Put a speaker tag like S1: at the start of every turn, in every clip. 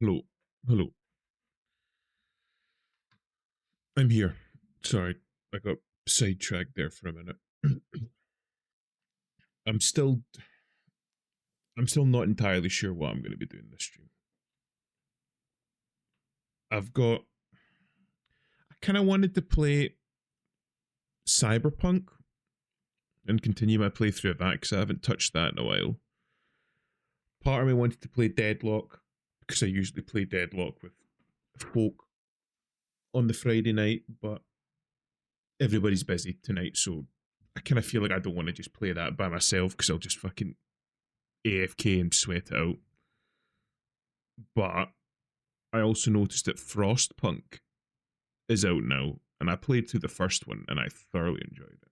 S1: Hello. Hello. I'm here. Sorry, I got sidetracked there for a minute. I'm still I'm still not entirely sure what I'm going to be doing this stream. I kind of wanted to play Cyberpunk and continue my playthrough of that because I haven't touched that in a while. Part of me wanted to play Deadlock because I usually play Deadlock with folk on the Friday night, but everybody's busy tonight, so I kind of feel like I don't want to just play that by myself because I'll just fucking AFK and sweat it out. But I also noticed that Frostpunk is out now, and I played through the first one and I thoroughly enjoyed it.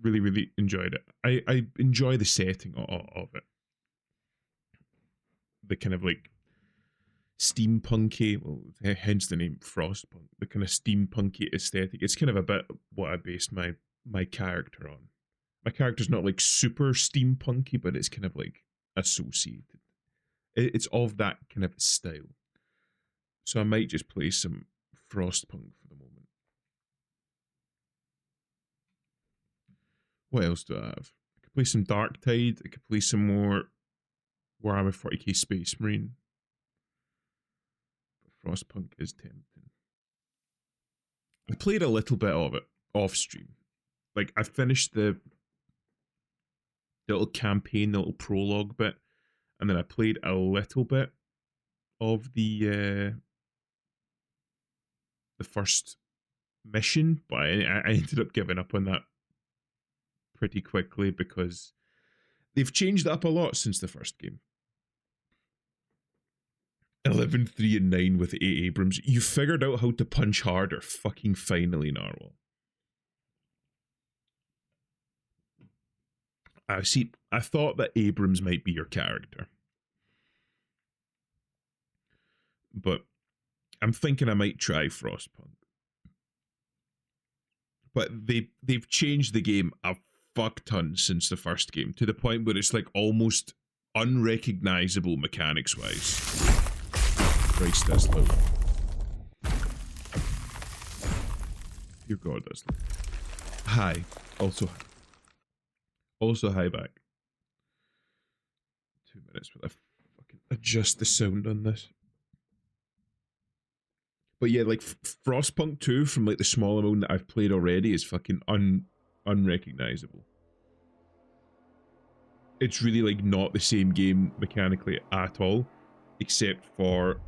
S1: Really, really enjoyed it. I enjoy the setting of it. The kind of like steampunky, well, hence the name Frostpunk, the kind of steampunky aesthetic. It's kind of a bit what I based my character on. My character's not like super steampunky, but it's kind of like associated. It's of that kind of style. So I might just play some Frostpunk for the moment. What else do I have? I could play some Dark Tide. I could play some more Warhammer 40k Space Marine. But Frostpunk is tempting. I played a little bit of it off stream. Like I finished the little campaign, the little prologue bit, and then I played a little bit of the first mission, but I ended up giving up on that pretty quickly because they've changed it up a lot since the first game. 11, 3, and 9 with A. Abrams. You figured out how to punch harder. Fucking finally, Narwhal. I thought that Abrams might be your character. But I'm thinking I might try Frostpunk. But they've changed the game a fuck ton since the first game, to the point where it's like almost unrecognizable mechanics wise. Christ, that's low. Dear God, that's low. Hi. Also hi back. 2 minutes, but I fucking adjust the sound on this. But yeah, like Frostpunk 2 from like the small amount that I've played already is fucking unrecognizable. It's really like not the same game mechanically at all, except for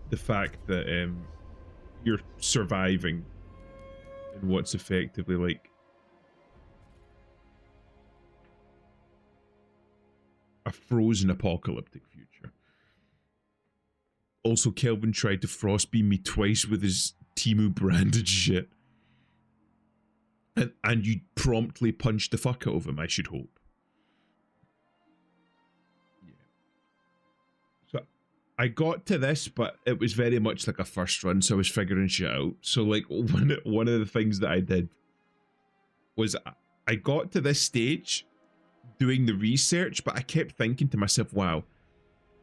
S1: the fact that you're surviving in what's effectively like a frozen apocalyptic future. Also, Kelvin tried to frostbeam me twice with his Temu branded shit. And you promptly punched the fuck out of him, I should hope. Yeah. So I got to this, but it was very much like a first run, so I was figuring shit out. So like one of the things that I did was I got to this stage doing the research, but I kept thinking to myself, wow,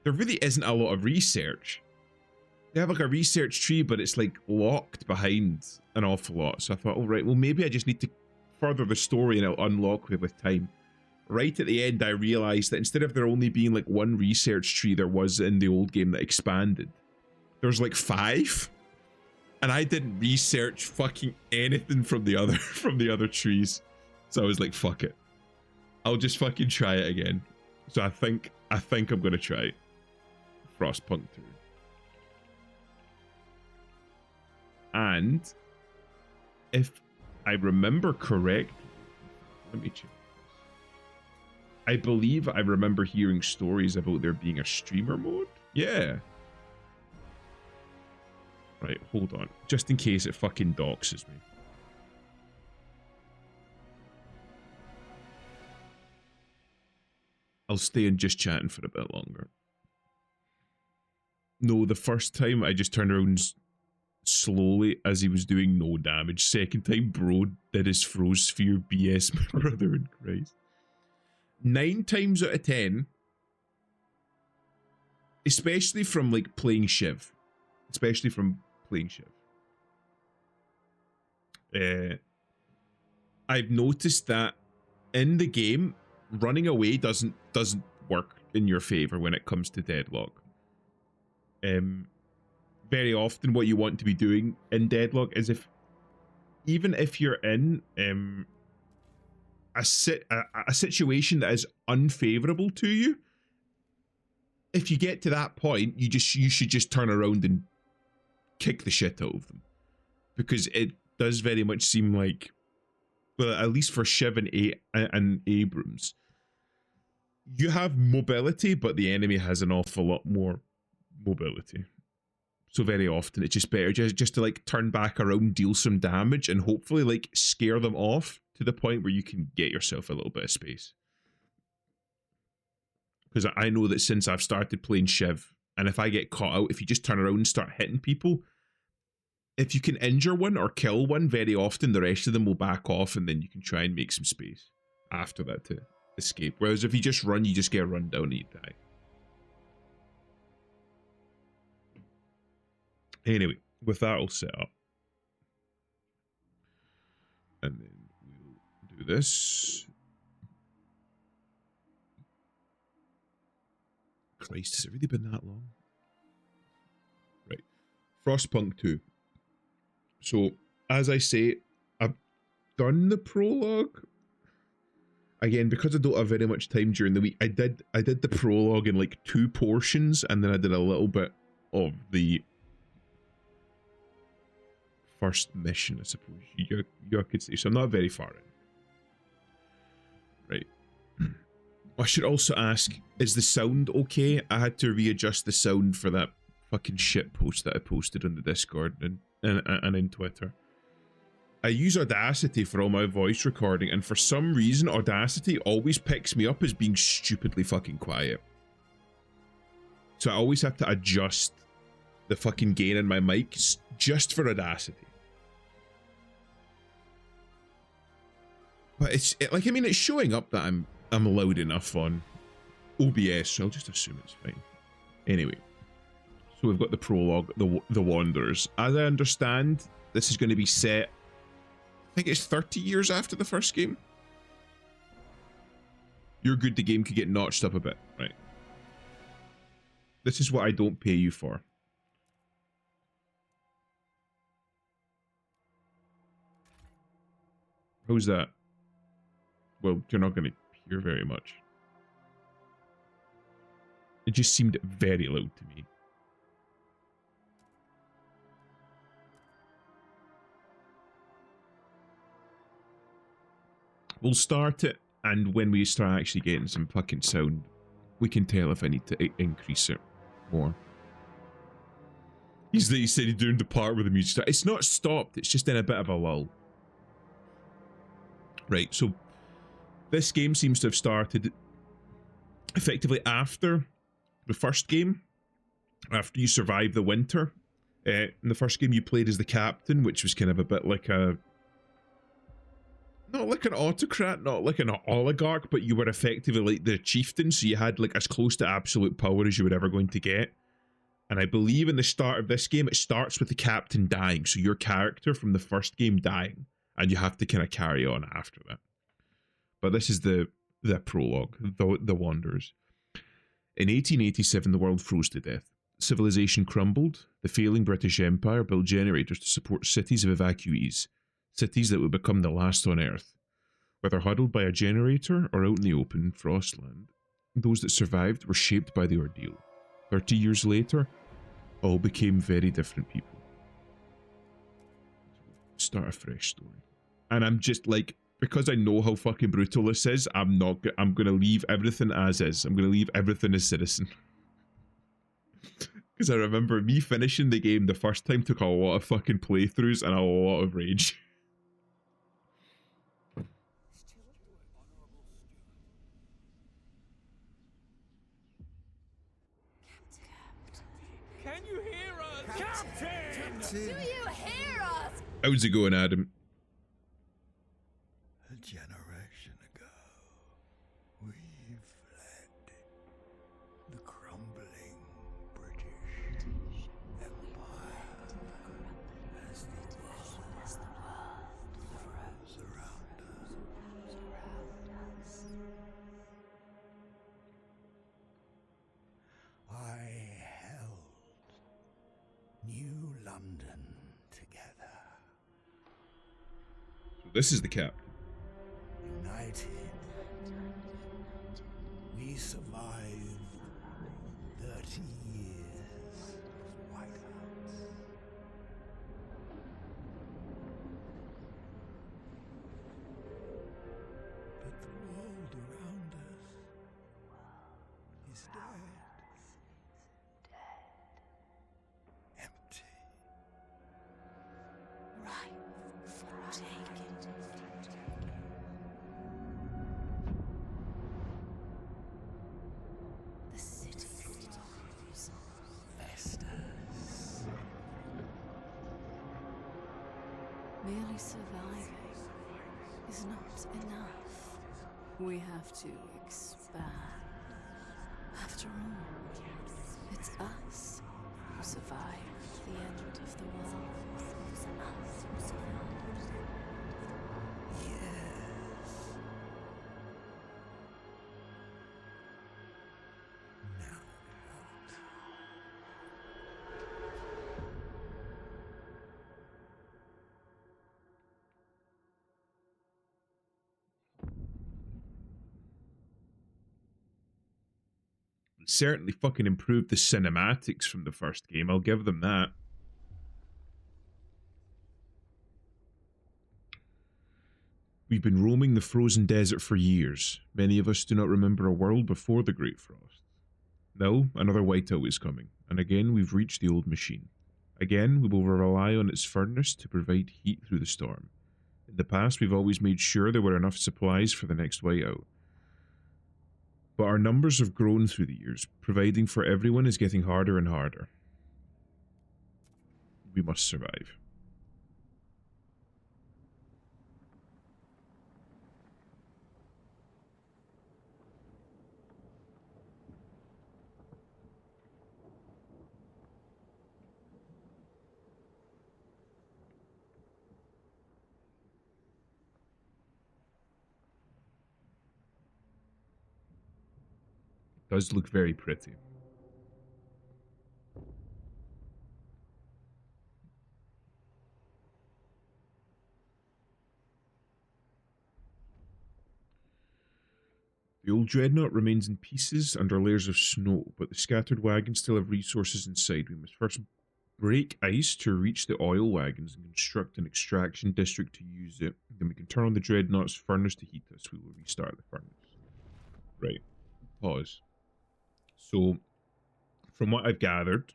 S1: there really isn't a lot of research. They have like a research tree, but it's like locked behind an awful lot. So I thought, all right, well, maybe I just need to further the story and I'll unlock it with time. Right at the end, I realized that instead of there only being like one research tree there was in the old game that expanded, there's like 5. And I didn't research fucking anything from the other trees. So I was like, fuck it. I'll just fucking try it again. So I think I'm gonna try Frostpunk 2. And if I remember correctly, let me check. I believe I remember hearing stories about there being a streamer mode. Yeah. Right, hold on. Just in case it fucking doxes me. I'll stay in just chatting for a bit longer. No, the first time I just turned around slowly as he was doing no damage. Second time, bro did his Frosphere BS, my brother in Christ. 9 times out of 10, especially from like playing Shiv. Especially from playing Shiv. I've noticed that in the game, running away doesn't work in your favor when it comes to deadlock. Very often what you want to be doing in deadlock is even if you're in a situation that is unfavorable to you, if you get to that point, you should just turn around and kick the shit out of them, because it does very much seem like, well, at least for Shiv and Abrams, you have mobility, but the enemy has an awful lot more mobility. So very often it's just better just to like turn back around, deal some damage, and hopefully like scare them off to the point where you can get yourself a little bit of space. Because I know that since I've started playing Shiv, and if I get caught out, if you just turn around and start hitting people, if you can injure one or kill one, very often the rest of them will back off, and then you can try and make some space after that to escape. Whereas if you just run, you just get run down and you die. Anyway, with that all set up, and then we'll do this. Christ, has it really been that long? Right. Frostpunk 2. So, as I say, I've done the prologue. Again, because I don't have very much time during the week, I did the prologue in like 2 portions, and then I did a little bit of the first mission, I suppose you could say. So I'm not very far in. Right. I should also ask, is the sound okay? I had to readjust the sound for that fucking shit post that I posted on the Discord and in Twitter. I use Audacity for all my voice recording, and for some reason Audacity always picks me up as being stupidly fucking quiet. So I always have to adjust the fucking gain in my mic just for Audacity. But it's showing up that I'm loud enough on OBS, so I'll just assume it's fine. Anyway, so we've got the prologue, the Wanderers. As I understand, this is going to be set, I think it's 30 years after the first game. You're good, the game could get notched up a bit, right? This is what I don't pay you for. How's that? Well, you're not going to hear very much. It just seemed very loud to me. We'll start it, and when we start actually getting some fucking sound, we can tell if I need to increase it more. He said he's doing the part where the music starts. It's not stopped, it's just in a bit of a lull. Right, so this game seems to have started effectively after the first game, after you survived the winter. In the first game you played as the captain, which was kind of a bit like a, not like an autocrat, not like an oligarch, but you were effectively like the chieftain, so you had like as close to absolute power as you were ever going to get. And I believe in the start of this game, it starts with the captain dying, so your character from the first game dying, and you have to kind of carry on after that. But this is the prologue, the Wanderers. In 1887, the world froze to death. Civilization crumbled. The failing British Empire built generators to support cities of evacuees, cities that would become the last on Earth. Whether huddled by a generator or out in the open frostland, those that survived were shaped by the ordeal. 30 years later, all became very different people. Start a fresh story. And I'm just like, because I know how fucking brutal this is, I'm going to leave everything as is. I'm going to leave everything as Citizen. Because I remember me finishing the game the first time took a lot of fucking playthroughs and a lot of rage.
S2: Can you hear us? Captain!
S3: Do you hear us?
S1: How's it going, Adam?
S4: A generation ago, we fled the crumbling
S1: This is the cap.
S4: United, we survived 30 years of whiteouts. But the world around us is dead. Empty.
S3: Right for taking. The city grows.
S4: Vestas.
S5: Merely surviving is not enough. We have to expand. After all, it's us who survived the end of the world.
S4: Yes. Now what?
S1: Certainly fucking improved the cinematics from the first game. I'll give them that. We've been roaming the frozen desert for years. Many of us do not remember a world before the Great Frost. Now, another whiteout is coming, and again we've reached the old machine. Again, we will rely on its furnace to provide heat through the storm. In the past, we've always made sure there were enough supplies for the next whiteout. But our numbers have grown through the years. Providing for everyone is getting harder and harder. We must survive. Does look very pretty. The old dreadnought remains in pieces under layers of snow, but the scattered wagons still have resources inside. We must first break ice to reach the oil wagons and construct an extraction district to use it. Then we can turn on the dreadnought's furnace to heat us. We will restart the furnace. Right. Pause. So, from what I've gathered,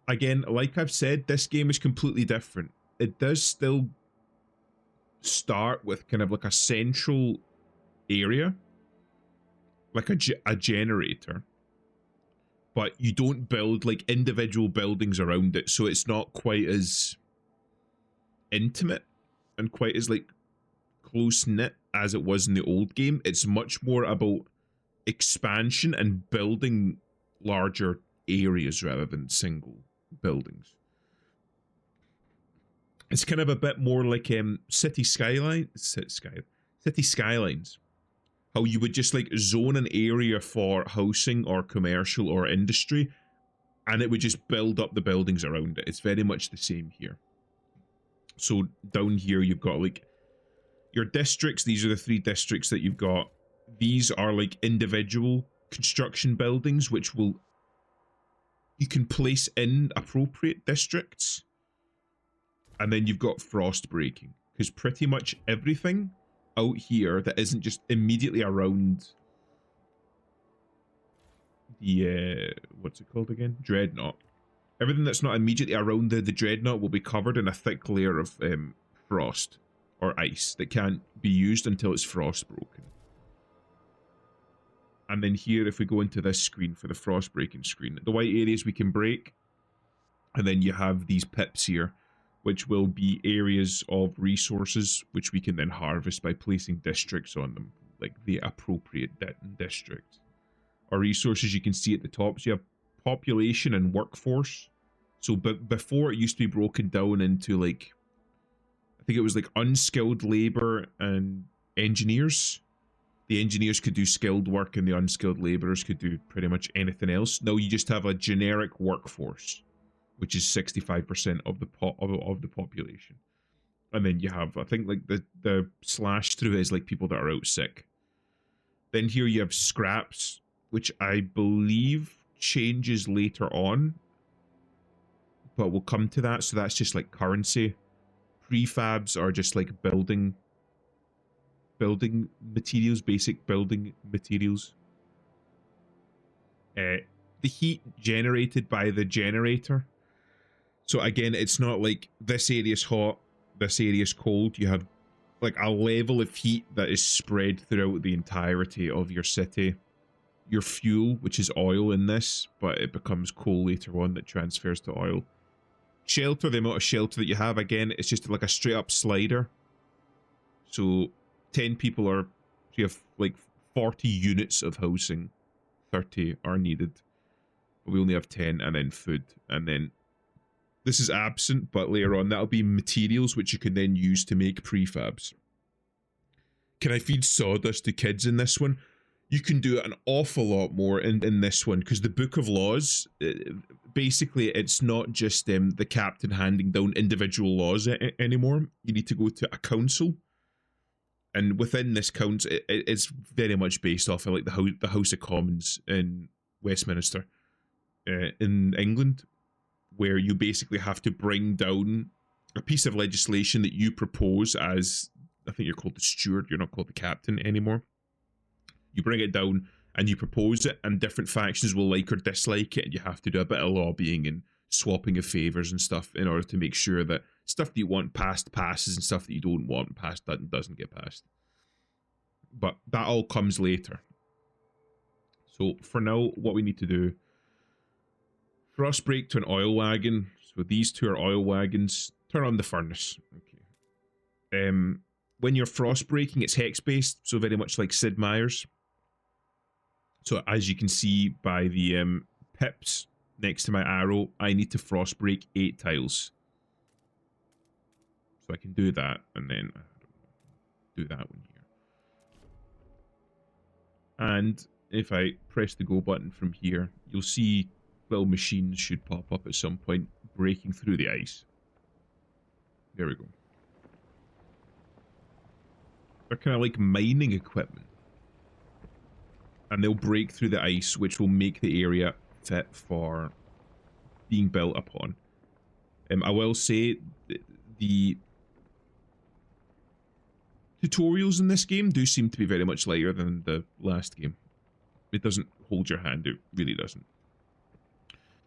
S1: again, like I've said, this game is completely different. It does still start with kind of like a central area, like a generator, but you don't build like individual buildings around it, so it's not quite as intimate and quite as like close-knit as it was in the old game. It's much more about expansion and building larger areas rather than single buildings. It's kind of a bit more like City Skylines, how you would just like zone an area for housing or commercial or industry, and it would just build up the buildings around it. It's very much the same here. So down here you've got like your districts. These are the 3 districts that you've got. These are like individual construction buildings, which you can place in appropriate districts. And then you've got frost breaking, because pretty much everything out here that isn't just immediately around the what's it called again? Dreadnought. Everything that's not immediately around the dreadnought will be covered in a thick layer of frost or ice that can't be used until it's frost broken. And then here, if we go into this screen for the frost breaking screen, the white areas we can break, and then you have these pips here, which will be areas of resources which we can then harvest by placing districts on them, like the appropriate district. Our resources you can see at the top, so you have population and workforce. So before it used to be broken down into like, I think it was like unskilled labor and engineers. The engineers could do skilled work and the unskilled laborers could do pretty much anything else. Now you just have a generic workforce, which is 65% of the population. And then you have, I think, like the slash through it is like people that are out sick. Then here you have scraps, which I believe changes later on, but we'll come to that. So that's just like currency. Prefabs are just like building materials, basic building materials. The heat generated by the generator. So again, it's not like this area's hot, this area's cold. You have like a level of heat that is spread throughout the entirety of your city. Your fuel, which is oil in this, but it becomes coal later on that transfers to oil. Shelter, the amount of shelter that you have, again, it's just like a straight up slider. So 10 people are, so you have like 40 units of housing, 30 are needed. But we only have 10, and then food. And then this is absent, but later on that'll be materials which you can then use to make prefabs. Can I feed sawdust to kids in this one? You can do an awful lot more in this one, because the Book of Laws, basically it's not just the captain handing down individual laws anymore. You need to go to a council, and within this council, it's very much based off of like the House of Commons in Westminster, in England, where you basically have to bring down a piece of legislation that you propose as, I think you're called the steward, you're not called the captain anymore. You bring it down and you propose it, and different factions will like or dislike it, and you have to do a bit of lobbying and swapping of favors and stuff in order to make sure that stuff that you want passed passes and stuff that you don't want passed doesn't get passed. But that all comes later. So for now, what we need to do, Frostbreak to an oil wagon. So these two are oil wagons. Turn on the furnace. Okay. When you're frost breaking, it's hex based, so very much like Sid Meier's. So as you can see by the pips next to my arrow, I need to frost break 8 tiles. So I can do that, and then do that one here. And if I press the go button from here, you'll see little machines should pop up at some point, breaking through the ice. There we go. They're kind of like mining equipment. And they'll break through the ice, which will make the area fit for being built upon. I will say the tutorials in this game do seem to be very much lighter than the last game. It doesn't hold your hand, it really doesn't.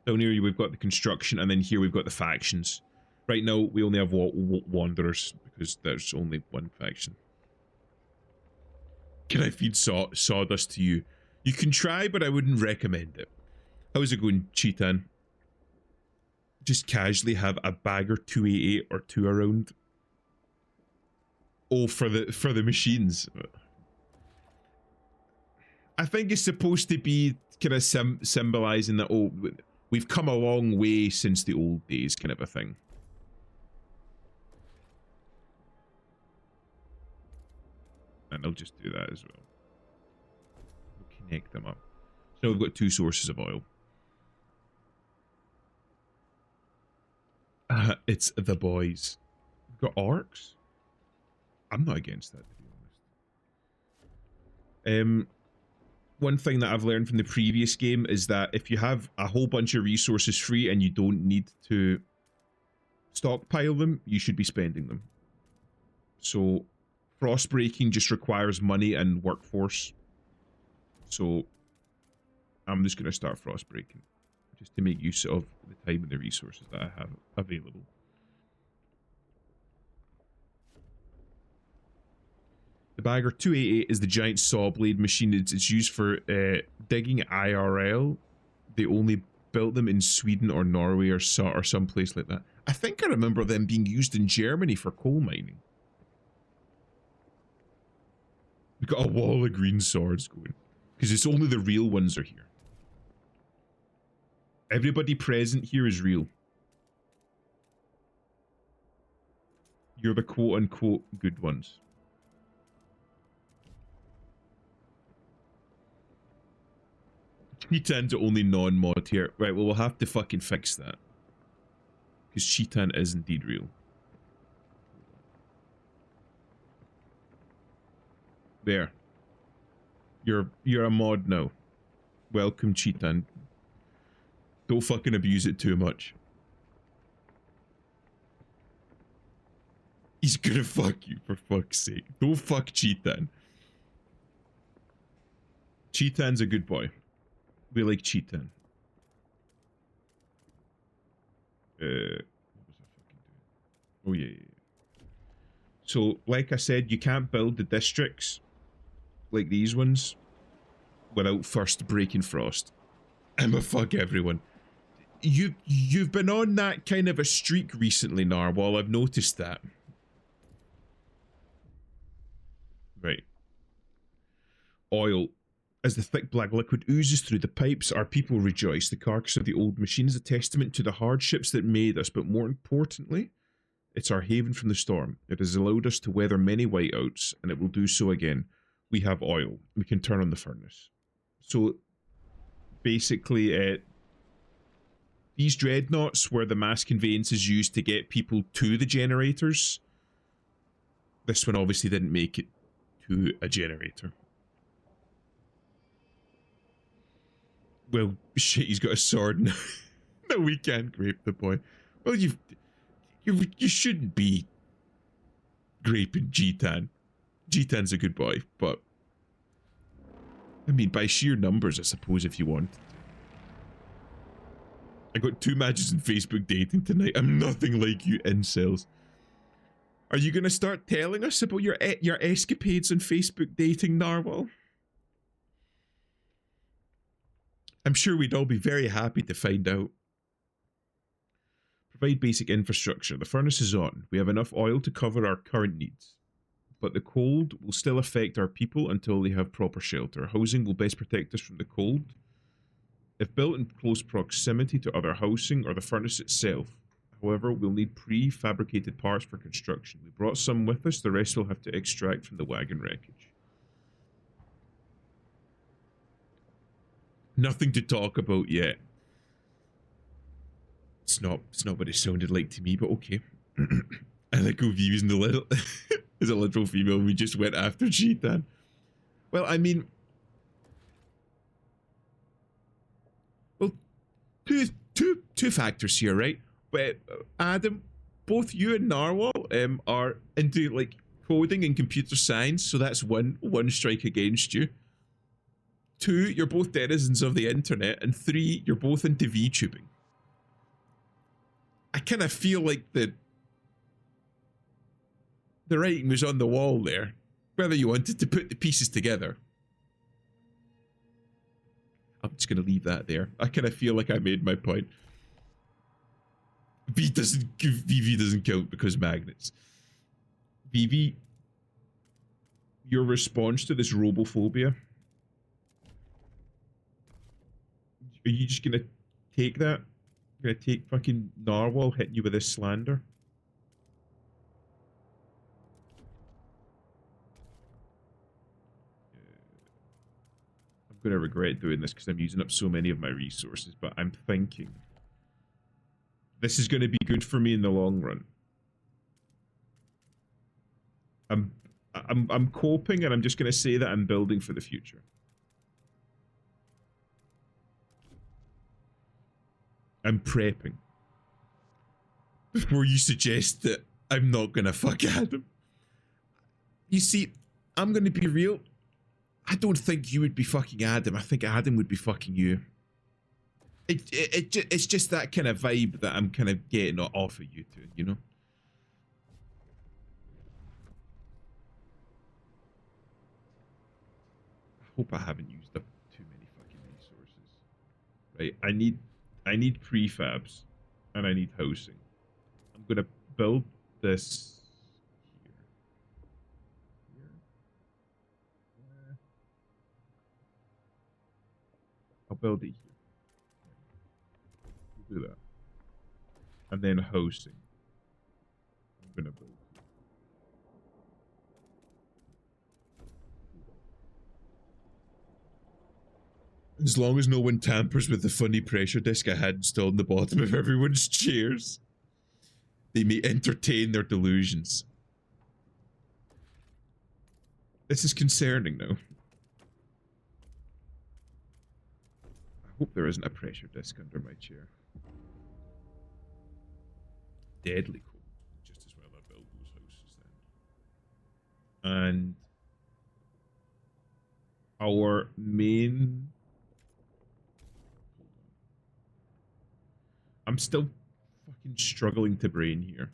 S1: Down here we've got the construction, and then here we've got the factions. Right now we only have Wanderers, because there's only one faction. Can I feed sawdust to you? You can try, but I wouldn't recommend it. How's it going, Cheetan? Just casually have a bagger 288 or 2 around. Oh, for the machines. I think it's supposed to be kind of symbolizing that, oh, we've come a long way since the old days, kind of a thing. And I'll just do that as well. We'll connect them up. So we've got 2 sources of oil. It's the boys. We've got orcs. I'm not against that, to be honest. One thing that I've learned from the previous game is that if you have a whole bunch of resources free and you don't need to stockpile them, you should be spending them. So Frostbreaking just requires money and workforce. So I'm just going to start Frostbreaking, just to make use of the time and the resources that I have available. The Bagger 288 is the giant saw blade machine. It's used for digging IRL. They only built them in Sweden or Norway or some place like that. I think I remember them being used in Germany for coal mining. We've got a wall of green swords going, because it's only the real ones are here. Everybody present here is real. You're the quote-unquote good ones. Cheetan's the only non-mod here. Right, well, we'll have to fucking fix that. Because Cheetan is indeed real. There. You're a mod now. Welcome, Cheetan. Don't fucking abuse it too much. He's gonna fuck you, for fuck's sake. Don't fuck Cheetan. Cheetan's a good boy. We like Cheetan. What was I fucking doing? Oh yeah. So, like I said, you can't build the districts like these ones without first breaking Frost. I'ma fuck everyone. You've been on that kind of a streak recently, Narwhal. I've noticed that. Right. Oil. As the thick black liquid oozes through the pipes, our people rejoice. The carcass of the old machine is a testament to the hardships that made us, but more importantly, it's our haven from the storm. It has allowed us to weather many whiteouts, and it will do so again. We have oil. We can turn on the furnace. So, basically, these dreadnoughts were the mass conveyances used to get people to the generators. This one obviously didn't make it to a generator. Well, shit, he's got a sword now. No, we can't grape the boy. Well, you shouldn't be graping G-Tan. G-Tan's a good boy, but I mean, by sheer numbers, I suppose, if you want. I got 2 matches in Facebook dating tonight. I'm nothing like you incels. Are you gonna start telling us about your escapades on Facebook dating, Narwhal? I'm sure we'd all be very happy to find out. Provide basic infrastructure. The furnace is on. We have enough oil to cover our current needs. But the cold will still affect our people until they have proper shelter. Housing will best protect us from the cold. If built in close proximity to other housing or the furnace itself. However, we'll need prefabricated parts for construction. We brought some with us. The rest we'll have to extract from the wagon wreckage. Nothing to talk about yet. It's not what it sounded like to me, but okay. I like how Vivi's in the little is a literal female. We just went after Cheetan. Well, I mean, well, two factors here, right? But Adam, both you and Narwhal are into like coding and computer science, so that's one strike against you. 2, you're both denizens of the internet, and 3, you're both into VTubing. I kind of feel like the writing was on the wall there, whether you wanted to put the pieces together. I'm just gonna leave that there. I kind of feel like I made my point. VV doesn't count because magnets. VV, your response to this robophobia. Are you just gonna take that? You're gonna take fucking Narwhal hitting you with this slander? I'm gonna regret doing this because I'm using up so many of my resources, but I'm thinking this is gonna be good for me in the long run. I'm coping, and I'm just gonna say that I'm building for the future. I'm prepping. Before you suggest that I'm not gonna fuck Adam. You see, I'm gonna be real. I don't think you would be fucking Adam. I think Adam would be fucking you. It's just that kind of vibe that I'm kind of getting off of you two, you know? I hope I haven't used up too many fucking resources. Right, I need prefabs, and I need housing. I'm gonna build this here. I'll build it here. We'll do that. And then housing. I'm gonna build here. As long as no one tampers with the funny pressure disc I had installed on the bottom of everyone's chairs, they may entertain their delusions. This is concerning now. I hope there isn't a pressure disc under my chair. Deadly cool. Just as well I build those houses then. And our main... Hold on. I'm still fucking struggling to brain here.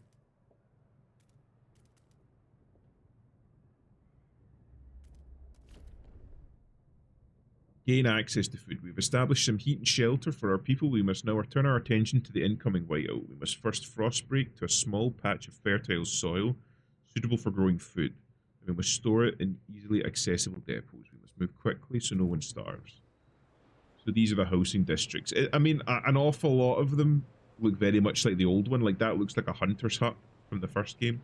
S1: Gain access to food. We've established some heat and shelter for our people. We must now turn our attention to the incoming whiteout. We must first frost break to a small patch of fertile soil suitable for growing food. And we must store it in easily accessible depots. We must move quickly so no one starves. So these are the housing districts. I mean, an awful lot of them look very much like the old one. Like that looks like a hunter's hut from the first game.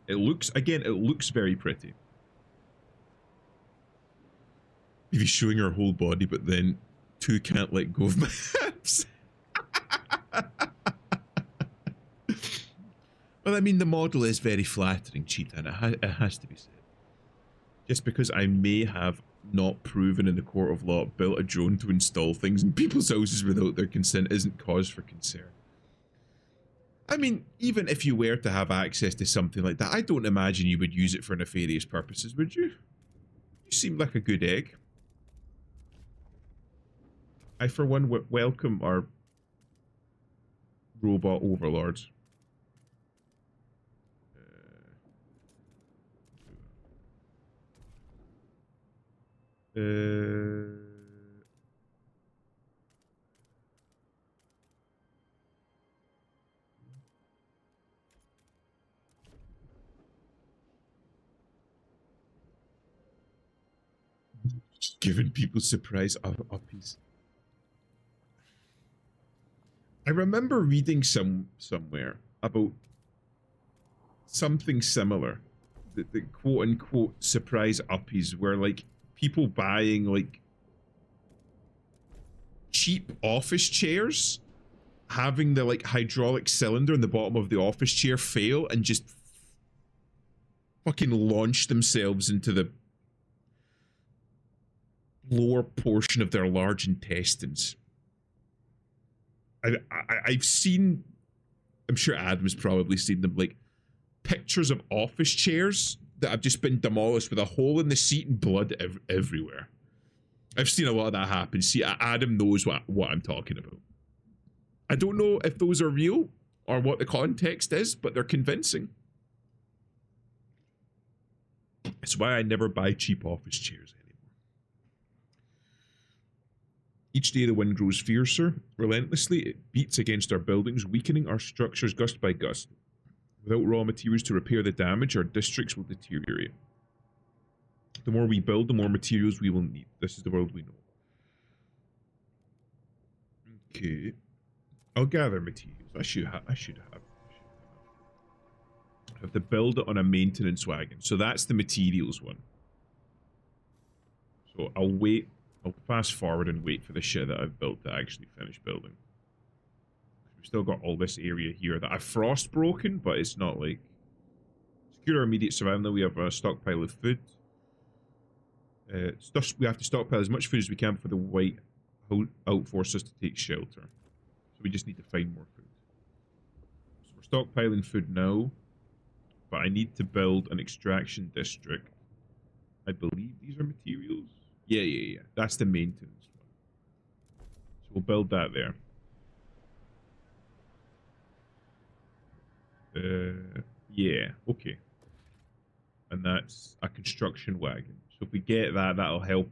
S1: It looks, again, it looks very pretty. He's showing her whole body, but then two can't let go of my hips. Well, I mean, the model is very flattering, Cheetah, and it has to be said. Just because I may have not proven in the court of law built a drone to install things in people's houses without their consent isn't cause for concern. I mean, even if you were to have access to something like that, I don't imagine you would use it for nefarious purposes, would you? You seem like a good egg. I, for one, welcome our robot overlords. Giving people surprise uppies. I remember reading somewhere about something similar. The quote unquote surprise uppies were like people buying like cheap office chairs, having the like hydraulic cylinder in the bottom of the office chair fail and just fucking launch themselves into the lower portion of their large intestines. I've seen, I'm sure Adam's probably seen them, like pictures of office chairs that have just been demolished with a hole in the seat and blood everywhere. I've seen a lot of that happen. See, Adam knows what I'm talking about. I don't know if those are real or what the context is, but they're convincing. It's why I never buy cheap office chairs anymore. Each day the wind grows fiercer. Relentlessly, it beats against our buildings, weakening our structures gust by gust. Without raw materials to repair the damage, our districts will deteriorate. The more we build, the more materials we will need. This is the world we know. Okay. I'll gather materials. I should have. I have to build it on a maintenance wagon. So that's the materials one. So I'll wait. I'll fast forward and wait for the shit that I've built to actually finish building. We've still got all this area here that I've frost broken, but it's not like... Secure our immediate survival. We have a stockpile of food. We have to stockpile as much food as we can for the white out force us to take shelter. So we just need to find more food. So we're stockpiling food now, but I need to build an extraction district. I believe these are materials. Yeah. That's the maintenance one. So we'll build that there. Yeah, okay. And that's a construction wagon. So if we get that, that'll help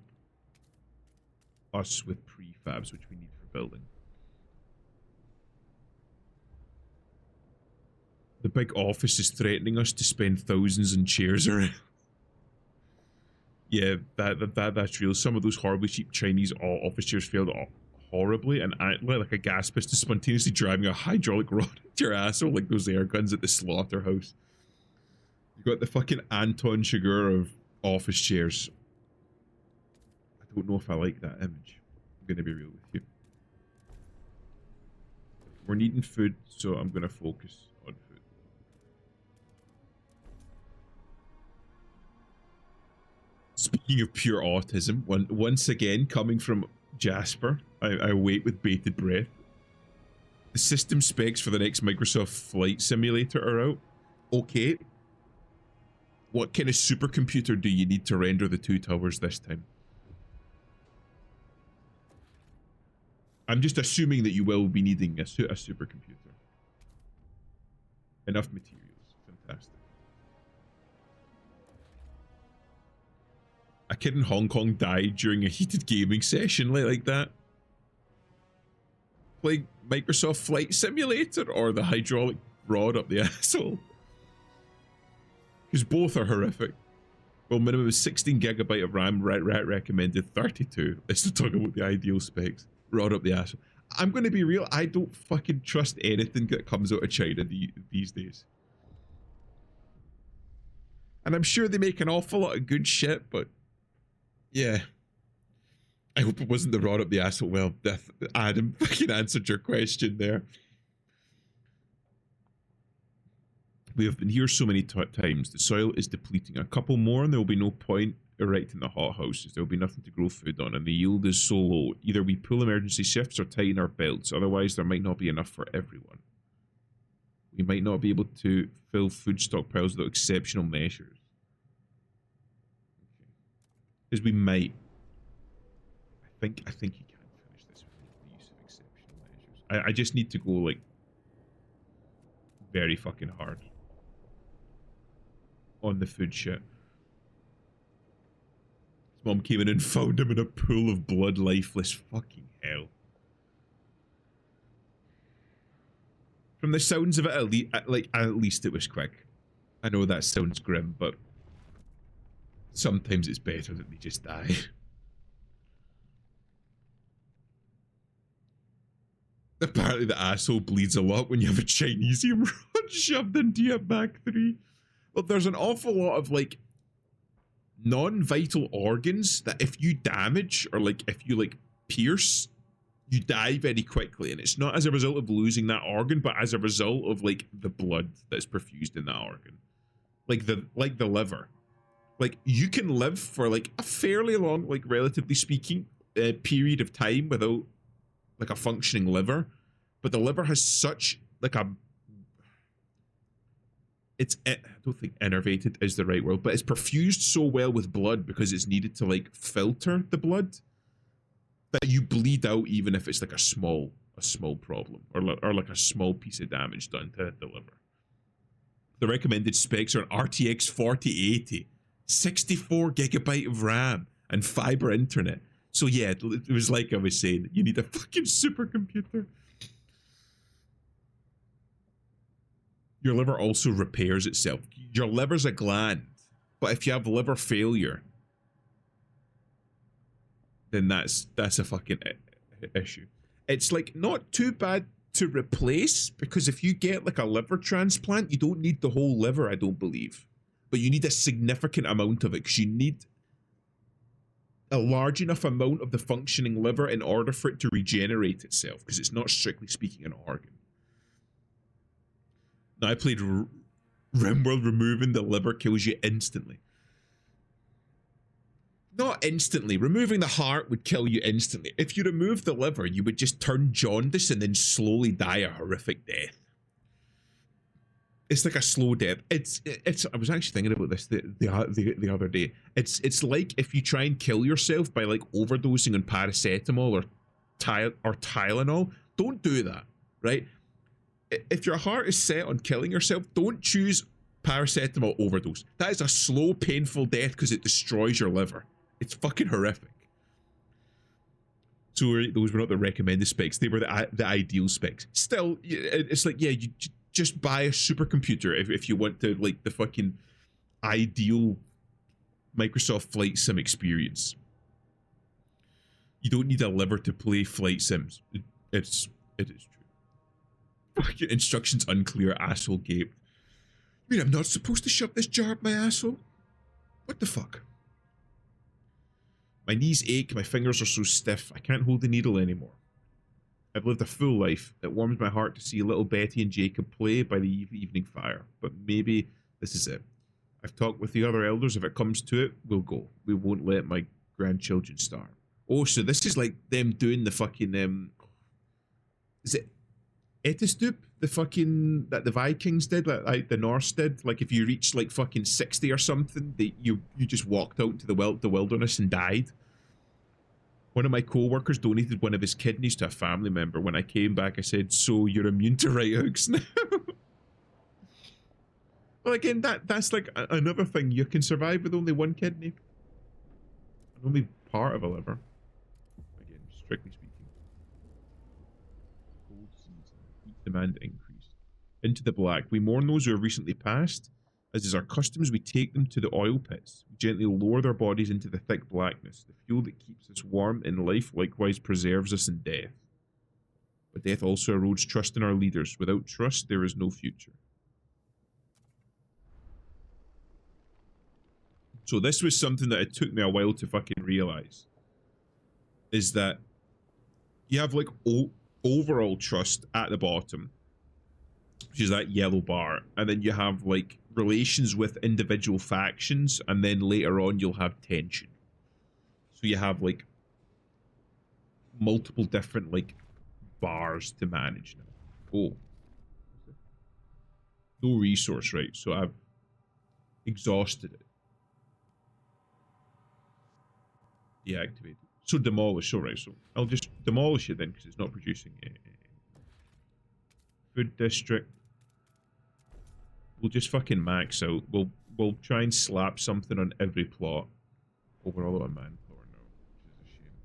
S1: us with prefabs, which we need for building. The big office is threatening us to spend thousands on chairs around. Yeah, that's real. Some of those horribly cheap Chinese office chairs failed horribly, and like a gas piston spontaneously driving a hydraulic rod into your asshole, like those air guns at the slaughterhouse. You got the fucking Anton Chigurh of office chairs. I don't know if I like that image. I'm gonna be real with you. We're needing food, so I'm gonna focus on food. Speaking of pure autism, once again coming from Jasper, I wait with bated breath. The system specs for the next Microsoft Flight Simulator are out. Okay. What kind of supercomputer do you need to render the two towers this time? I'm just assuming that you will be needing a supercomputer. Enough materials. Fantastic. A kid in Hong Kong died during a heated gaming session like that. Playing Microsoft Flight Simulator or the hydraulic rod up the asshole? Because both are horrific. Well, minimum is 16 gigabyte of RAM, recommended 32. Let's not talk about the ideal specs. Rod up the asshole. I'm going to be real, I don't fucking trust anything that comes out of China these days. And I'm sure they make an awful lot of good shit, but yeah. I hope it wasn't the rod up the asshole. Well, Adam fucking answered your question there. We have been here so many times. The soil is depleting. A couple more and there will be no point erecting the hothouses. There will be nothing to grow food on and the yield is so low. Either we pull emergency shifts or tighten our belts. Otherwise, there might not be enough for everyone. We might not be able to fill food stockpiles without exceptional measures. Because we might. I think you can finish this with the use of exceptional measures. I just need to go like very fucking hard on the food shit. His mom came in and found him in a pool of blood, lifeless. Fucking hell. From the sounds of it, at least it was quick. I know that sounds grim, but sometimes it's better that they just die. Apparently the asshole bleeds a lot when you have a Chinesium rod shoved into your back 3. Well, there's an awful lot of like non-vital organs that if you damage or like if you like pierce, you die very quickly, and it's not as a result of losing that organ, but as a result of like the blood that's perfused in that organ, like the liver. Like you can live for like a fairly long, like relatively speaking, period of time without like a functioning liver, but the liver has such like a, I don't think innervated is the right word, but it's perfused so well with blood because it's needed to like filter the blood that you bleed out even if it's like a small problem or like a small piece of damage done to the liver. The recommended specs are an RTX 4080, 64 gigabyte of RAM and fiber internet. So yeah, it was like I was saying, you need a fucking supercomputer. Your liver also repairs itself. Your liver's a gland, but if you have liver failure, then that's a fucking issue. It's like not too bad to replace, because if you get like a liver transplant, you don't need the whole liver, I don't believe, but you need a significant amount of it because you need a large enough amount of the functioning liver in order for it to regenerate itself, because it's not strictly speaking an organ. Now, I played RimWorld. Removing the liver kills you instantly. Not instantly. Removing the heart would kill you instantly. If you remove the liver, you would just turn jaundice and then slowly die a horrific death. It's like a slow death. It's. I was actually thinking about this the other day. It's like if you try and kill yourself by like overdosing on paracetamol or Tylenol. Don't do that, right? If your heart is set on killing yourself, don't choose paracetamol overdose. That is a slow, painful death because it destroys your liver. It's fucking horrific. So those were not the recommended specs. They were the ideal specs. Still, it's like, yeah, you just buy a supercomputer if you want to, like, the fucking ideal Microsoft Flight Sim experience. You don't need a liver to play flight sims. It is true. Fucking instructions unclear, asshole gape. I mean, I'm not supposed to shove this jar up my asshole? What the fuck? My knees ache, my fingers are so stiff, I can't hold the needle anymore. I've lived a full life. It warms my heart to see little Betty and Jacob play by the evening fire, but maybe this is it. I've talked with the other elders. If it comes to it, we'll go. We won't let my grandchildren starve. Oh, so this is like them doing the fucking is it Etestup? The fucking that the Vikings did, like the Norse did. Like if you reach like fucking 60 or something, you just walked out into the wilderness and died. One of my co-workers donated one of his kidneys to a family member. When I came back, I said, "So you're immune to right hooks now?" Well, again, that's like another thing. You can survive with only one kidney, and only part of a liver. Again, strictly speaking. Cold season, heat demand increased. Into the black. We mourn those who have recently passed. As is our customs, we take them to the oil pits. We gently lower their bodies into the thick blackness. The fuel that keeps us warm in life likewise preserves us in death. But death also erodes trust in our leaders. Without trust, there is no future. So this was something that it took me a while to fucking realize. Is that you have like overall trust at the bottom, which is that yellow bar, and then you have like relations with individual factions, and then later on you'll have tension. So you have like multiple different like bars to manage now. Oh, no resource, right? So I've exhausted it. Deactivate. So demolish. All right. So I'll just demolish it then because it's not producing it. Food district. We'll just fucking max out. We'll try and slap something on every plot. Overall, on manpower now, which is a shame.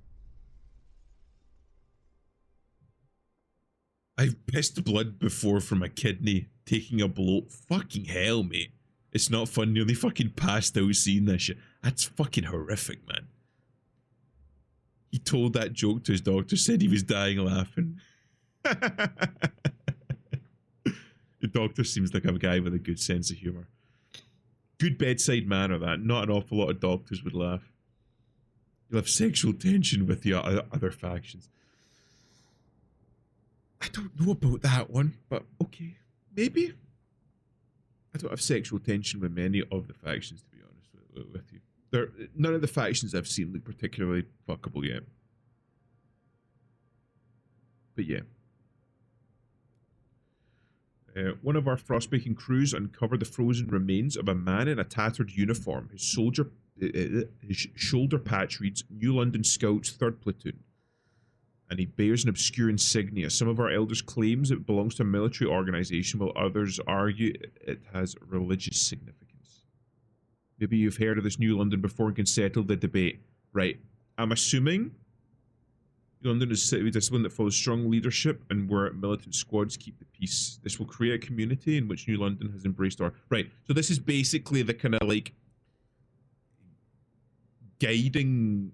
S1: I've pissed blood before from a kidney taking a blow. Fucking hell, mate. It's not fun. Nearly fucking passed out seeing this shit. That's fucking horrific, man. He told that joke to his doctor, said he was dying laughing. The doctor seems like a guy with a good sense of humor. Good bedside manner, that. Not an awful lot of doctors would laugh. You'll have sexual tension with the other factions. I don't know about that one, but okay. Maybe. I don't have sexual tension with many of the factions, to be honest with you. None of the factions I've seen look particularly fuckable yet. But yeah. One of our frostbaking crews uncovered the frozen remains of a man in a tattered uniform. His shoulder patch reads New London Scouts 3rd Platoon. And he bears an obscure insignia. Some of our elders claims it belongs to a military organization, while others argue it has religious significance. Maybe you've heard of this New London before and can settle the debate. Right. I'm assuming New London is a city with discipline that follows strong leadership and where militant squads keep the peace. This will create a community in which New London has embraced our... Right. So this is basically the kind of like guiding...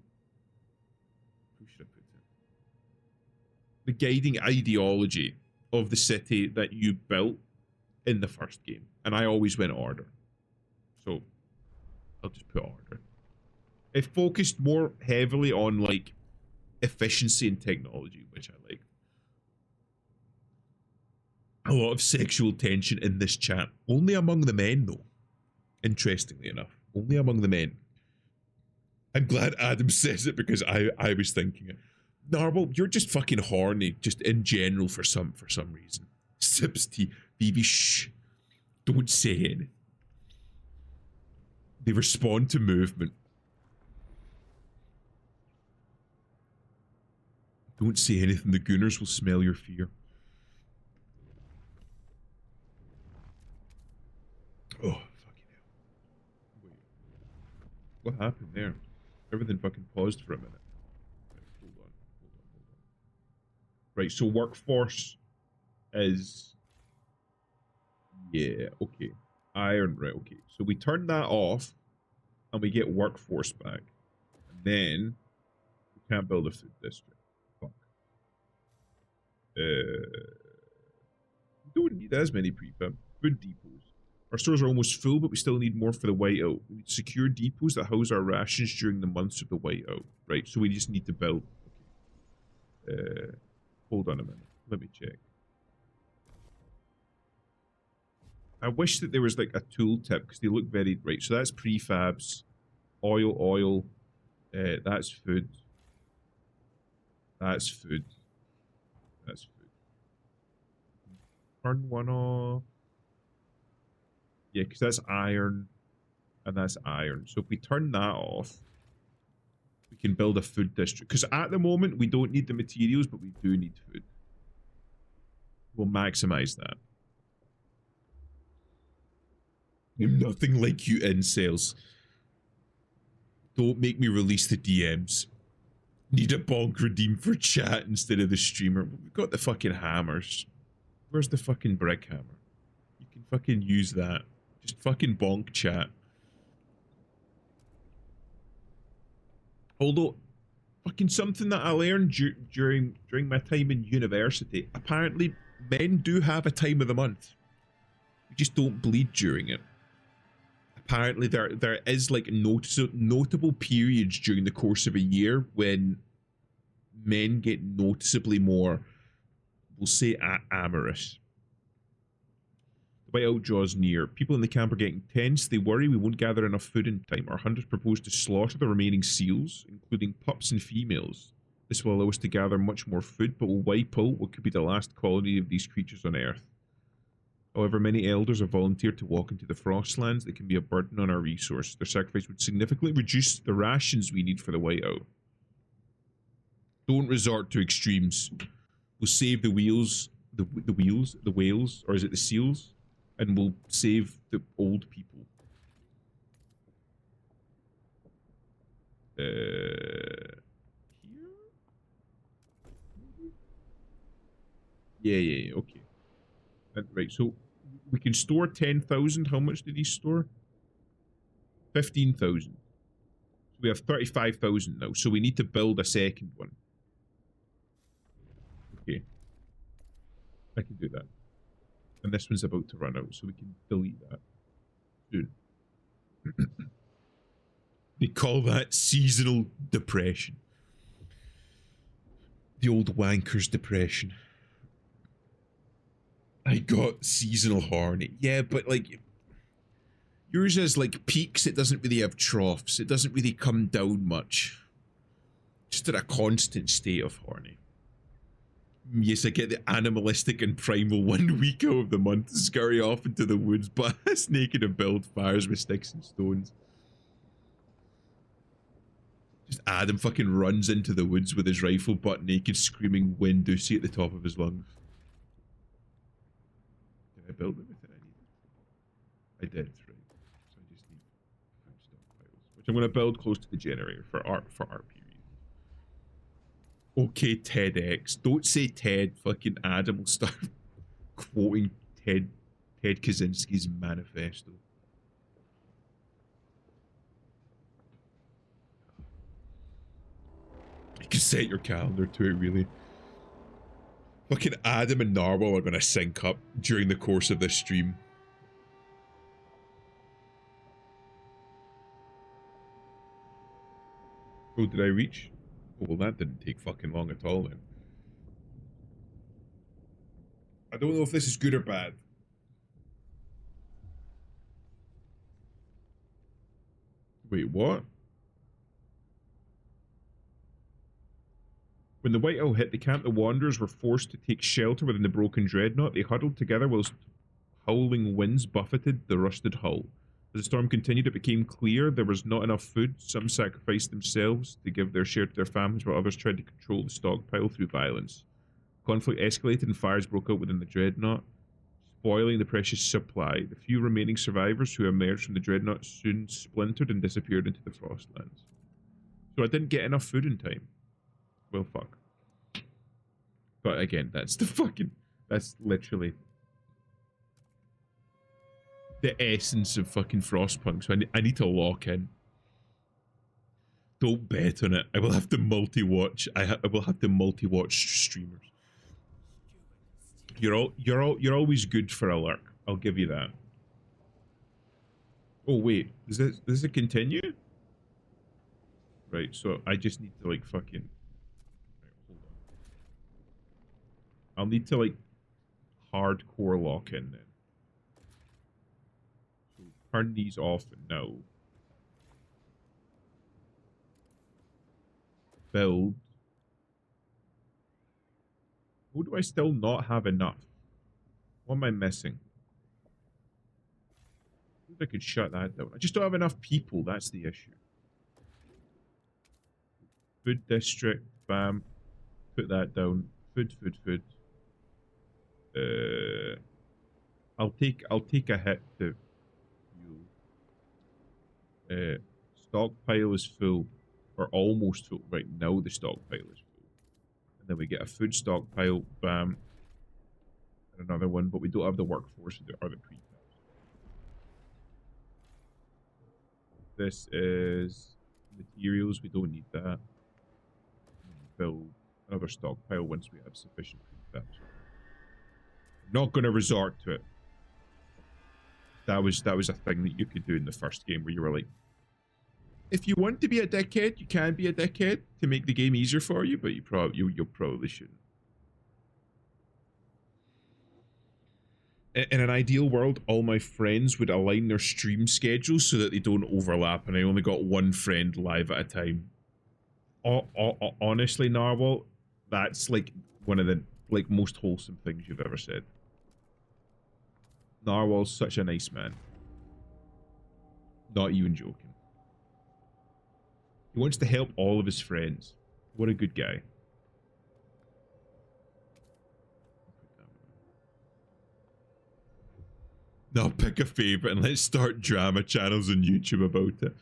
S1: Who should I put it? The guiding ideology of the city that you built in the first game. And I always went order. So I'll just put order. It focused more heavily on like efficiency and technology, which I like. A lot of sexual tension in this chat. Only among the men, though. Interestingly enough. Only among the men. I'm glad Adam says it because I was thinking it. Narwhal, you're just fucking horny, just in general for some reason. Sips tea. Phoebe, shh. Don't say anything. They respond to movement. Don't say anything. The Gooners will smell your fear. Oh, fucking hell. Wait. What happened there? Everything fucking paused for a minute. Right, hold on. Right, so workforce is... Yeah, okay. Iron, right, okay. So we turn that off and we get workforce back. And then we can't build a food district. Fuck. We don't need as many prefab food depots. Our stores are almost full, but we still need more for the whiteout. We need secure depots that house our rations during the months of the whiteout. Right, so we just need to build. Okay. Hold on a minute. Let me check. I wish that there was like a tool tip because they look very right. So that's prefabs, oil. That's food. That's food. That's food. Turn one off. Yeah, because that's iron, and that's iron. So if we turn that off, we can build a food district. Because at the moment we don't need the materials, but we do need food. We'll maximize that. You're nothing like you incels. Don't make me release the DMs. Need a bonk redeem for chat instead of the streamer. We've got the fucking hammers. Where's the fucking brick hammer? You can fucking use that. Just fucking bonk chat. Although, fucking something that I learned during my time in university. Apparently, men do have a time of the month. We just don't bleed during it. Apparently, there is like notable periods during the course of a year when men get noticeably more, we'll say, amorous. The whiteout draws near. People in the camp are getting tense. They worry we won't gather enough food in time. Our hunters propose to slaughter the remaining seals, including pups and females. This will allow us to gather much more food, but will wipe out what could be the last colony of these creatures on Earth. However, many elders have volunteered to walk into the Frostlands that can be a burden on our resource. Their sacrifice would significantly reduce the rations we need for the whiteout. Don't resort to extremes. We'll save the whales, the whales, or is it the seals? And we'll save the old people. Here? Yeah, okay. Right, so we can store 10,000. How much did he store? 15,000. So we have 35,000 now, so we need to build a second one. Okay. I can do that. And this one's about to run out, so we can delete that soon. They call that seasonal depression. The old wanker's depression. I got seasonal horny. Yeah, but like yours is like peaks, it doesn't really have troughs. It doesn't really come down much. Just in a constant state of horny. Yes, I get the animalistic and primal 1 week out of the month to scurry off into the woods, but naked and build fires with sticks and stones. Just Adam fucking runs into the woods with his rifle butt naked, screaming Windoosie at the top of his lungs. Did I build everything I needed? I did, right. So I just need food stockpiles, which I'm going to build close to the generator for RP. Okay, TEDx. Don't say TED. Fucking Adam will start quoting Ted Kaczynski's manifesto. You can set your calendar to it, really. Fucking Adam and Narwhal are going to sync up during the course of this stream. Oh, did I reach? Oh, well, that didn't take fucking long at all then. I don't know if this is good or bad. Wait, what? When the White Owl hit the camp, the Wanderers were forced to take shelter within the broken dreadnought. They huddled together whilst howling winds buffeted the rusted hull. As the storm continued, it became clear there was not enough food. Some sacrificed themselves to give their share to their families, while others tried to control the stockpile through violence. Conflict escalated and fires broke out within the dreadnought, spoiling the precious supply. The few remaining survivors who emerged from the dreadnought soon splintered and disappeared into the Frostlands. So I didn't get enough food in time. Well, fuck. But again, that's literally the essence of fucking Frostpunk, so I need to lock in. Don't bet on it. I will have to multi-watch. I will have to multi-watch streamers. You're always good for a lurk. I'll give you that. Oh wait, does it continue? Right, so I just need to like fucking. Right, hold on. I'll need to like hardcore lock in then. turn these off now. Build. Who do I still not have enough? What am I missing? I could shut that down. I just don't have enough people. That's the issue. Food district. Bam. Put that down. Food. I'll take a hit to fuel. Stockpile is full. Or almost full. Right now the stockpile is full. And then we get a food stockpile. Bam. And another one, but we don't have the workforce or the pre. This is materials. We don't need that. Build another stockpile once we have sufficient prefabs. Not going to resort to it. That was a thing that you could do in the first game where you were like, if you want to be a dickhead, you can be a dickhead to make the game easier for you, but you probably shouldn't. In an ideal world, all my friends would align their stream schedules so that they don't overlap, and I only got one friend live at a time. Honestly, Narwhal, that's like one of the most wholesome things you've ever said. Narwhal's such a nice man. Not even joking. He wants to help all of his friends. What a good guy. Now pick a favorite and let's start drama channels on YouTube about it.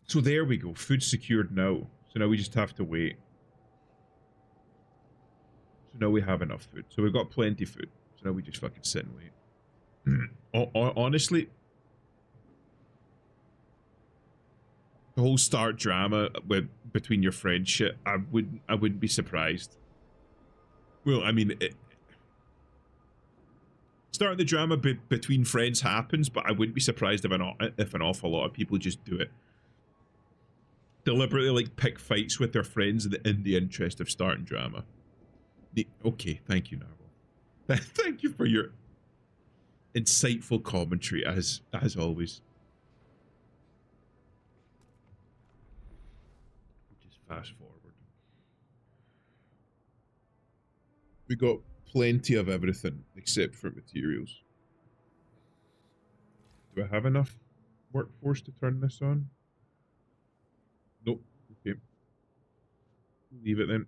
S1: So there we go. Food secured now. So now we just have to wait. So now we have enough food. So we've got plenty of food. So now we just fucking sit and wait. Honestly, the whole start drama between your friends shit, I wouldn't be surprised. Well, I mean, starting the drama between friends happens, but I wouldn't be surprised if an awful lot of people just do it. Deliberately, like, pick fights with their friends in the interest of starting drama. Okay, thank you, Narwhal. Thank you for your insightful commentary, as always. Just fast forward. We got plenty of everything except for materials. Do I have enough workforce to turn this on? Nope. Okay. Leave it then.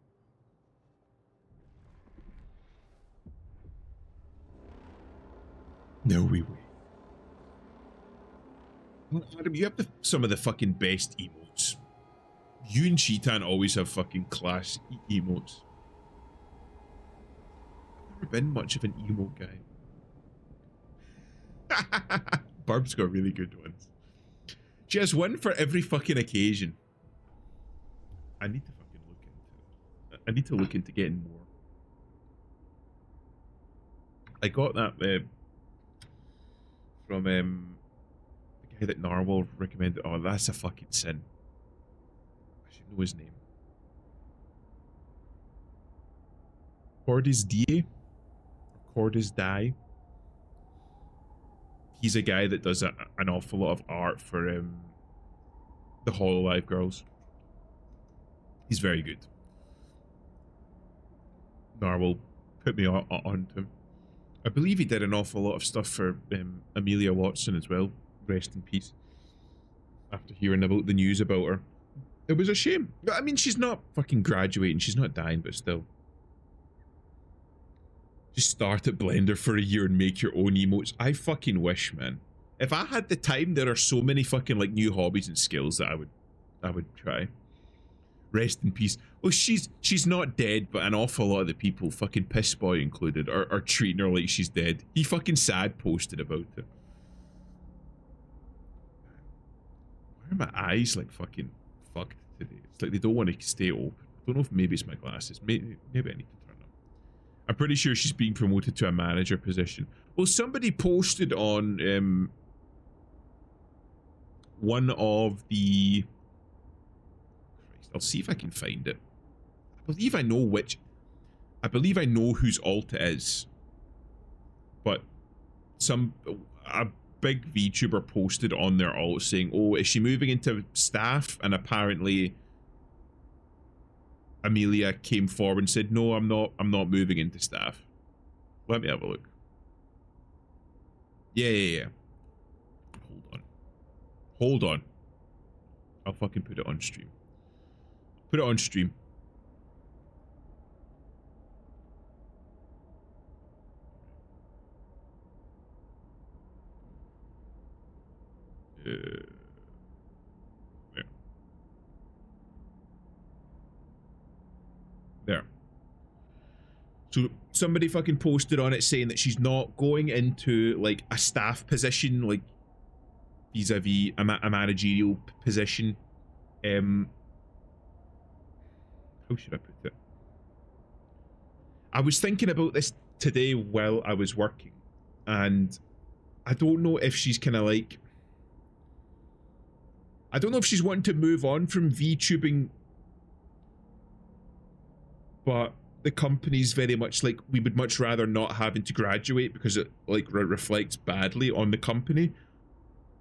S1: No, we wait. Well, Adam, you have some of the fucking best emotes. You and Cheetan always have fucking class emotes. I've never been much of an emote guy. Barb's got really good ones. She has one for every fucking occasion. I need to fucking look into it. I need to look into getting more. I got that from the guy that Narwhal recommended. Oh, that's a fucking sin. I should know his name. Cordis Die? Cordis Die? He's a guy that does an awful lot of art for the Hololive girls. He's very good. Narwhal put me on to him. I believe he did an awful lot of stuff for Amelia Watson as well. Rest in peace. After hearing about the news about her. It was a shame. I mean, she's not fucking graduating. She's not dying, but still. Just start at Blender for a year and make your own emotes. I fucking wish, man. If I had the time, there are so many fucking like new hobbies and skills that I would try. Rest in peace. Well, she's not dead, but an awful lot of the people, fucking Piss Boy included, are treating her like she's dead. He fucking sad posted about it. Why are my eyes like fucking fucked today? It's like they don't want to stay open. I don't know if maybe it's my glasses. Maybe I need to turn them. I'm pretty sure she's being promoted to a manager position. Well, somebody posted on one of the... I'll see if I can find it. I believe I know whose alt it is. But some a big VTuber posted on their alt saying, "Oh, is she moving into staff?" And apparently, Amelia came forward and said, "No, I'm not. I'm not moving into staff." Let me have a look. Yeah. Hold on. I'll fucking put it on stream. Put it on stream. There. There. So somebody fucking posted on it saying that she's not going into like a staff position, like vis-a-vis a managerial position. How should I put it? I was thinking about this today while I was working, and I don't know if she's kind of like, I don't know if she's wanting to move on from VTubing, but the company's very much like, we would much rather not having to graduate because it like reflects badly on the company.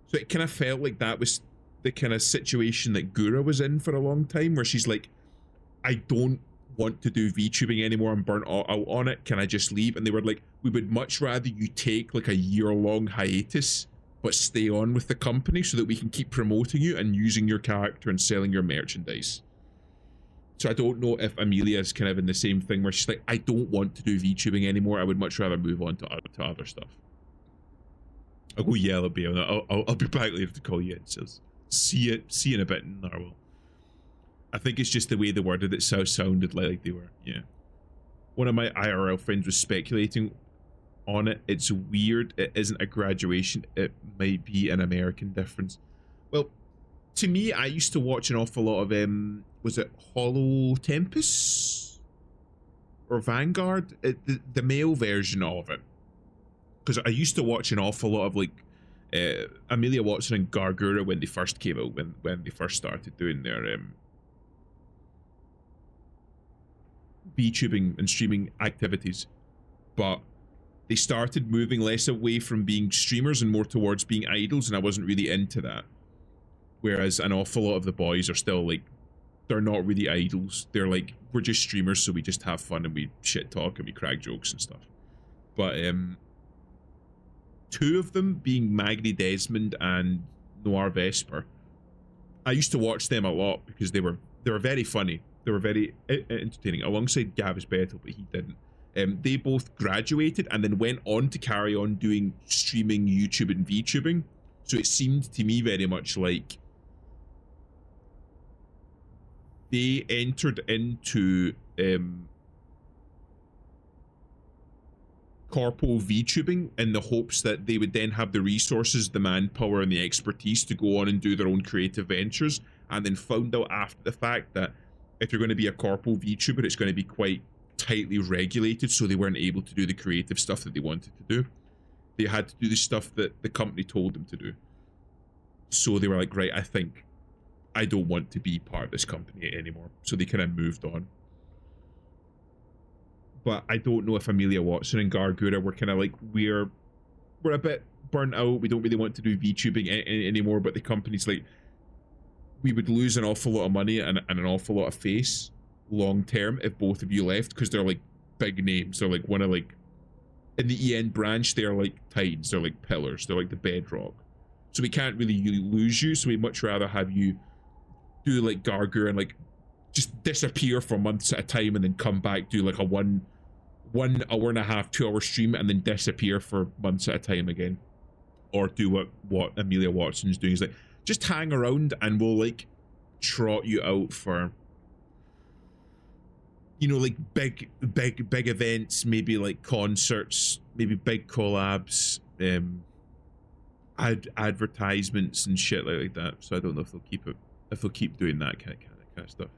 S1: So it kind of felt like that was the kind of situation that Gura was in for a long time, where she's like, I don't want to do VTubing anymore, I'm burnt out on it, can I just leave? And they were like, we would much rather you take like a year-long hiatus but stay on with the company so that we can keep promoting you and using your character and selling your merchandise. So I don't know if Amelia is kind of in the same thing where she's like, I don't want to do VTubing anymore, I would much rather move on to other stuff. I'll go yell at Bale. I'll be back later to call you in. So see you in a bit, Narwhal. I think it's just the way they worded it sounded like they were. Yeah. One of my IRL friends was speculating on it. It's weird. It isn't a graduation. It might be an American difference. Well, to me, I used to watch an awful lot of was it Hollow Tempest or Vanguard? The male version of it. Because I used to watch an awful lot of like Amelia Watson and Gargura when they first came out, when they first started doing their VTubing and streaming activities, but they started moving less away from being streamers and more towards being idols, and I wasn't really into that. Whereas an awful lot of the boys are still like, they're not really idols, they're like, we're just streamers, so we just have fun and we shit talk and we crack jokes and stuff. But two of them being Magni Desmond and Noir Vesper, I used to watch them a lot because they were very funny. They were very entertaining, alongside Gavis Battle, but he didn't. They both graduated and then went on to carry on doing streaming, YouTube and VTubing. So it seemed to me very much like they entered into corpo VTubing in the hopes that they would then have the resources, the manpower and the expertise to go on and do their own creative ventures, and then found out after the fact that if you're going to be a corpo VTuber, it's going to be quite tightly regulated, so they weren't able to do the creative stuff that they wanted to do. They had to do the stuff that the company told them to do. So they were like, right, I think I don't want to be part of this company anymore. So they kind of moved on. But I don't know if Amelia Watson and Gargura were kind of like, we're a bit burnt out, we don't really want to do VTubing anymore, but the company's like, we would lose an awful lot of money and an awful lot of face long term if both of you left, because they're like big names. They're like one of like, in the EN branch, they're like titans, they're like pillars, they're like the bedrock. So we can't really lose you, so we'd much rather have you do like Gargura and like just disappear for months at a time and then come back, do like a 1 hour and a half, 2 hour stream and then disappear for months at a time again. Or do what Amelia Watson's doing, is like, just hang around and we'll like trot you out for, you know, like big events, maybe like concerts, maybe big collabs, advertisements and shit like that. So I don't know if they'll keep it, if they'll keep doing that kind of stuff.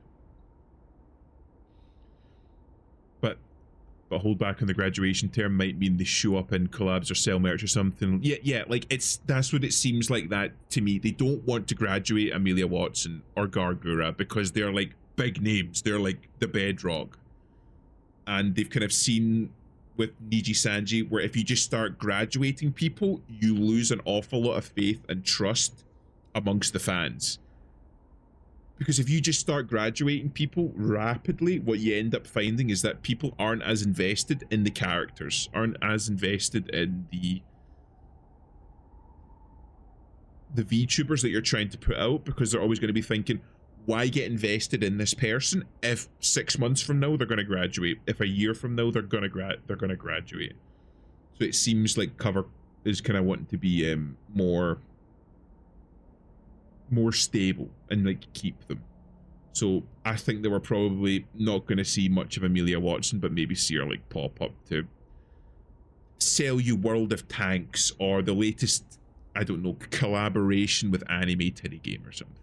S1: But hold back on the graduation term might mean they show up in collabs or sell merch or something. Yeah, like that's what it seems like that to me. They don't want to graduate Amelia Watson or Gargura because they're like big names. They're like the bedrock, and they've kind of seen with Niji Sanji, where if you just start graduating people, you lose an awful lot of faith and trust amongst the fans. Because if you just start graduating people rapidly, what you end up finding is that people aren't as invested in the characters, aren't as invested in the VTubers that you're trying to put out, because they're always going to be thinking, why get invested in this person if 6 months from now they're going to graduate, if a year from now they're going to graduate. So it seems like Cover is kind of wanting to be more stable and like keep them. So I think they were probably not going to see much of Amelia Watson, but maybe see her like pop up to sell you World of Tanks or the latest, I don't know, collaboration with Anime Titty Game or something.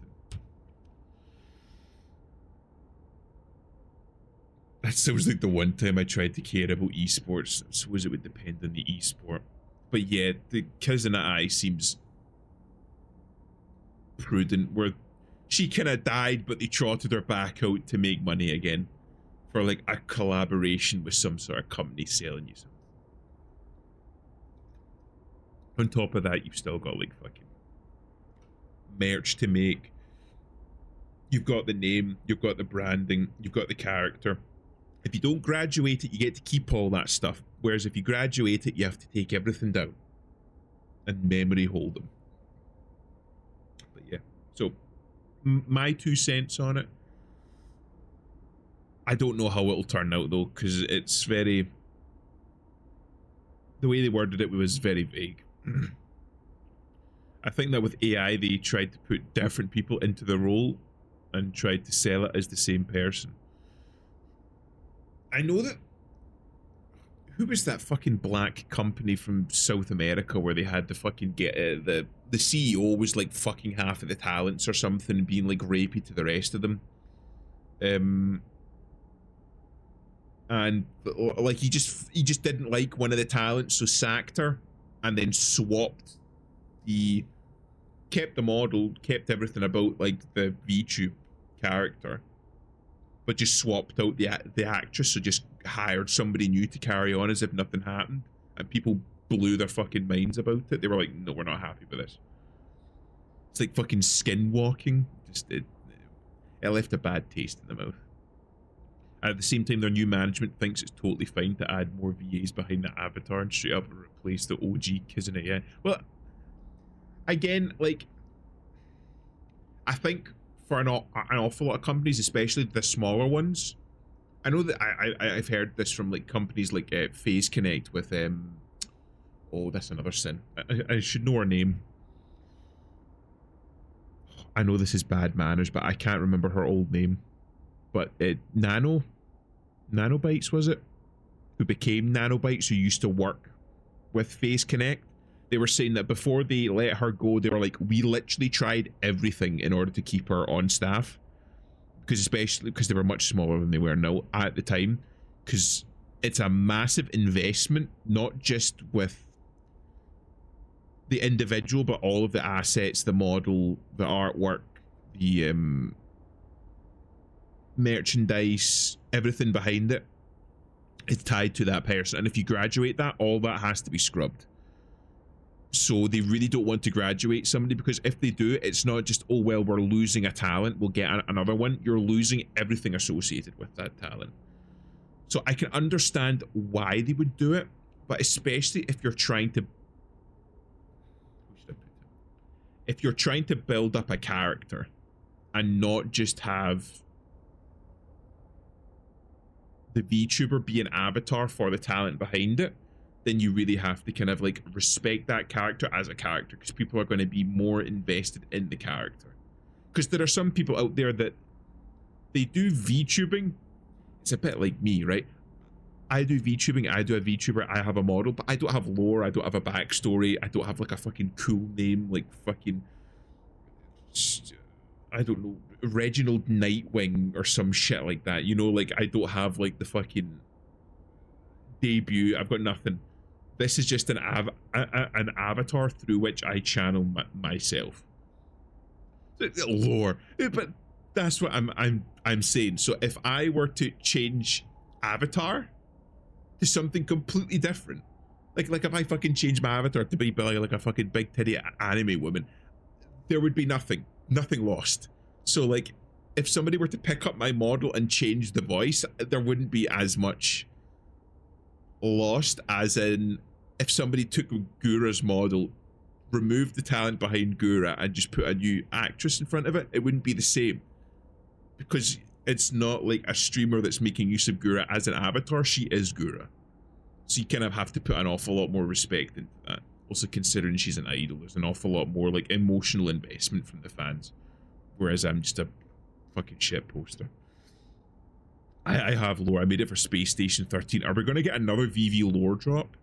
S1: That sounds like the one time I tried to care about esports. I suppose it would depend on the esport. But yeah, the Kizuna Ai seems prudent, where she kind of died, but they trotted her back out to make money again for like a collaboration with some sort of company selling you something. On top of that, you've still got like fucking merch to make. You've got the name, you've got the branding, you've got the character. If you don't graduate it, you get to keep all that stuff. Whereas if you graduate it, you have to take everything down and memory hold them. But yeah, so my 2 cents on it. I don't know how it'll turn out though, because it's very, the way they worded it was very vague. I think that with AI, they tried to put different people into the role and tried to sell it as the same person. I know that, who was that fucking black company from South America where they had to fucking get the CEO was like fucking half of the talents or something and being like rapey to the rest of them. And like he just didn't like one of the talents, so sacked her and then swapped kept the model, kept everything about like the VTube character, but just swapped out the actress, so just hired somebody new to carry on as if nothing happened, and people blew their fucking minds about it. They were like, no, we're not happy with this. It's like fucking skinwalking. Just it left a bad taste in the mouth. And at the same time, their new management thinks it's totally fine to add more VAs behind the avatar and straight up replace the OG Kizuna. Yeah, well, again, like, I think for an awful lot of companies, especially the smaller ones, I know that I've heard this from like companies like Phase Connect with oh, that's another sin. I should know her name. I know this is bad manners, but I can't remember her old name. But Nanobytes, was it? Who became Nanobytes, who used to work with Phase Connect. They were saying that before they let her go, they were like, we literally tried everything in order to keep her on staff. Especially because they were much smaller than they were now at the time. Because it's a massive investment, not just with the individual, but all of the assets, the model, the artwork, the merchandise, everything behind it is tied to that person. And if you graduate that, all that has to be scrubbed. So they really don't want to graduate somebody, because if they do, it's not just, oh well, we're losing a talent, we'll get another one. You're losing everything associated with that talent. So I can understand why they would do it, but especially if you're trying to, if you're trying to build up a character and not just have the VTuber be an avatar for the talent behind it, then you really have to kind of like respect that character as a character, because people are going to be more invested in the character. Because there are some people out there that they do VTubing. It's a bit like me, right? I do VTubing, I do a VTuber, I have a model, but I don't have lore, I don't have a backstory, I don't have like a fucking cool name like fucking, I don't know, Reginald Nightwing or some shit like that, you know, like I don't have like the fucking debut, I've got nothing. This is just an avatar through which I channel myself. Lore, but that's what I'm saying. So if I were to change avatar to something completely different. Like if I fucking changed my avatar to be like a fucking big titty anime woman, there would be nothing lost. So like, if somebody were to pick up my model and change the voice, there wouldn't be as much lost as in if somebody took Gura's model, removed the talent behind Gura, and just put a new actress in front of it. It wouldn't be the same, because it's not like a streamer that's making use of Gura as an avatar. She is Gura, so you kind of have to put an awful lot more respect into that. Also, considering she's an idol, there's an awful lot more like emotional investment from the fans, whereas I'm just a fucking shit poster. I have lore. I made it for Space Station 13. Are we going to get another VV lore drop?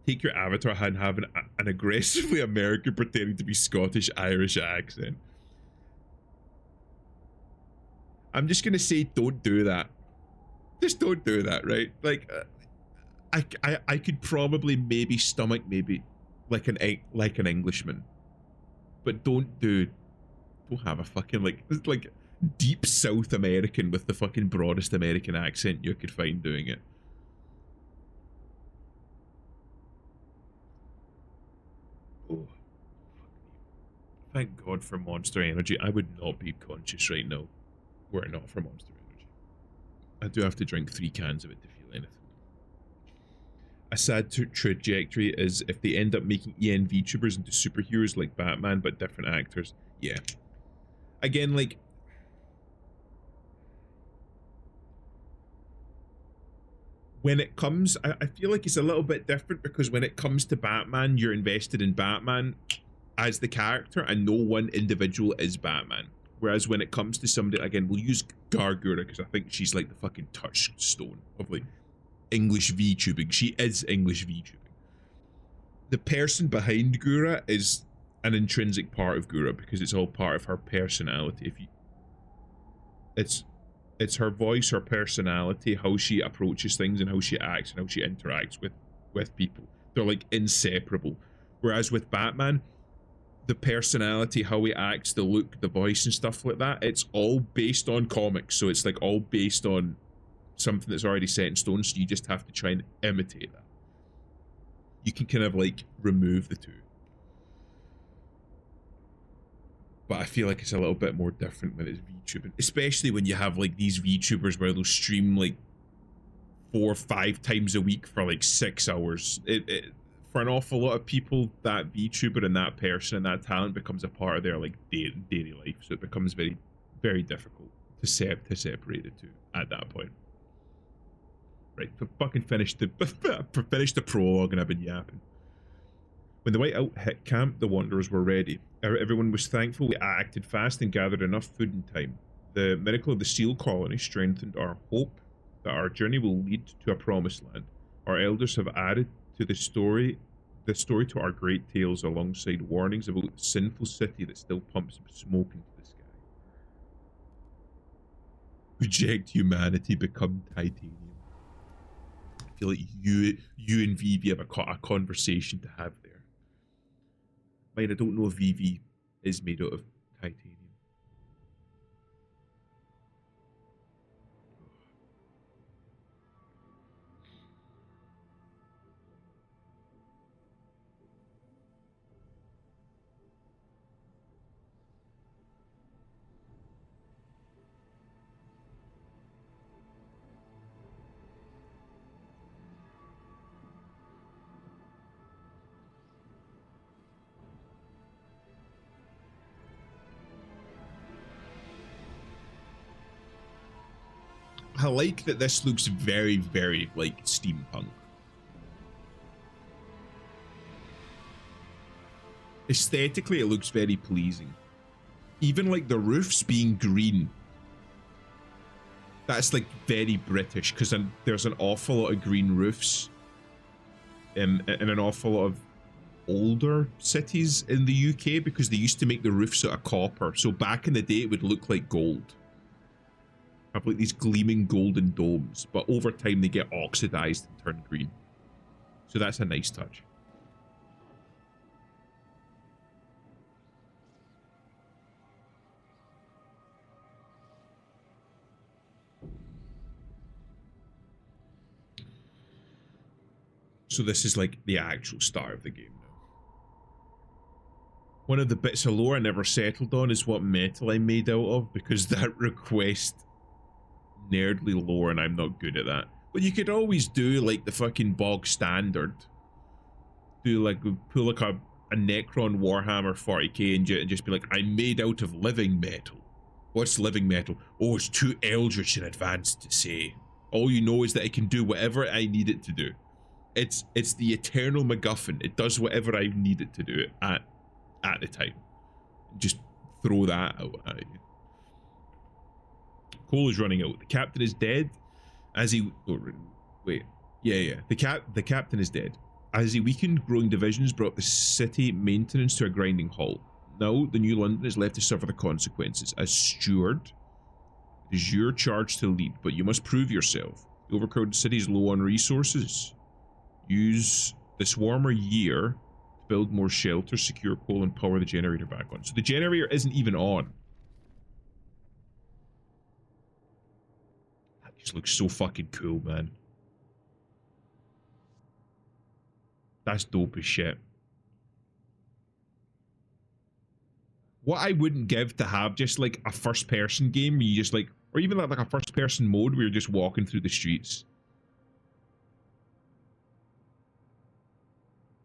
S1: Take your avatar and have an aggressively American pretending to be Scottish Irish accent. I'm just gonna say, don't do that. Just don't do that, right? Like, I could probably maybe stomach like an Englishman, but don't have a fucking like deep South American with the fucking broadest American accent you could find doing it. Oh, thank God for Monster Energy. I would not be conscious right now were it not for Monster Energy. I do have to drink 3 cans of it to feel anything. A sad trajectory is if they end up making EN VTubers into superheroes like Batman, but different actors. Yeah. Again, like, when it comes, I feel like it's a little bit different, because when it comes to Batman, you're invested in Batman as the character, and no one individual is Batman. Whereas when it comes to somebody, again, we'll use Gargura because I think she's like the fucking touchstone of like English VTubing. She is English VTubing. The person behind Gura is an intrinsic part of Gura because it's all part of her personality. It's her voice, her personality, how she approaches things, and how she acts, and how she interacts with people. They're like inseparable. Whereas with Batman, the personality, how he acts, the look, the voice, and stuff like that, it's all based on comics. So it's like all based on something that's already set in stone. So you just have to try and imitate that. You can kind of like remove the two. But I feel like it's a little bit more different when it's VTubing, especially when you have like these VTubers where they'll stream like 4 or 5 times a week for like 6 hours. For an awful lot of people, that VTuber and that person and that talent becomes a part of their like daily life. So it becomes very, very difficult to separate the two at that point. Right, fucking finish the prologue, and I've been yapping. When the whiteout hit camp, the Wanderers were ready. Everyone was thankful we acted fast and gathered enough food in time. The miracle of the Seal Colony strengthened our hope that our journey will lead to a promised land. Our elders have added to the story to our great tales, alongside warnings about the sinful city that still pumps smoke into the sky. Reject humanity, become titanium. I feel like you and Vivi have a conversation to have there. Mind, I don't know if Vivi is made out of titanium. I like that this looks very, very like steampunk. Aesthetically, it looks very pleasing. Even like the roofs being green. That's like very British, because there's an awful lot of green roofs in an awful lot of older cities in the UK, because they used to make the roofs out of copper. So back in the day, it would look like gold. Have like these gleaming golden domes, but over time they get oxidized and turn green. So that's a nice touch. So this is like the actual start of the game now. One of the bits of lore I never settled on is what metal I'm made out of, because that requests nerdly lore and I'm not good at that. But you could always do like the fucking bog standard. Do like, pull like a Necron Warhammer 40k and just be like, I'm made out of living metal. What's living metal? Oh, it's too eldritch and advanced to say. All you know is that it can do whatever I need it to do. It's the eternal MacGuffin. It does whatever I need it to do at the time. Just throw that out at you. Coal is running out. The captain is dead. As he... Oh, wait. Yeah. The captain is dead. As he weakened, growing divisions brought the city maintenance to a grinding halt. Now, the new London is left to suffer the consequences. As steward, it is your charge to lead, but you must prove yourself. The overcrowded city is low on resources. Use this warmer year to build more shelter, secure coal, and power the generator back on. So the generator isn't even on. That just looks so fucking cool, man. That's dope as shit. What I wouldn't give to have just like a first person game where you just like, or even like a first person mode where you're just walking through the streets.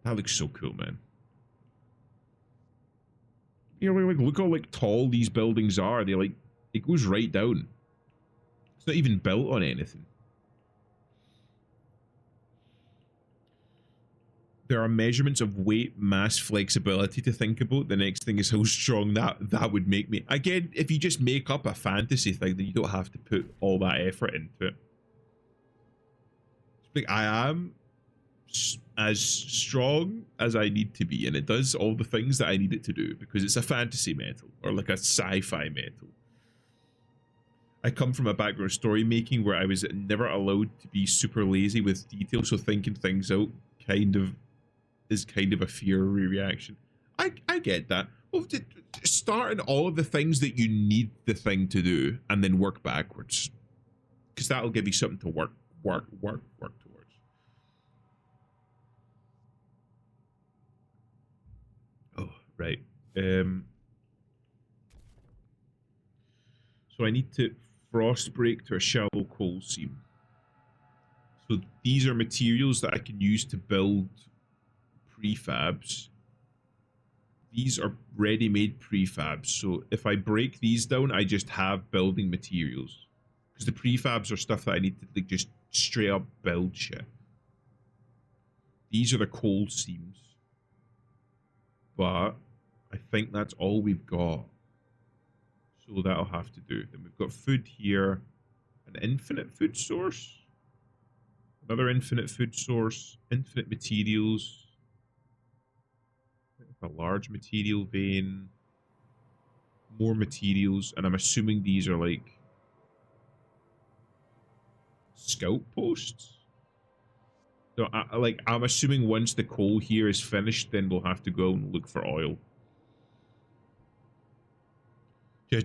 S1: That looks so cool, man. You know, like, look how like tall these buildings are. They like, it goes right down. It's not even built on anything. There are measurements of weight, mass, flexibility to think about. The next thing is how strong that would make me. Again, if you just make up a fantasy thing, then you don't have to put all that effort into it. Like, I am as strong as I need to be, and it does all the things that I need it to do because it's a fantasy metal or like a sci-fi metal. I come from a background of story making where I was never allowed to be super lazy with detail, so thinking things out is kind of a fear reaction. I get that. Well, start on all of the things that you need the thing to do and then work backwards, because that'll give you something to work towards. Oh, right. So I need to frost break to a shallow coal seam. So these are materials that I can use to build prefabs. These are ready-made prefabs. So if I break these down, I just have building materials. Because the prefabs are stuff that I need to like just straight up build shit. These are the coal seams. But I think that's all we've got. So that'll have to do. Then we've got food here. An infinite food source. Another infinite food source. Infinite materials. A large material vein. More materials. And I'm assuming these are like scout posts. So I'm assuming once the coal here is finished, then we'll have to go and look for oil.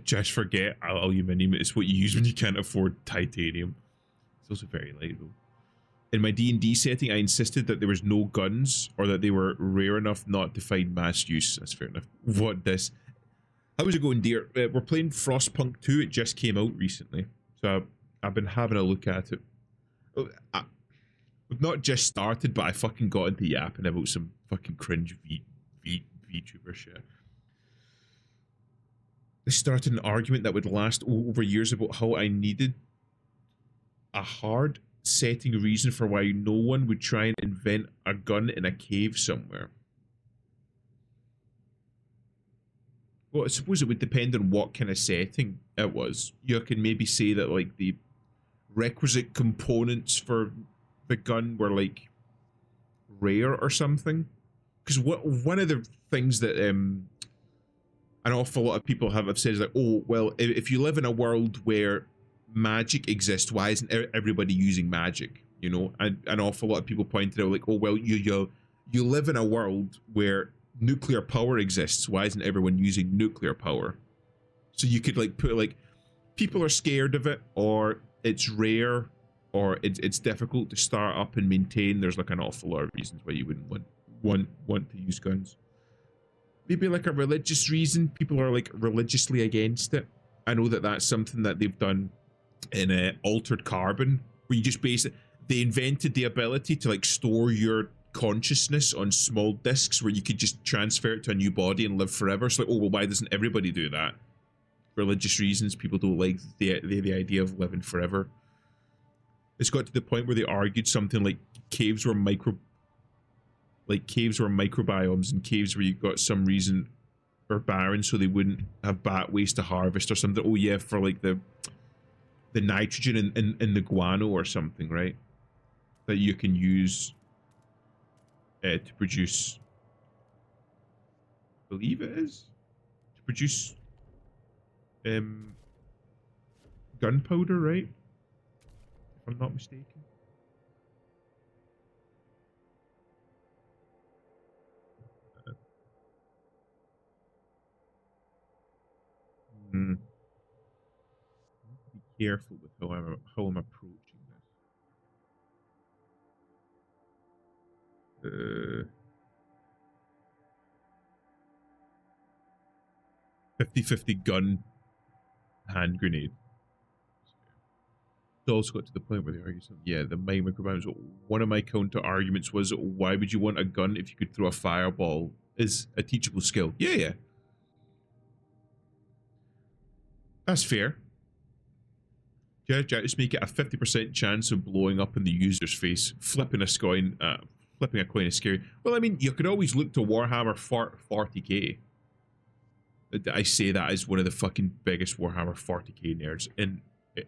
S1: Just forget aluminium. It's what you use when you can't afford titanium. It's also very light though. In my D&D setting, I insisted that there was no guns or that they were rare enough not to find mass use. That's fair enough. What this? How's it going, dear? We're playing Frostpunk 2. It just came out recently. So I've been having a look at it. We've not just started, but I fucking got into yapping about some fucking cringe VTuber shit. They started an argument that would last over years about how I needed a hard setting reason for why no one would try and invent a gun in a cave somewhere. Well, I suppose it would depend on what kind of setting it was. You can maybe say that like the requisite components for the gun were like rare or something. Because one of the things that an awful lot of people have said is like, oh, well, if you live in a world where magic exists, why isn't everybody using magic? You know, and an awful lot of people pointed out like, oh, well, you live in a world where nuclear power exists, why isn't everyone using nuclear power? So you could like put like people are scared of it, or it's rare, or it's difficult to start up and maintain. There's like an awful lot of reasons why you wouldn't want to use guns. Maybe like a religious reason. People are like religiously against it. I know that that's something that they've done in Altered Carbon, where you just they invented the ability to like store your consciousness on small discs where you could just transfer it to a new body and live forever. So like, oh well, why doesn't everybody do that? Religious reasons. People don't like the idea of living forever. It's got to the point where they argued something like caves were microbiomes, and caves where you got some reason or barren so they wouldn't have bat waste to harvest or something. Oh yeah, for like the nitrogen in the guano or something, right? That you can use to produce, I believe it is, to produce gunpowder, right? If I'm not mistaken. Be careful with how I'm approaching this. 50-50 gun hand grenade. It also got to the point where they argued something. Yeah, the microbiomes. One of my counter arguments was, why would you want a gun if you could throw a fireball? Is a teachable skill. Yeah. That's fair. Yeah, just make it a 50% chance of blowing up in the user's face. Flipping a coin is scary. Well, I mean, you could always look to Warhammer 40k. I say that as one of the fucking biggest Warhammer 40k nerds in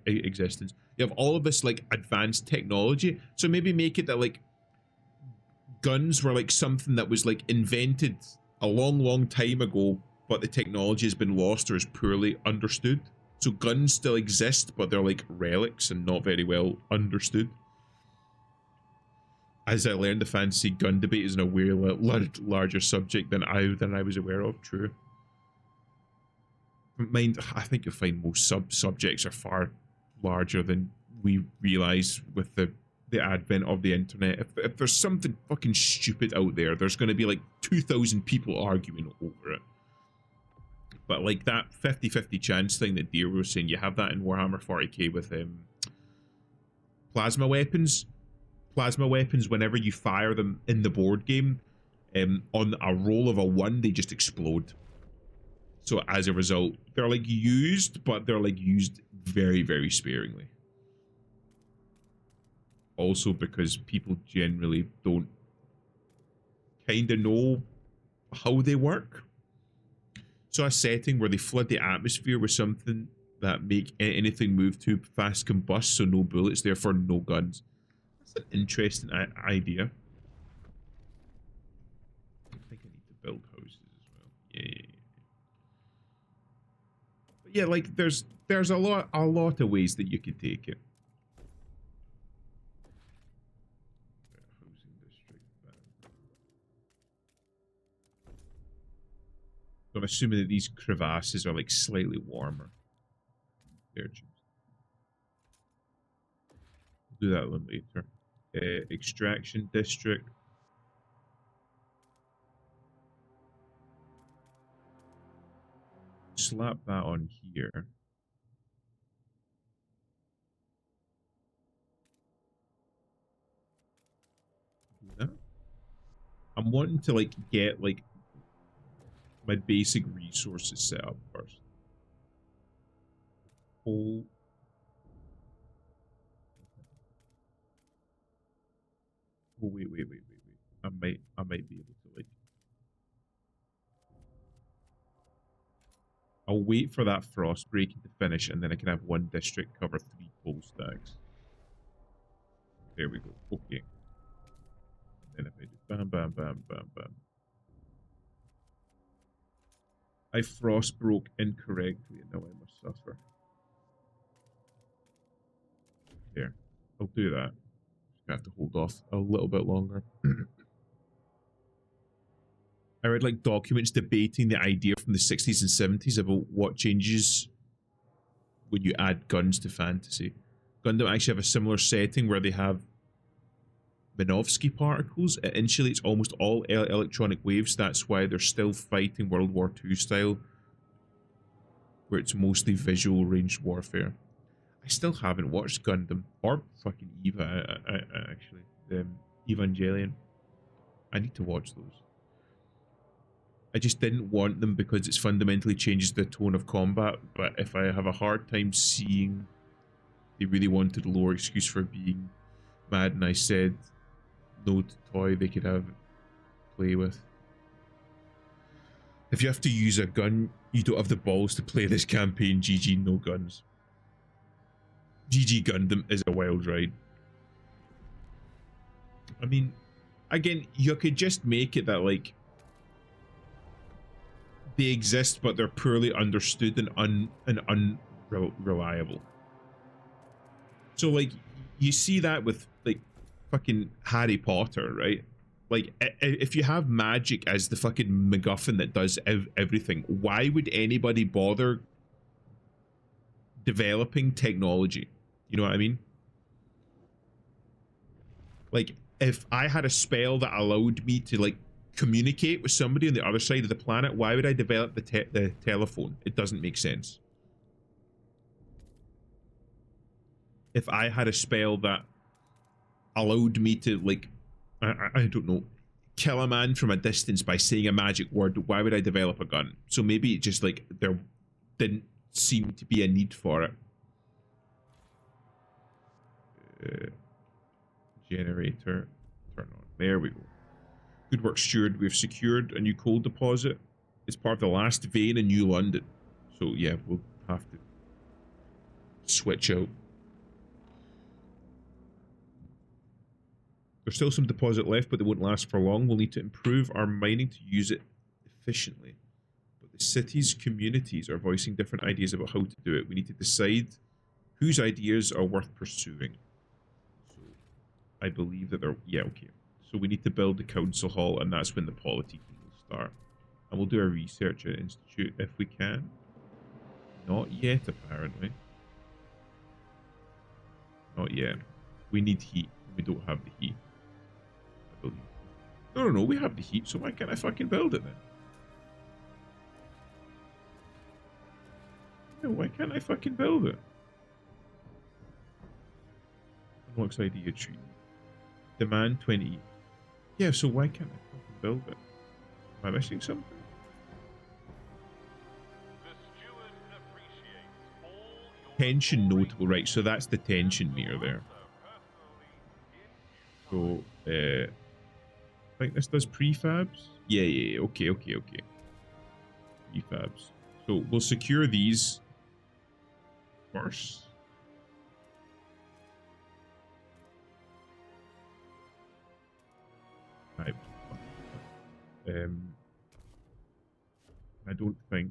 S1: existence. You have all of this like advanced technology, so maybe make it that like guns were like something that was like invented a long time ago, but the technology has been lost or is poorly understood. So guns still exist, but they're like relics and not very well understood. As I learned, the fantasy gun debate is in a way larger subject than I was aware of. True. Mind, I think you'll find most subjects are far larger than we realize with the advent of the internet. If there's something fucking stupid out there, there's going to be like 2,000 people arguing over it. But like that 50-50 chance thing that Deer was saying, you have that in Warhammer 40k with plasma weapons. Plasma weapons, whenever you fire them in the board game, on a roll of a 1, they just explode. So as a result, they're like used, but they're like used very, very sparingly. Also because people generally don't kind of know how they work. So a setting where they flood the atmosphere with something that make anything move too fast combust, so no bullets, therefore no guns. That's an interesting idea. I think I need to build houses as well. Yeah. But yeah, like there's a lot of ways that you could take it. Housing district. So I'm assuming that these crevasses are like slightly warmer. We'll do that one later. Extraction district. Slap that on here. Do that. I'm wanting to like get like my basic resources set up first. Oh. Oh, wait. I might be able to like. I'll wait for that frost breaking to finish, and then I can have one district cover 3 pole stacks. There we go. Okay. And then if I do bam. I frost broke incorrectly, and now I must suffer. There. I'll do that. Just gonna have to hold off a little bit longer. I read like documents debating the idea from the 60s and 70s about what changes when you add guns to fantasy. Gundam actually have a similar setting where they have Minovsky particles. It insulates almost all electronic waves. That's why they're still fighting World War II style, where it's mostly visual ranged warfare. I still haven't watched Gundam or fucking Eva, actually. Evangelion. I need to watch those. I just didn't want them because it's fundamentally changes the tone of combat, but if I have a hard time seeing they really wanted a lower excuse for being mad and I said no toy they could have play with. If you have to use a gun, you don't have the balls to play this campaign. GG, no guns. GG Gundam is a wild ride. I mean, again, you could just make it that like they exist but they're poorly understood and unreliable. So like you see that with like fucking Harry Potter, right? Like if you have magic as the fucking MacGuffin that does everything, why would anybody bother developing technology? You know what I mean? Like if I had a spell that allowed me to like communicate with somebody on the other side of the planet, why would I develop the telephone? It doesn't make sense. If I had a spell that allowed me to like I don't know, kill a man from a distance by saying a magic word, why would I develop a gun? So maybe it just like there didn't seem to be a need for it. Generator, turn on. There we go. Good work, Steward. We've secured a new coal deposit. It's part of the last vein in New London. So yeah, we'll have to switch out. There's still some deposit left, but they won't last for long. We'll need to improve our mining to use it efficiently. But the city's communities are voicing different ideas about how to do it. We need to decide whose ideas are worth pursuing. So I believe that they're... Yeah, okay. So we need to build the council hall, and that's when the politicking will start. And we'll do a research institute if we can. Not yet, apparently. Not yet. We need heat. We don't have the heat. I believe. No, we have the heat, so why can't I fucking build it then? No, why can't I fucking build it? Unlocks idea tree. Demand 20. Yeah, so why can't I fucking build it? Am I missing something? Tension notable, right? So that's the tension meter there. So, I think this does prefabs. Yeah. Okay. Prefabs. So we'll secure these first. Right. I don't think.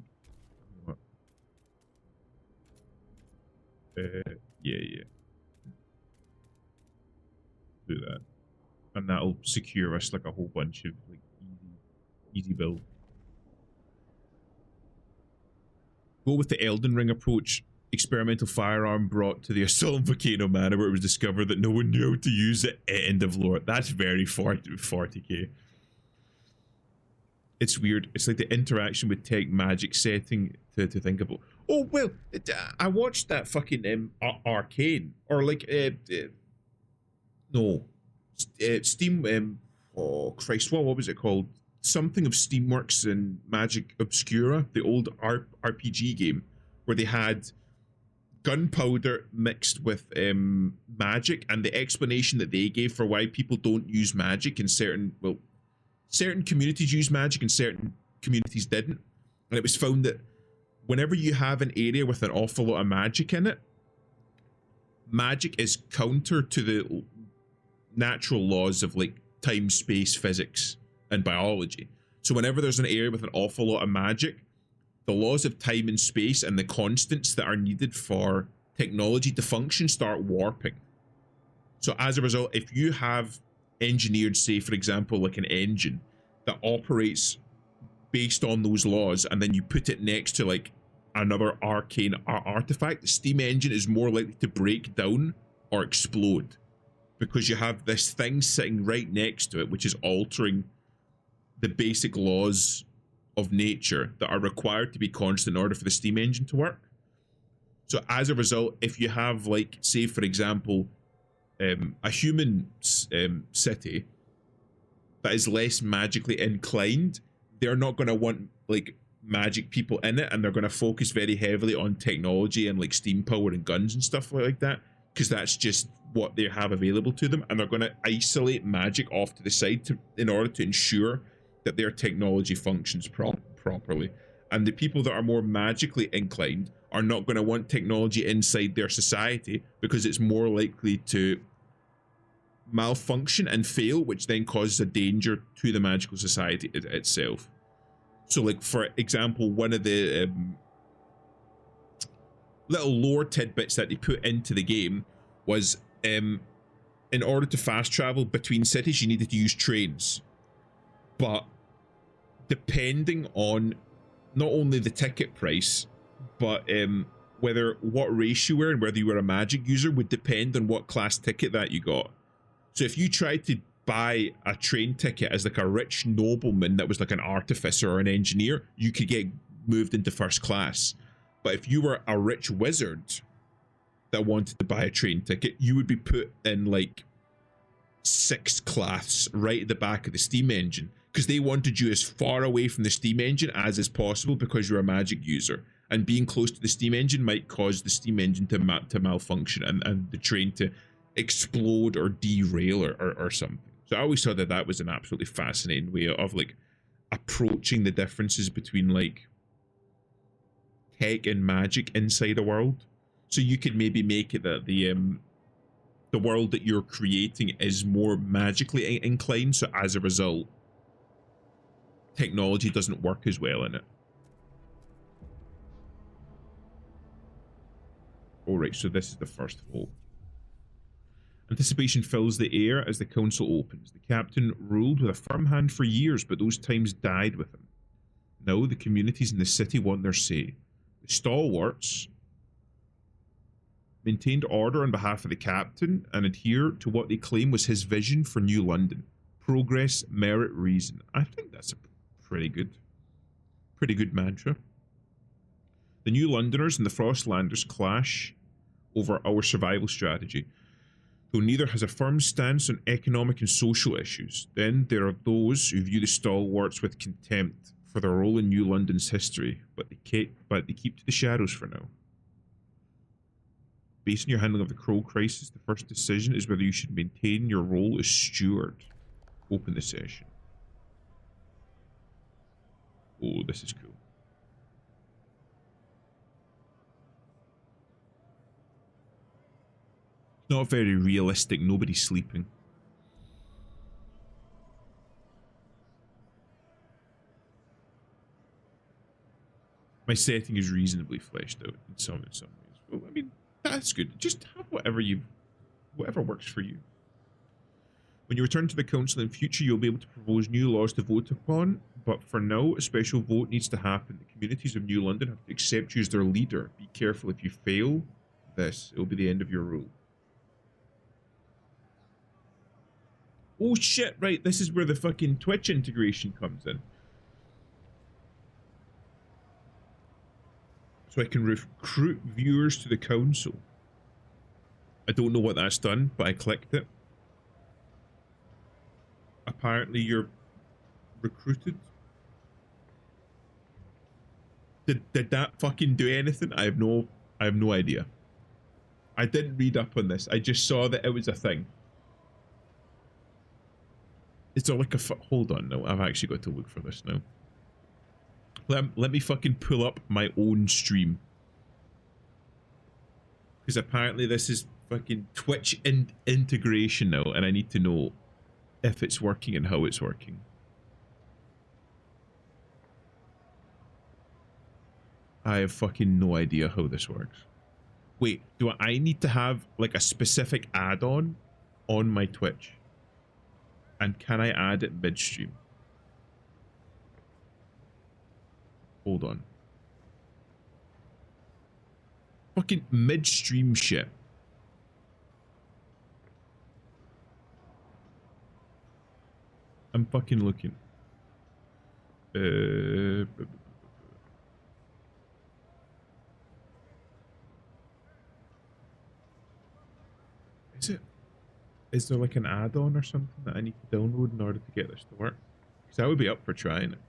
S1: Yeah. Do that, and that'll secure us like a whole bunch of like easy build. Go with the Elden Ring approach. Experimental firearm brought to the assault on Volcano Manor, where it was discovered that no one knew how to use it. End of lore. That's very 40k. It's weird. It's like the interaction with tech magic setting to think about. Oh well, I watched that fucking Arcane or like no, Steam. Oh Christ, what was it called? Something of Steamworks and Magic Obscura, the old RPG game, where they had gunpowder mixed with magic, and the explanation that they gave for why people don't use magic in certain communities use magic and certain communities didn't, and it was found that whenever you have an area with an awful lot of magic in it, magic is counter to the natural laws of like time, space, physics, and biology. So whenever there's an area with an awful lot of magic, the laws of time and space and the constants that are needed for technology to function start warping. So as a result, if you have engineered, say for example, like an engine that operates based on those laws, and then you put it next to like another arcane artifact, the steam engine is more likely to break down or explode, because you have this thing sitting right next to it which is altering the basic laws of nature that are required to be constant in order for the steam engine to work. So as a result, if you have, like, say for example, a human city that is less magically inclined, they're not going to want like magic people in it, and they're going to focus very heavily on technology and like steam power and guns and stuff like that, because that's just what they have available to them, and they're going to isolate magic off to the side in order to ensure that their technology functions properly. And the people that are more magically inclined are not going to want technology inside their society, because it's more likely to malfunction and fail, which then causes a danger to the magical society itself. So, like, for example, one of the little lore tidbits that they put into the game was, in order to fast travel between cities, you needed to use trains. But depending on not only the ticket price, but what race you were and whether you were a magic user would depend on what class ticket that you got. So if you tried to buy a train ticket as like a rich nobleman that was like an artificer or an engineer, you could get moved into first class. But if you were a rich wizard that wanted to buy a train ticket, you would be put in like sixth class, right at the back of the steam engine, because they wanted you as far away from the steam engine as is possible, because you're a magic user, and being close to the steam engine might cause the steam engine to malfunction and the train to explode or derail or something. So I always thought that that was an absolutely fascinating way of like approaching the differences between like tech and magic inside a world. So you could maybe make it that the world that you're creating is more magically inclined, so as a result technology doesn't work as well in it. All right, so this is the first vault. Anticipation fills the air as the council opens. The captain ruled with a firm hand for years, but those times died with him. Now the communities in the city want their say. The stalwarts maintained order on behalf of the captain and adhere to what they claim was his vision for New London. Progress, merit, reason. I think that's a pretty good mantra. The New Londoners and the Frostlanders clash over our survival strategy. Though neither has a firm stance on economic and social issues, then there are those who view the stalwarts with contempt for their role in New London's history, but they keep to the shadows for now. Based on your handling of the Crow crisis, the first decision is whether you should maintain your role as steward. Open the session. Oh, this is cool. Not very realistic, nobody's sleeping. My setting is reasonably fleshed out in some ways. Well, I mean, that's good. Just have whatever works for you. When you return to the council in future, you'll be able to propose new laws to vote upon, but for now, a special vote needs to happen. The communities of New London have to accept you as their leader. Be careful, if you fail this, it will be the end of your rule. Oh shit, right, this is where the fucking Twitch integration comes in. So I can recruit viewers to the council. I don't know what that's done, but I clicked it. Apparently you're recruited. Did that fucking do anything? I have no idea. I didn't read up on this. I just saw that it was a thing. Is there like a hold on, no, I've actually got to look for this now. Let me fucking pull up my own stream. Because apparently this is fucking Twitch integration now, and I need to know if it's working and how it's working. I have fucking no idea how this works. Wait, do I need to have like a specific add-on on my Twitch? And can I add it midstream? Hold on. Fucking midstream shit. fucking looking. Is it? Is there like an add-on or something that I need to download in order to get this to work? Because I would be up for trying it.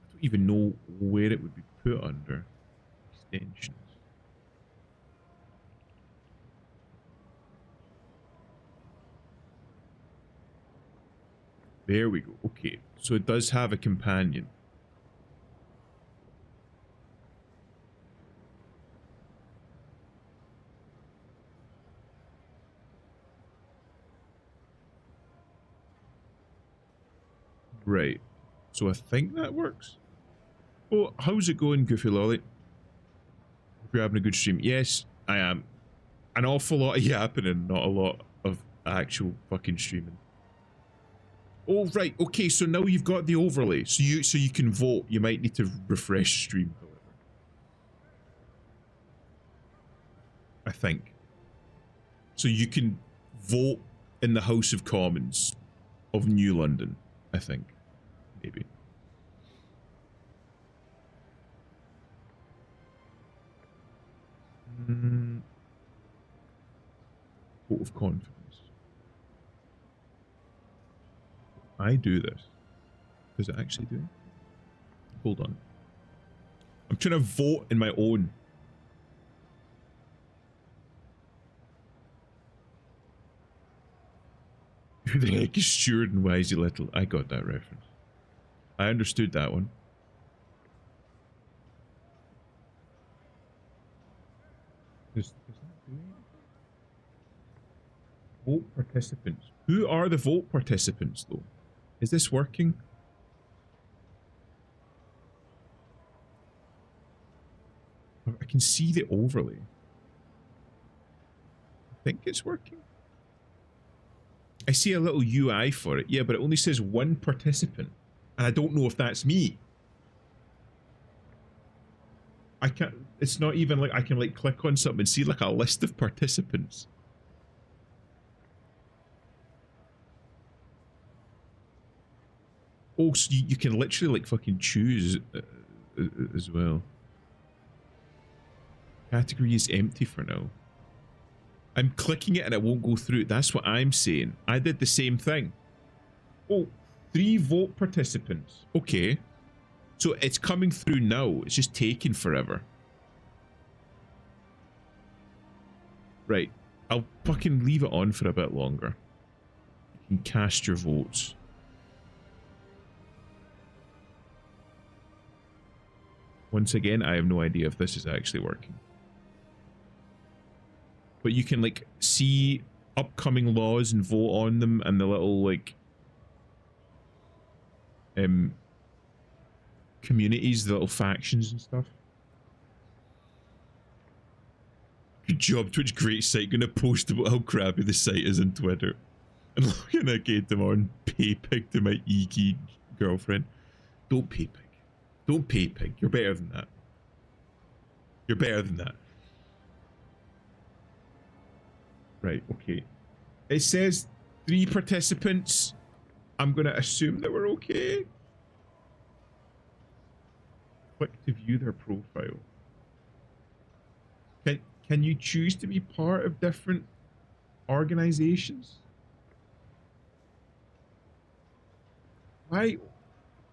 S1: I don't even know where it would be put under. Extensions. There we go. Okay, so it does have a companion. Right. So I think that works. Oh, how's it going, Goofy Lolly? Hope you're having a good stream. Yes, I am. An awful lot of yapping and not a lot of actual fucking streaming. Oh right, okay, so now you've got the overlay. So you can vote. You might need to refresh stream, however. I think. So you can vote in the House of Commons of New London, I think. Maybe. Vote of confidence. I do this. Does it actually do it? Hold on. I'm trying to vote in my own. Who the heck is Stuart and why is he little? I got that reference. I understood that one. Does that do anything? Vote participants. Who are the vote participants though? Is this working? I can see the overlay. I think it's working. I see a little UI for it, yeah, but it only says one participant. And I don't know if that's me. I can't, it's not even like I can like click on something and see like a list of participants. Oh, so you can literally like fucking choose as well. Category is empty for now. I'm clicking it and it won't go through. That's what I'm saying. I did the same thing. Oh, 3 vote participants. Okay. So it's coming through now. It's just taking forever. Right. I'll fucking leave it on for a bit longer. You can cast your votes. Once again, I have no idea if this is actually working. But you can like see upcoming laws and vote on them and the little like communities, the little factions and stuff. Good job, Twitch. Great site. Gonna post about how crappy the site is on Twitter. And looking at get them on pay pig to my geeky girlfriend. Don't pay pig. Don't pay pig. You're better than that. You're better than that. Right, okay. It says 3 participants. I'm going to assume that we're okay. Click to view their profile. Can you choose to be part of different organizations? Why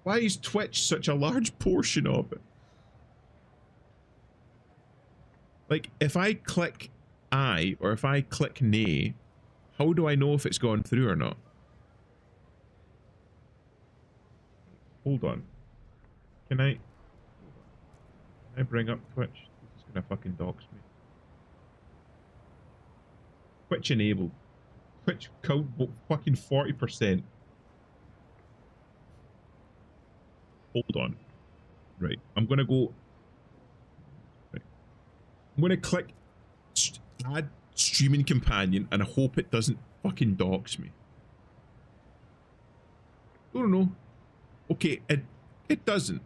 S1: is Twitch such a large portion of it? Like, if I click I or if I click nay, how do I know if it's gone through or not? Hold on. Can I bring up Twitch? This is gonna fucking dox me. Twitch enabled. Twitch count fucking 40%. Hold on. Right. I'm gonna go. Right. I'm gonna click add streaming companion and I hope it doesn't fucking dox me. I don't know. Okay, it doesn't.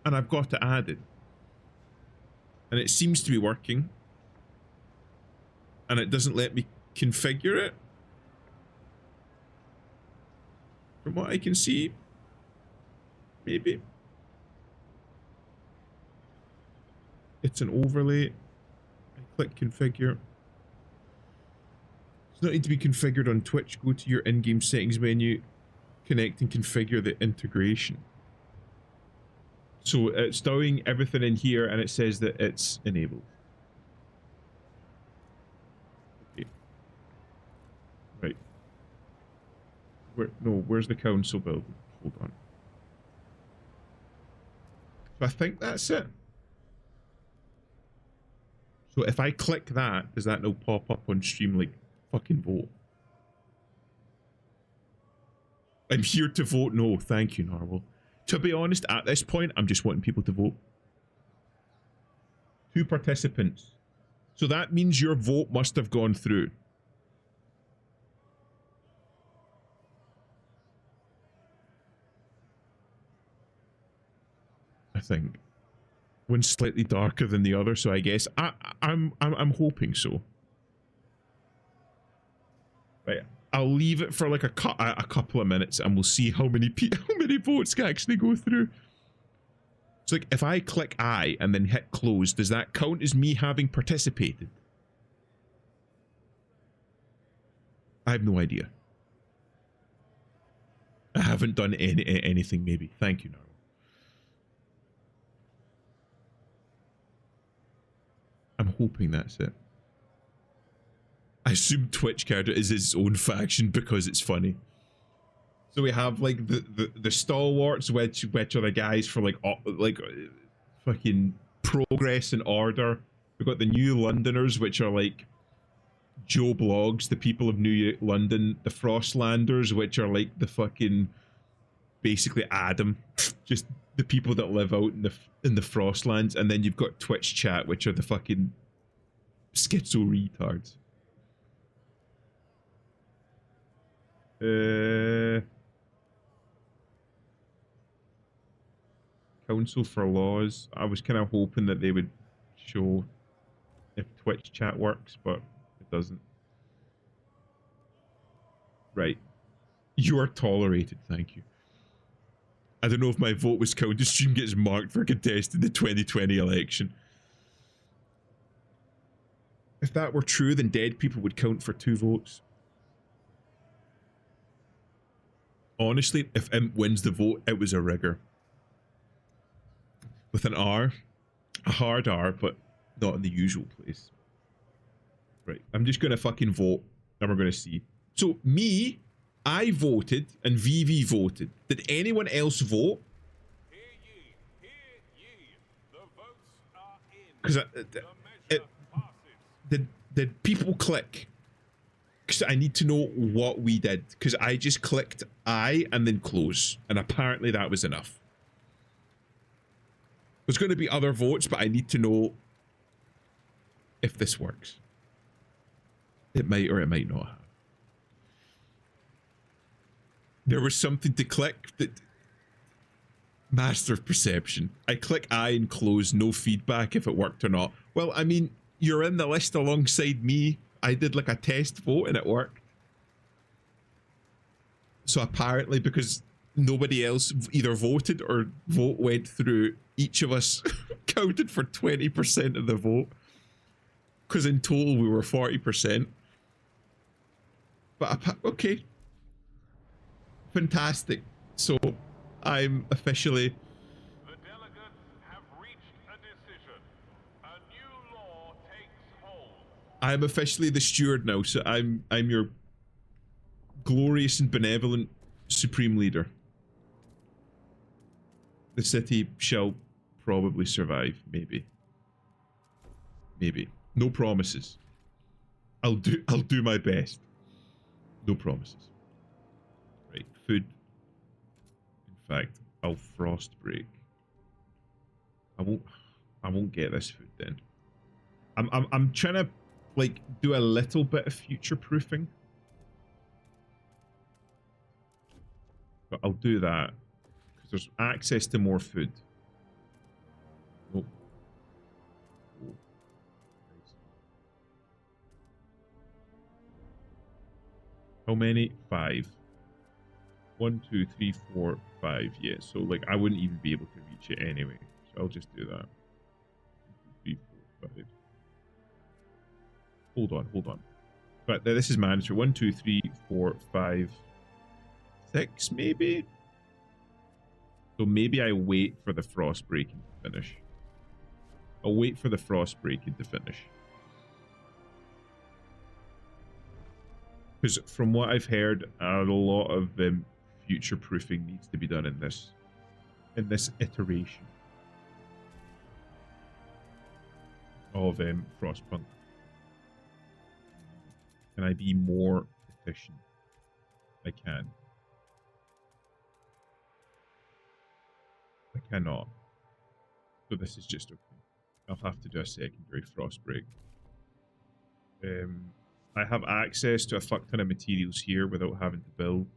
S1: And I've got to add it. And it seems to be working. and it doesn't let me configure it. From what I can see, maybe. It's an overlay. I click configure. It's not need to be configured on Twitch. Go to your in-game settings menu, connect and configure the integration. So it's doing everything in here and it says that it's enabled. Okay. Right. Where's the council building? Hold on. So I think that's it. So if I click that, does that now pop up on stream like fucking vote? I'm here to vote. No, thank you, Narwhal. To be honest, at this point, I'm just wanting people to vote. 2 participants. So that means your vote must have gone through. I think. One's slightly darker than the other, so I guess I'm hoping so. Right, I'll leave it for like a couple of minutes, and we'll see how many votes can actually go through. So, like, if I click I and then hit close, does that count as me having participated? I have no idea. I haven't done anything. Maybe. Thank you, Narwhal. I'm hoping that's it. I assume Twitch character is its own faction because it's funny. So we have like the stalwarts, which are the guys for like fucking progress and order. We've got the New Londoners, which are like Joe Blogs, the people of New London. The Frostlanders, which are like the fucking basically Adam, just the people that live out in the Frostlands. And then you've got Twitch chat, which are the fucking schizo retards. Council for Laws. I was kind of hoping that they would show if Twitch chat works, but it doesn't. Right. You are tolerated, thank you. I don't know if my vote was counted. Stream gets marked for contesting the 2020 election. If that were true, then dead people would count for 2 votes. Honestly, if Imp wins the vote, it was a rigger. With an R. A hard R, but not in the usual place. Right, I'm just gonna fucking vote, and we're gonna see. So, me, I voted, and VV voted. Did anyone else vote?
S2: Hear ye, hear ye. The votes are in.
S1: Because
S2: The measure passes.
S1: did people click? Because I need to know what we did. Because I just clicked I and then close, and apparently that was enough. There's going to be other votes, but I need to know if this works. It might or it might not have. There was something to click that... Master of Perception. I click I and close, no feedback if it worked or not. Well, I mean, you're in the list alongside me. I did like a test vote and it worked. So apparently, because nobody else either voted or vote went through, each of us counted for 20% of the vote. Because in total we were 40%. But okay. Fantastic. So I'm officially...
S2: The delegates have reached a decision. A new law takes hold.
S1: I'm officially the steward now, so I'm your glorious and benevolent supreme leader. The city shall probably survive, maybe. Maybe. No promises. I'll do my best. No promises. Right, food. In fact, I'll frost break. I won't get this food then. I'm trying to like do a little bit of future proofing. But I'll do that because there's access to more food. Nope. Oh. How many? 5. 1, 2, 3, 4, 5. Yeah, so like I wouldn't even be able to reach it anyway. So I'll just do that. 2, 3, 4, 5. Hold on. But this is mandatory. 1, 2, 3, 4, 5, 6, maybe? So maybe I wait for the frost breaking to finish. I'll wait for the frost breaking to finish. Because from what I've heard, a lot of future proofing needs to be done in this iteration of Frostpunk. Can I be more efficient? I can. I cannot. So this is just okay. I'll have to do a secondary frost break. I have access to a fuck ton of materials here without having to build.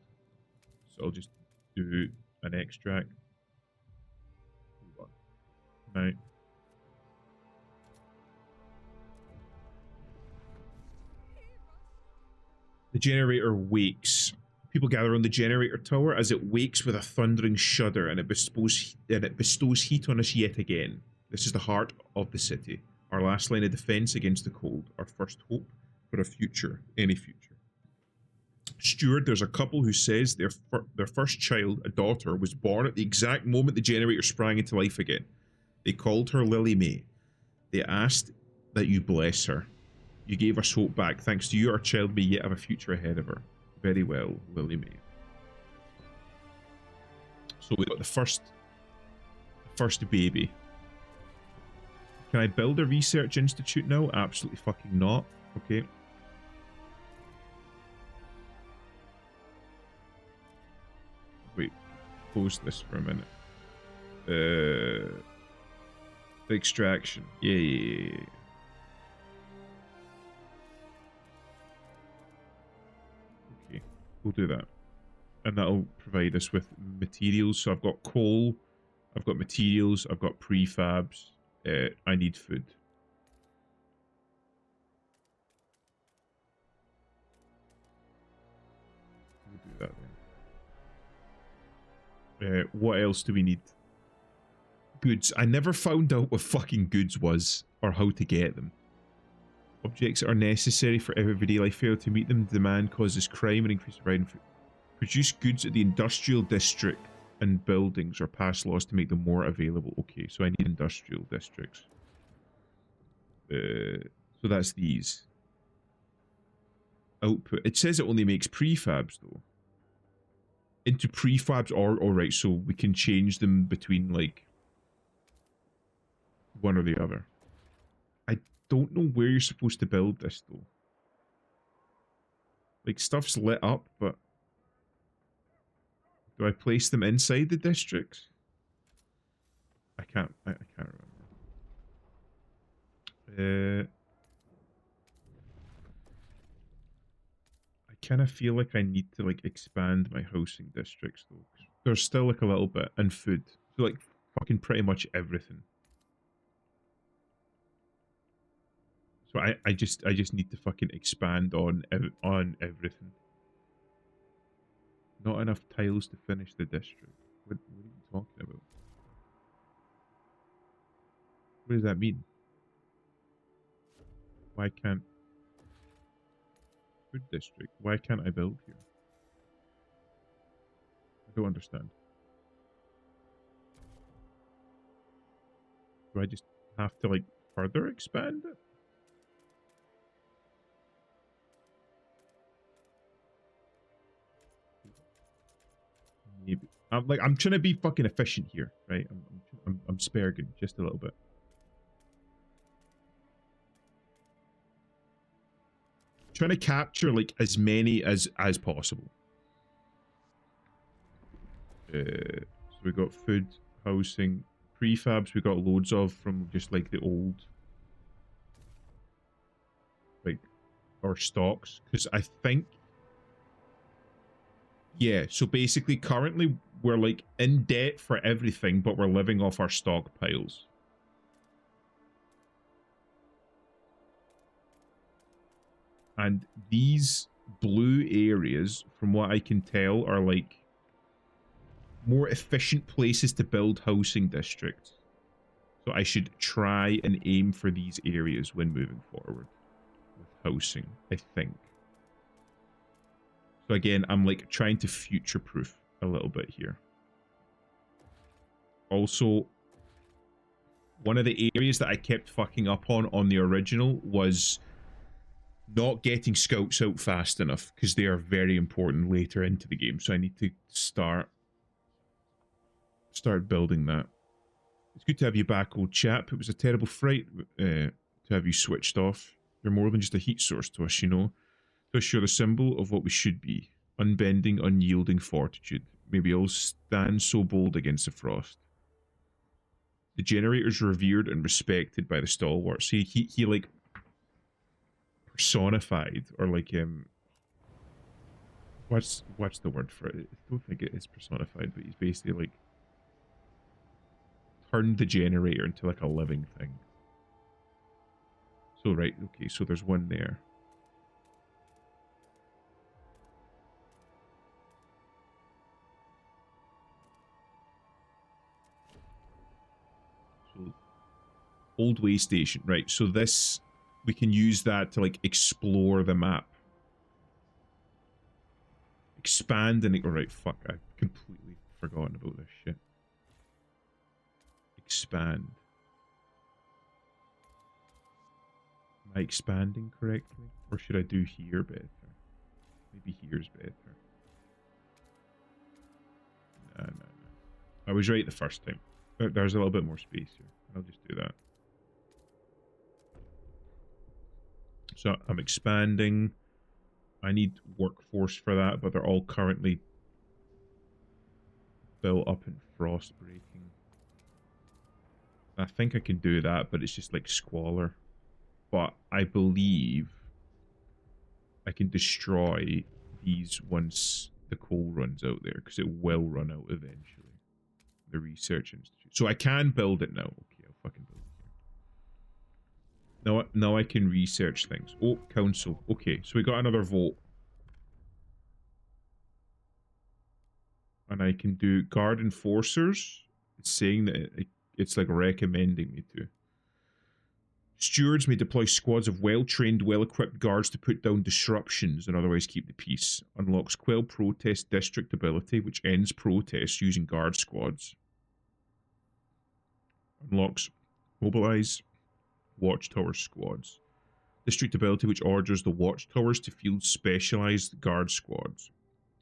S1: So I'll just do an extract. Hold on. Right. The generator wakes. People gather on the generator tower as it wakes with a thundering shudder, and it bestows heat on us yet again. This is the heart of the city, our last line of defense against the cold, our first hope for a future, any future. Steward, there's a couple who says their first child, a daughter, was born at the exact moment the generator sprang into life again. They called her Lily May. They asked that you bless her. You gave us hope back. Thanks to you, our child may yet have a future ahead of her. Very well, Lily May. So we got the first baby. Can I build a research institute now? Absolutely fucking not. Okay. Wait, pause this for a minute. Extraction. Yeah. Okay, we'll do that. And that'll provide us with materials. So I've got coal, I've got materials, I've got prefabs. I need food. We'll do that then. What else do we need? Goods. I never found out what fucking goods was or how to get them. Objects are necessary for everyday life. Fail to meet them, demand causes crime and increase providing food. Produce goods at the industrial district and buildings or pass laws to make them more available. Okay, so I need industrial districts. So that's these. Output. It says it only makes prefabs though. Into prefabs or alright, so we can change them between like one or the other. I don't know where you're supposed to build this though. Like stuff's lit up, but do I place them inside the districts? I can't remember. I kind of feel like I need to like expand my housing districts though. There's still like a little bit, and food. So like fucking pretty much everything. So I just need to fucking expand on everything. Not enough tiles to finish the district. What are you talking about? What does that mean? Why can't... Food district. Why can't I build here? I don't understand. Do I just have to like further expand it? Maybe. I'm trying to be fucking efficient here, right? I'm sparging just a little bit. Trying to capture like as many as possible. So we got food, housing, prefabs. We got loads of from just like the old, like our stocks. Because I think, yeah. So basically, currently we're like in debt for everything, but we're living off our stockpiles. And these blue areas, from what I can tell, are like more efficient places to build housing districts. So I should try and aim for these areas when moving forward with housing, I think. So again, I'm like trying to future-proof a little bit here. Also, one of the areas that I kept fucking up on the original was not getting scouts out fast enough, because they are very important later into the game. So I need to start building that. It's good to have you back, old chap. It was a terrible fright to have you switched off. You're more than just a heat source to us, you know. To us, you're the symbol of what we should be. Unbending, unyielding fortitude. Maybe I'll stand so bold against the frost. The generator's revered and respected by the stalwarts. He like personified, or like what's the word for it? I don't think it is personified, but he's basically like turned the generator into like a living thing. So right, okay, so there's one there. So Old Way Station, right? So this, we can use that to like explore the map. Expand and... Alright, fuck, I've completely forgotten about this shit. Expand. Am I expanding correctly? Or should I do here better? Maybe here's better. No. I was right the first time. There's a little bit more space here. I'll just do that. So I'm expanding. I need workforce for that, but they're all currently built up in frost breaking. I think I can do that, but it's just like squalor. But I believe I can destroy these once the coal runs out there, because it will run out eventually. The research institute. So I can build it now. Okay, I'll fucking build it here. Now I can research things. Oh, council. Okay, so we got another vote. And I can do guard enforcers. It's saying that it's like recommending me to. Stewards may deploy squads of well-trained, well-equipped guards to put down disruptions and otherwise keep the peace. Unlocks Quell Protest District ability, which ends protests using guard squads. Unlocks Mobilize Watchtower squads. District ability, which orders the watchtowers to field specialized guard squads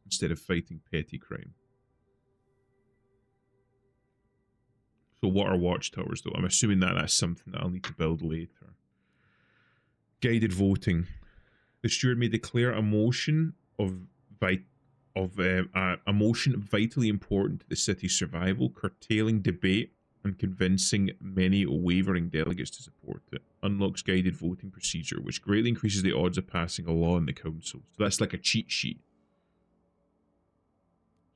S1: instead of fighting petty crime. So what are watchtowers though? I'm assuming that that's something that I'll need to build later. Guided voting. The steward may declare a motion a motion vitally important to the city's survival, curtailing debate and convincing many wavering delegates to support it. Unlocks guided voting procedure, which greatly increases the odds of passing a law in the council. So that's like a cheat sheet.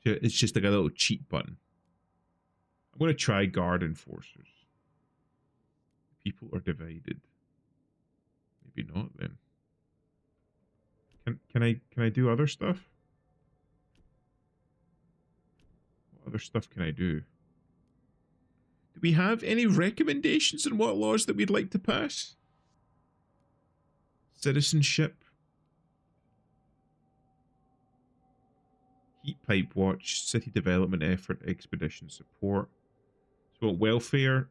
S1: It's just like a little cheat button. I'm going to try guard enforcers. People are divided. Maybe not then. Can I do other stuff? What other stuff can I do? Do we have any recommendations on what laws that we'd like to pass? Citizenship. Heat pipe watch, city development effort, expedition support. So welfare,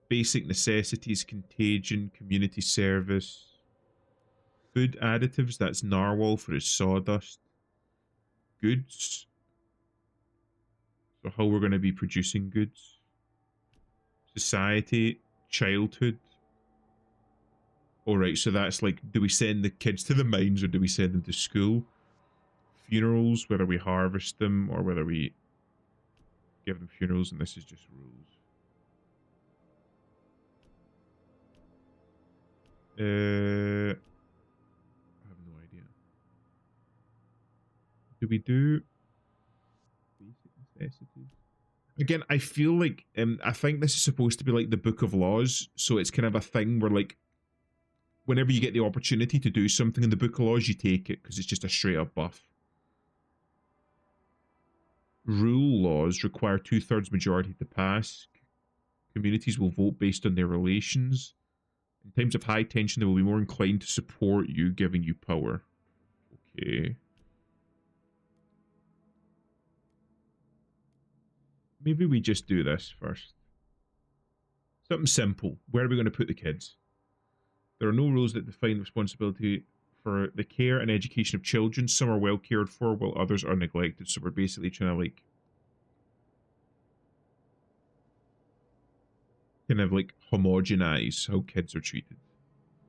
S1: basic necessities, contagion, community service. Food additives, that's narwhal for his sawdust. Goods. So how we're going to be producing goods. Society, childhood. Alright, so that's like, do we send the kids to the mines or do we send them to school? Funerals, whether we harvest them or whether we give them funerals, and this is just rules. I have no idea. Do we do basic necessities? Again, I feel like I think this is supposed to be like the Book of Laws, so it's kind of a thing where like whenever you get the opportunity to do something in the Book of Laws, you take it because it's just a straight up buff. Rule laws require 2/3 majority to pass. Communities will vote based on their relations. In times of high tension, they will be more inclined to support you, giving you power. Okay. Maybe we just do this first. Something simple. Where are we going to put the kids? There are no rules that define responsibility for the care and education of children. Some are well cared for, while others are neglected. So we're basically trying to like kind of like homogenize how kids are treated.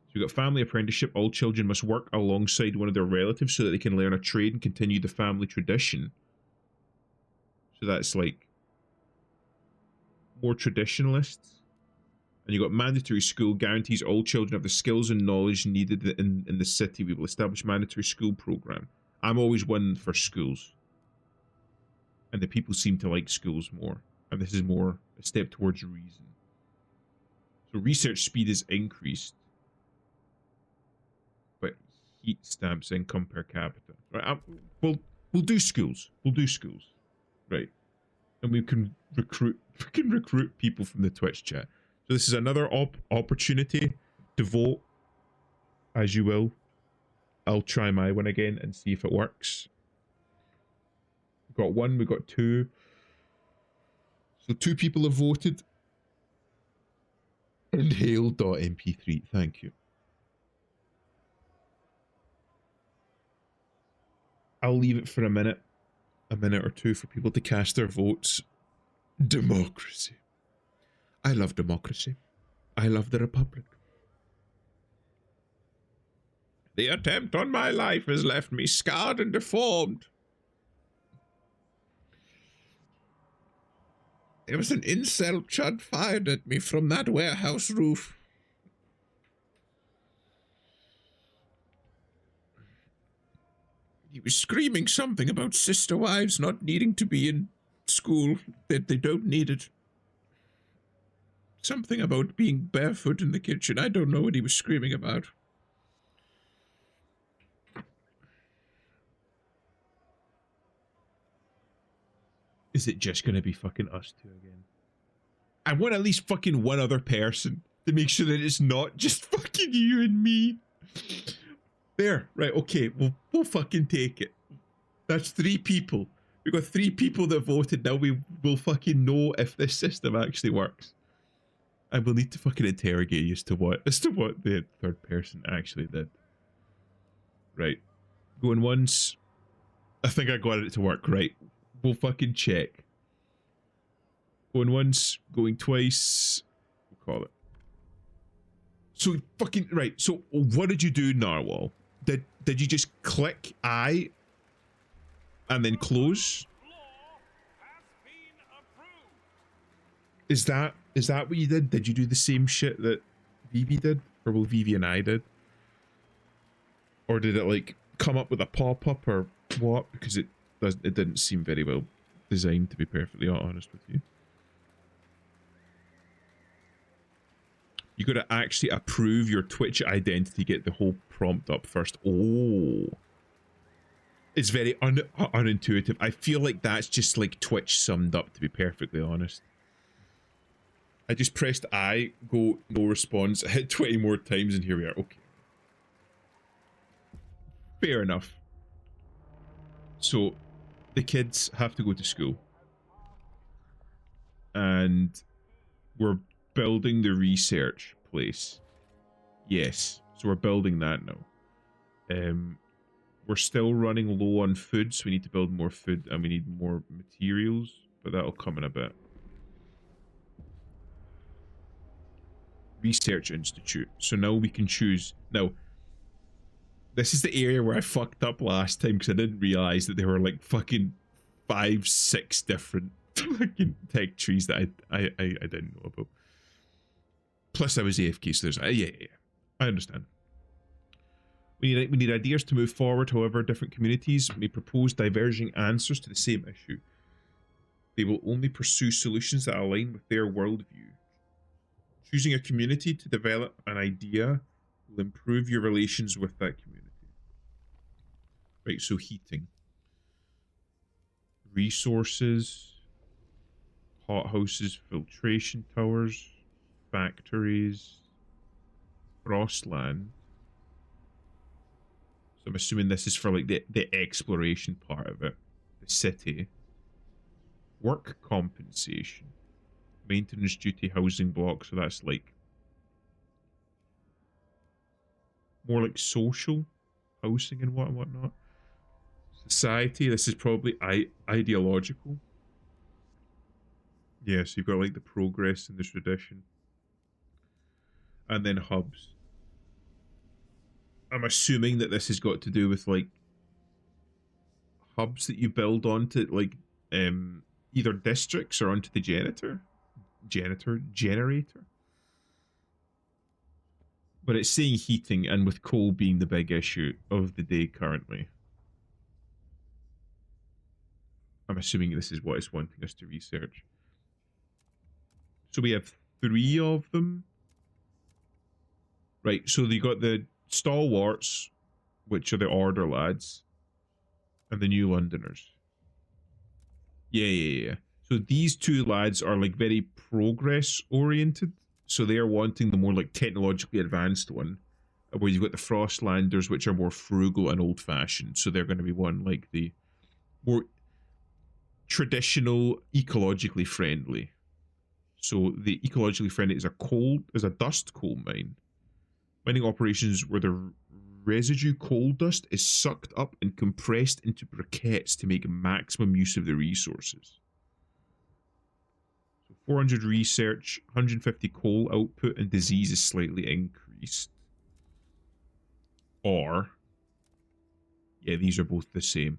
S1: So we've got family apprenticeship. All children must work alongside one of their relatives so that they can learn a trade and continue the family tradition. So that's like more traditionalists. And you've got mandatory school guarantees all children have the skills and knowledge needed in the city. We will establish mandatory school program. I'm always one for schools. And the people seem to like schools more. And this is more a step towards reason. So research speed is increased. But heat stamps income per capita. Right, we'll do schools. We'll do schools. Right. And we can recruit people from the Twitch chat. So this is another opportunity to vote, as you will. I'll try my one again and see if it works. We got one, we got two. So 2 people have voted. And hail.mp3, thank you. I'll leave it for a minute or two for people to cast their votes. Democracy. I love democracy. I love the Republic. The attempt on my life has left me scarred and deformed. There was an incel chud fired at me from that warehouse roof. He was screaming something about sister wives not needing to be in school, that they don't need it. Something about being barefoot in the kitchen. I don't know what he was screaming about. Is it just going to be fucking us two again? I want at least fucking one other person to make sure that it's not just fucking you and me. There, right, okay, we'll fucking take it. That's 3 people. We've got 3 people that voted. Now we will fucking know if this system actually works. And we'll need to fucking interrogate you as to what the third person actually did. Right. Going once. I think I got it to work, right? We'll fucking check. Going once, going twice. We'll call it. So fucking right. So what did you do, Narwhal? Did you just click I and then close? Is that what you did? Did you do the same shit that Vivi did? Or well, Vivi and I did? Or did it like come up with a pop-up or what? Because it didn't seem very well designed, to be perfectly honest with you. You got to actually approve your Twitch identity, get the whole prompt up first. Oh. It's very unintuitive. I feel like that's just like Twitch summed up, to be perfectly honest. I just pressed I, go, no response. I hit 20 more times and here we are. Okay. Fair enough. So, the kids have to go to school. And we're building the research place. Yes. So we're building that now. We're still running low on food, so we need to build more food and we need more materials, but that'll come in a bit. Research Institute. So now we can choose. Now, this is the area where I fucked up last time because I didn't realize that there were like fucking 5, 6 different fucking tech trees that I didn't know about. Plus I was AFK, so there's yeah. I understand. We need ideas to move forward. However, different communities may propose diverging answers to the same issue. They will only pursue solutions that align with their worldview. Choosing a community to develop an idea will improve your relations with that community. Right, so heating. Resources, hothouses, filtration towers, factories, Frostland. So I'm assuming this is for like the exploration part of it. The city. Work compensation. Maintenance duty housing block, so that's like more like social housing and whatnot. Society, this is probably ideological. Yeah, so you've got like the progress and the tradition. And then hubs. I'm assuming that this has got to do with like hubs that you build onto like either districts or onto the generator. But it's saying heating, and with coal being the big issue of the day currently. I'm assuming this is what it's wanting us to research. So we have 3 of them. Right, so you got the stalwarts, which are the Order lads, and the New Londoners. Yeah. So these 2 lads are like very progress oriented. So they are wanting the more like technologically advanced one, where you've got the Frostlanders, which are more frugal and old fashioned. So they're going to be one like the more traditional, ecologically friendly. So the ecologically friendly is a dust coal mine. Mining operations where the residue coal dust is sucked up and compressed into briquettes to make maximum use of the resources. So 400 research, 150 coal output, and disease is slightly increased. Or, yeah, these are both the same.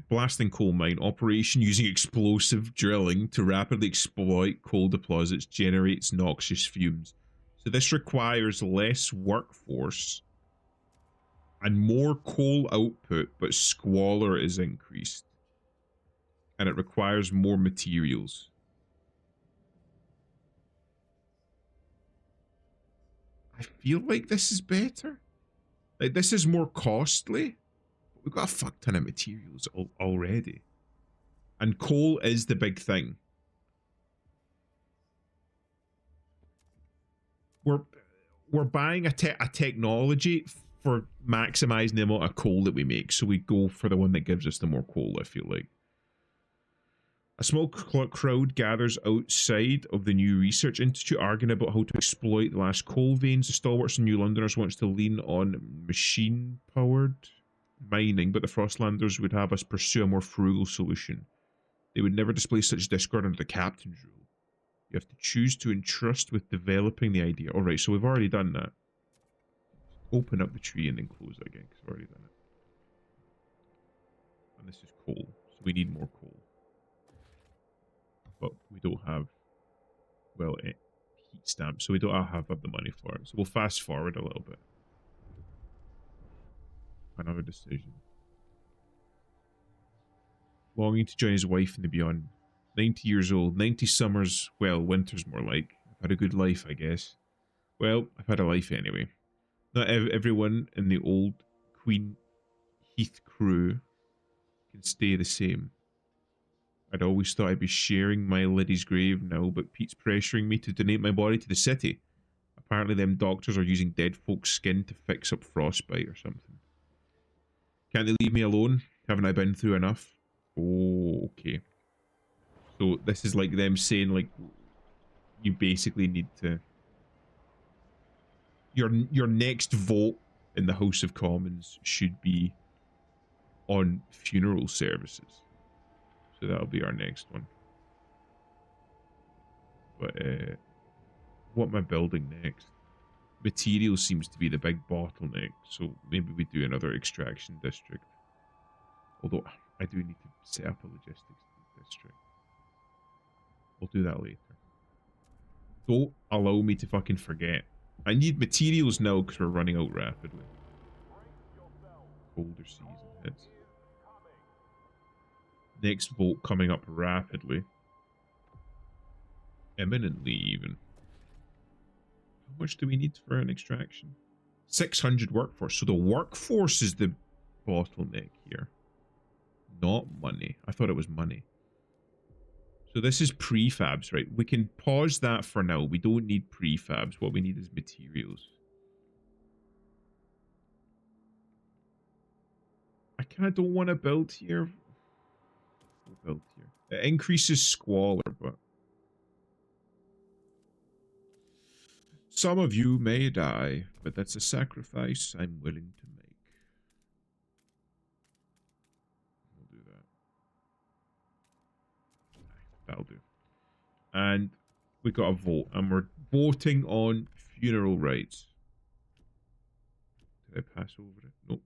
S1: Blasting coal mine operation using explosive drilling to rapidly exploit coal deposits generates noxious fumes. So this requires less workforce and more coal output, but squalor is increased. And it requires more materials. I feel like this is better. Like, this is more costly, but we've got a fuck ton of materials already. And coal is the big thing. We're buying a technology for maximizing the amount of coal that we make, so we go for the one that gives us the more coal, I feel like. A small crowd gathers outside of the new research institute, arguing about how to exploit the last coal veins. The stalwarts and New Londoners wants to lean on machine-powered mining, but the Frostlanders would have us pursue a more frugal solution. They would never display such discord under the captain's rule. You have to choose to entrust with developing the idea. Alright, so we've already done that. Open up the tree and then close it again, because we've already done it. And this is coal, so we need more coal. But we don't have, well, heat stamps, so we don't have the money for it. So we'll fast forward a little bit. Another decision. Longing to join his wife in the beyond. 90 years old, 90 summers, well, winter's more like. I've had a good life, I guess. Well, I've had a life anyway. Not everyone in the old Queen Heath crew can stay the same. I'd always thought I'd be sharing my lady's grave now, but Pete's pressuring me to donate my body to the city. Apparently them doctors are using dead folks' skin to fix up frostbite or something. Can't they leave me alone? Haven't I been through enough? Oh, okay. So this is like them saying, like, you basically need to... Your next vote in the House of Commons should be on funeral services. So that'll be our next one. But what am I building next? Materials seems to be the big bottleneck, so maybe we do another extraction district. Although I do need to set up a logistics district. We'll do that later. Don't allow me to fucking forget. I need materials now because we're running out rapidly. Colder season hits. Next vote coming up rapidly. Imminently, even. How much do we need for an extraction? 600 workforce. So the workforce is the bottleneck here. Not money. I thought it was money. So this is prefabs, right? We can pause that for now. We don't need prefabs. What we need is materials. I kind of don't want to build here. We'll build here. It increases squalor, but some of you may die, but that's a sacrifice I'm willing to make. We'll do that. That'll do. And we got a vote, and we're voting on funeral rites. Did I pass over it? Nope.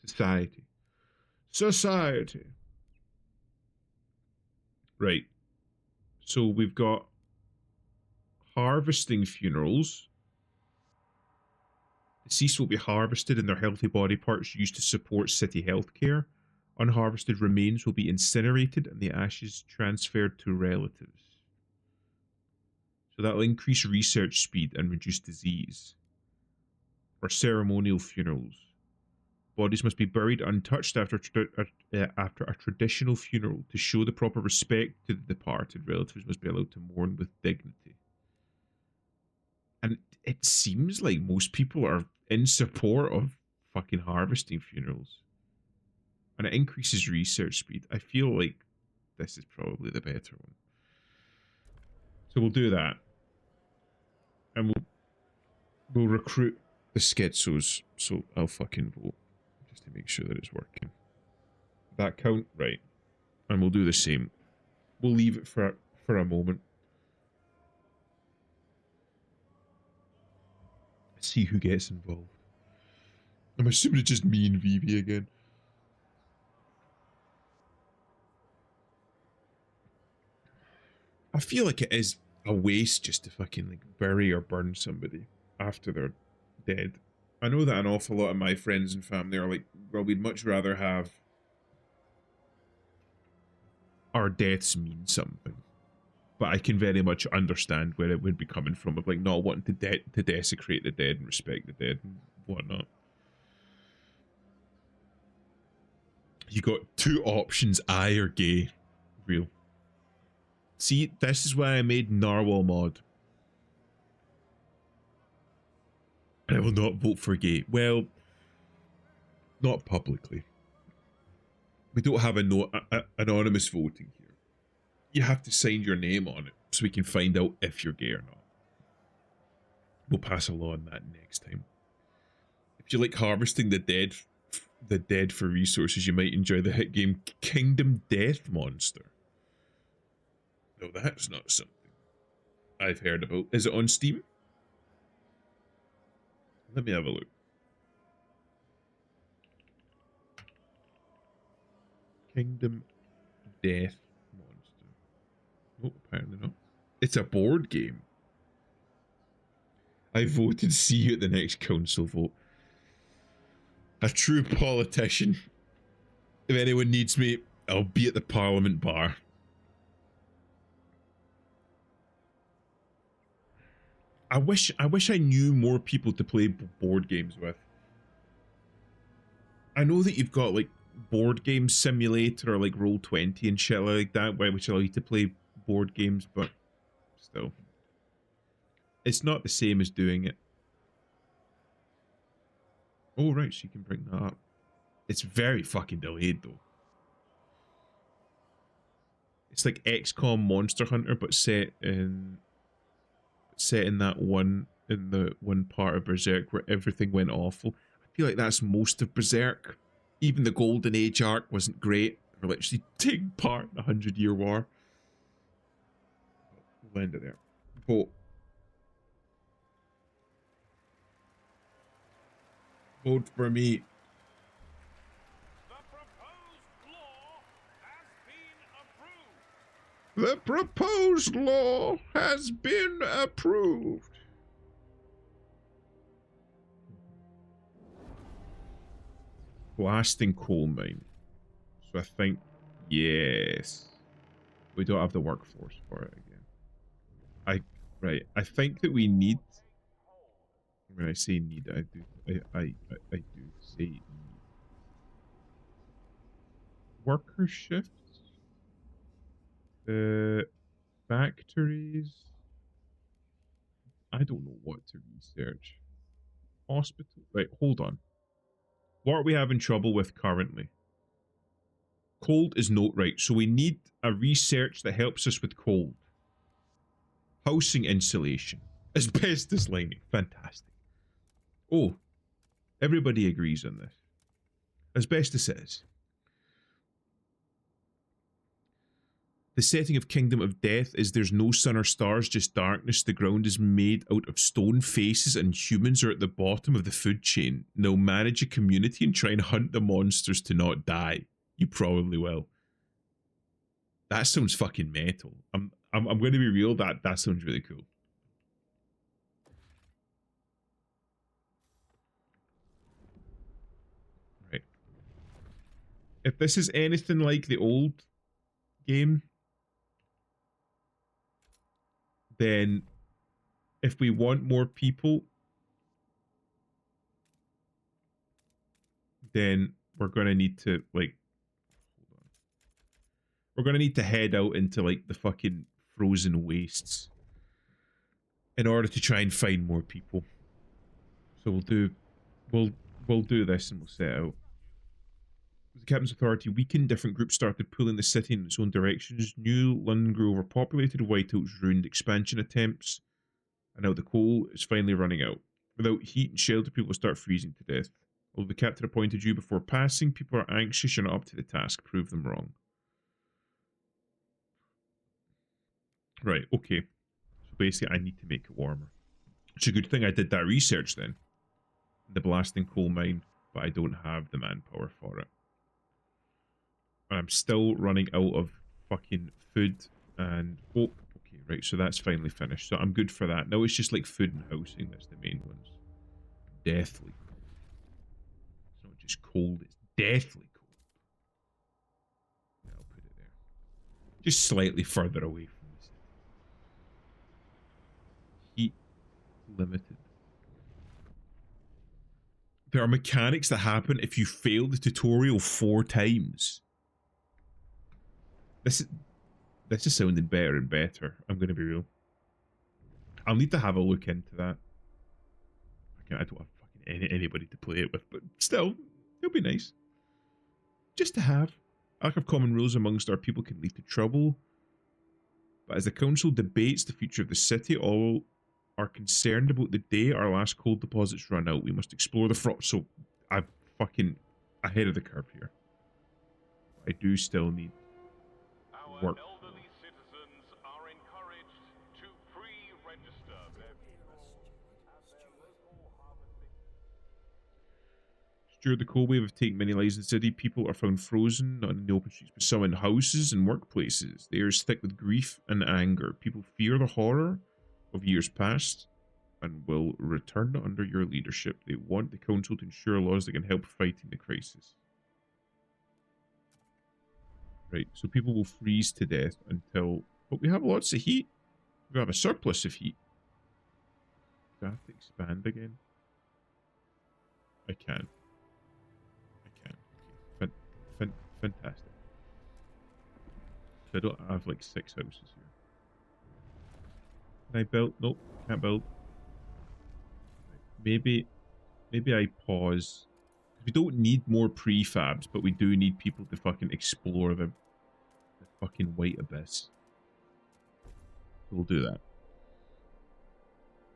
S1: Society. Society. Right. So we've got harvesting funerals. Deceased will be harvested and their healthy body parts used to support city healthcare. Unharvested remains will be incinerated and the ashes transferred to relatives. So that'll increase research speed and reduce disease. For ceremonial funerals, bodies must be buried untouched after a traditional funeral. To show the proper respect to the departed, relatives must be allowed to mourn with dignity. And it seems like most people are in support of fucking harvesting funerals. And it increases research speed. I feel like this is probably the better one. So we'll do that. And we'll recruit the schizos. So I'll fucking vote. Just to make sure that it's working. That count? Right. And we'll do the same. We'll leave it for a moment. See who gets involved. I'm assuming it's just me and Vivi again. I feel like it is a waste just to fucking like bury or burn somebody after they're dead. I know that an awful lot of my friends and family are like, well, we'd much rather have our deaths mean something. But I can very much understand where it would be coming from, of like not wanting to desecrate the dead and respect the dead and whatnot. You got two options, I or gay. Real. See, this is why I made Narwhal mod. I will not vote for gay. Well, not publicly. We don't have anonymous voting here. You have to sign your name on it so we can find out if you're gay or not. We'll pass a law on that next time. If you like harvesting the dead for resources, you might enjoy the hit game Kingdom Death Monster. No, that's not something I've heard about. Is it on Steam? Let me have a look. Kingdom Death Monster. Oh, apparently not. It's a board game. I voted see you at the next council vote. A true politician. If anyone needs me, I'll be at the Parliament bar. I wish I knew more people to play board games with. I know that you've got like board game simulator or like Roll20 and shit like that, which allow you to play board games, but still, it's not the same as doing it. Oh right, so you can bring that up. It's very fucking delayed though. It's like XCOM Monster Hunter, but set in that one part of Berserk where everything went awful. I feel like that's most of Berserk. Even the Golden Age arc wasn't great. We're literally taking part in a 100-year war. We'll end it there. Vote. Vote for me.
S2: The proposed law has been approved.
S1: The proposed law has been approved. Blasting coal mine. So I think, yes. We don't have the workforce for it again. I think that we need When I say need, I do say need. Worker shifts. Factories. I don't know what to research. Hospital. Right, hold on. What are we having trouble with currently? Cold is not right, so we need a research that helps us with cold. Housing insulation. Asbestos lining. Fantastic. Oh, everybody agrees on this. Asbestos is. The setting of Kingdom of Death is there's no sun or stars, just darkness. The ground is made out of stone faces and humans are at the bottom of the food chain. Now manage a community and try and hunt the monsters to not die. You probably will. That sounds fucking metal. I'm going to be real. That sounds really cool. Right. If this is anything like the old game, then if we want more people, then we're going to need to like, hold on. We're going to need to head out into like the fucking frozen wastes in order to try and find more people. So we'll do this and we'll set out. The captain's authority weakened, different groups started pulling the city in its own directions. New London grew overpopulated, whiteouts ruined expansion attempts, and now the coal is finally running out. Without heat and shelter, people will start freezing to death. Although the captain appointed you before passing, people are anxious, you're not up to the task. Prove them wrong. Right, okay. So basically I need to make it warmer. It's a good thing I did that research then. The blasting coal mine, but I don't have the manpower for it. And I'm still running out of fucking food and... Oh, okay, right, so that's finally finished. So I'm good for that. Now it's just like food and housing, that's the main ones. Deathly. It's not just cold, it's deathly cold. Yeah, I'll put it there. Just slightly further away from the city. Heat limited. There are mechanics that happen if you fail the tutorial 4 times. This is sounding better and better. I'm going to be real. I'll need to have a look into that. I don't have fucking anybody to play it with, but still, it'll be nice. Just to have. Lack of common rules amongst our people can lead to trouble. But as the council debates the future of the city, all are concerned about the day our last coal deposits run out. We must explore the frost. So I'm fucking ahead of the curve here. I do still need
S2: Our
S1: work.
S2: elderly citizens are encouraged to pre-register their vehicles as their local harvesting.
S1: During the cold wave have taken many lives in the city. People are found frozen, not in the open streets, but some in houses and workplaces. They are thick with grief and anger. People fear the horror of years past and will return under your leadership. They want the council to ensure laws that can help fighting the crisis. Right, so people will freeze to death until... But we have lots of heat. We have a surplus of heat. Do I have to expand again? I can. Okay. Fantastic. So I don't have like 6 houses here. Can I build? Nope, can't build. Maybe I pause. We don't need more prefabs, but we do need people to fucking explore the fucking white abyss. We'll do that.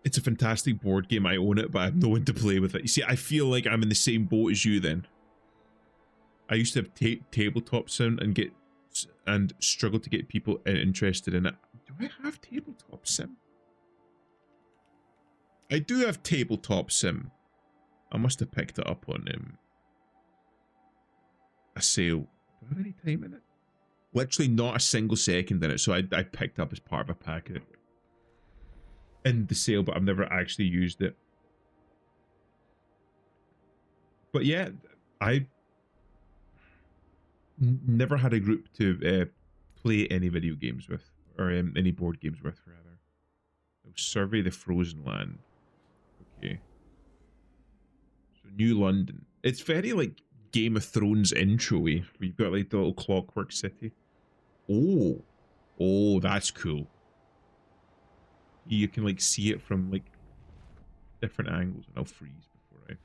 S1: It's a fantastic board game. I own it, but I have no one to play with it. You see, I feel like I'm in the same boat as you then. I used to have tabletop sim and struggle to get people interested in it. Do I have tabletop sim? I do have tabletop sim. I must have picked it up on a sale. Do I have any time in it? Literally not a single second in it, so I picked up as part of a packet in the sale, but I've never actually used it. But yeah, I never had a group to play any video games with, or any board games with, rather. Survey the frozen land. Okay. New London. It's very like Game of Thrones intro-y. Where you've got like the little clockwork city. Oh. Oh, that's cool. You can like see it from like different angles, and I'll freeze before I.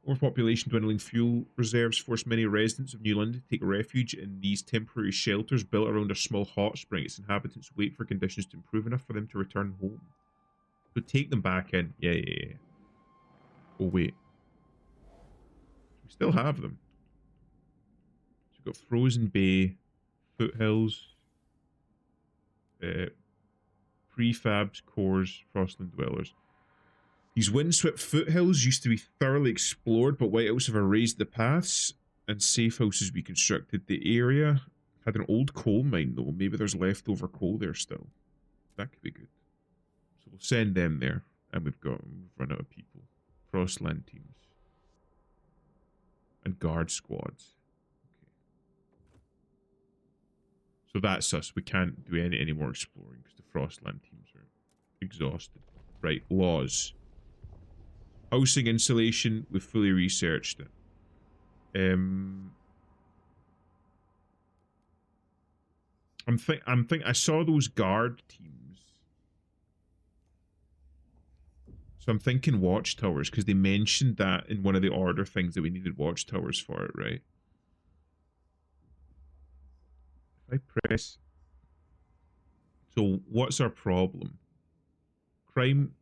S1: Overpopulation, dwindling fuel reserves force many residents of New London to take refuge in these temporary shelters built around a small hot spring. Its inhabitants wait for conditions to improve enough for them to return home. So take them back in. Yeah. Oh wait, we still have them. So we've got Frozen Bay, Foothills, prefabs, cores, Frostland dwellers. These windswept foothills used to be thoroughly explored, but White House have erased the paths and safe houses we constructed. The area had an old coal mine, though. Maybe there's leftover coal there still. That could be good. So we'll send them there, and we've run out of people. Frostland teams and guard squads. Okay. So that's us. We can't do any more exploring because the Frostland teams are exhausted. Right, laws. Housing insulation, we've fully researched it. I saw those guard teams. So I'm thinking watchtowers, because they mentioned that in one of the order things that we needed watchtowers for it, right? If I press. So what's our problem? Crime,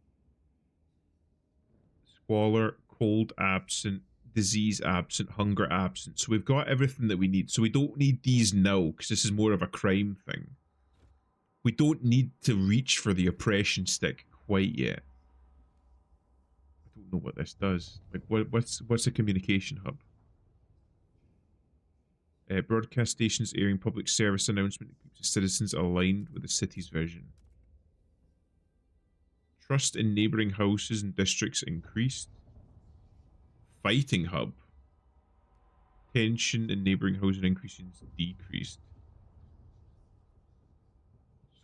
S1: squalor, cold absent, disease absent, hunger absent. So we've got everything that we need. So we don't need these now, because this is more of a crime thing. We don't need to reach for the oppression stick quite yet. I don't know what this does. Like, what's a communication hub? Broadcast stations airing public service announcement that keeps citizens aligned with the city's vision. Trust in neighbouring houses and districts increased. Fighting hub. Tension in neighbouring housing increases decreased.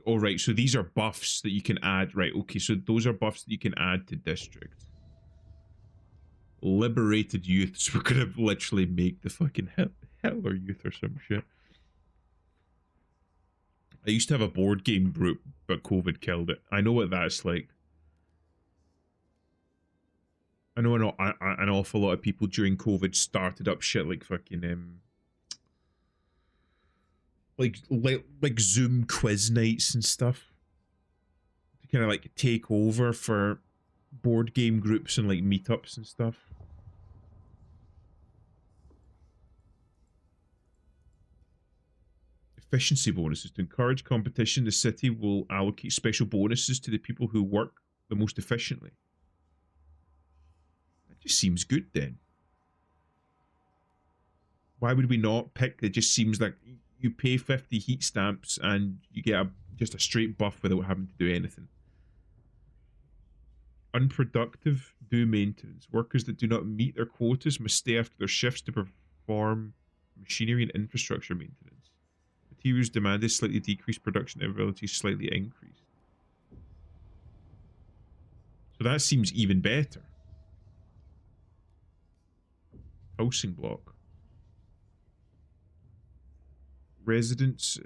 S1: All right, so these are buffs that you can add. Right, okay, so those are buffs that you can add to district. Liberated youths. We're gonna literally make the fucking Hitler youth or some shit. I used to have a board game group, but COVID killed it. I know what that's like. I know an awful lot of people during COVID started up shit like fucking like Zoom quiz nights and stuff to kind of like take over for board game groups and like meetups and stuff. Efficiency bonuses. To encourage competition, the city will allocate special bonuses to the people who work the most efficiently. That just seems good then. Why would we not pick? It just seems like you pay 50 heat stamps and you get just a straight buff without having to do anything. Unproductive, do maintenance. Workers that do not meet their quotas must stay after their shifts to perform machinery and infrastructure maintenance. Materials demanded slightly decreased, production ability slightly increased. So that seems even better. Housing block. Residents,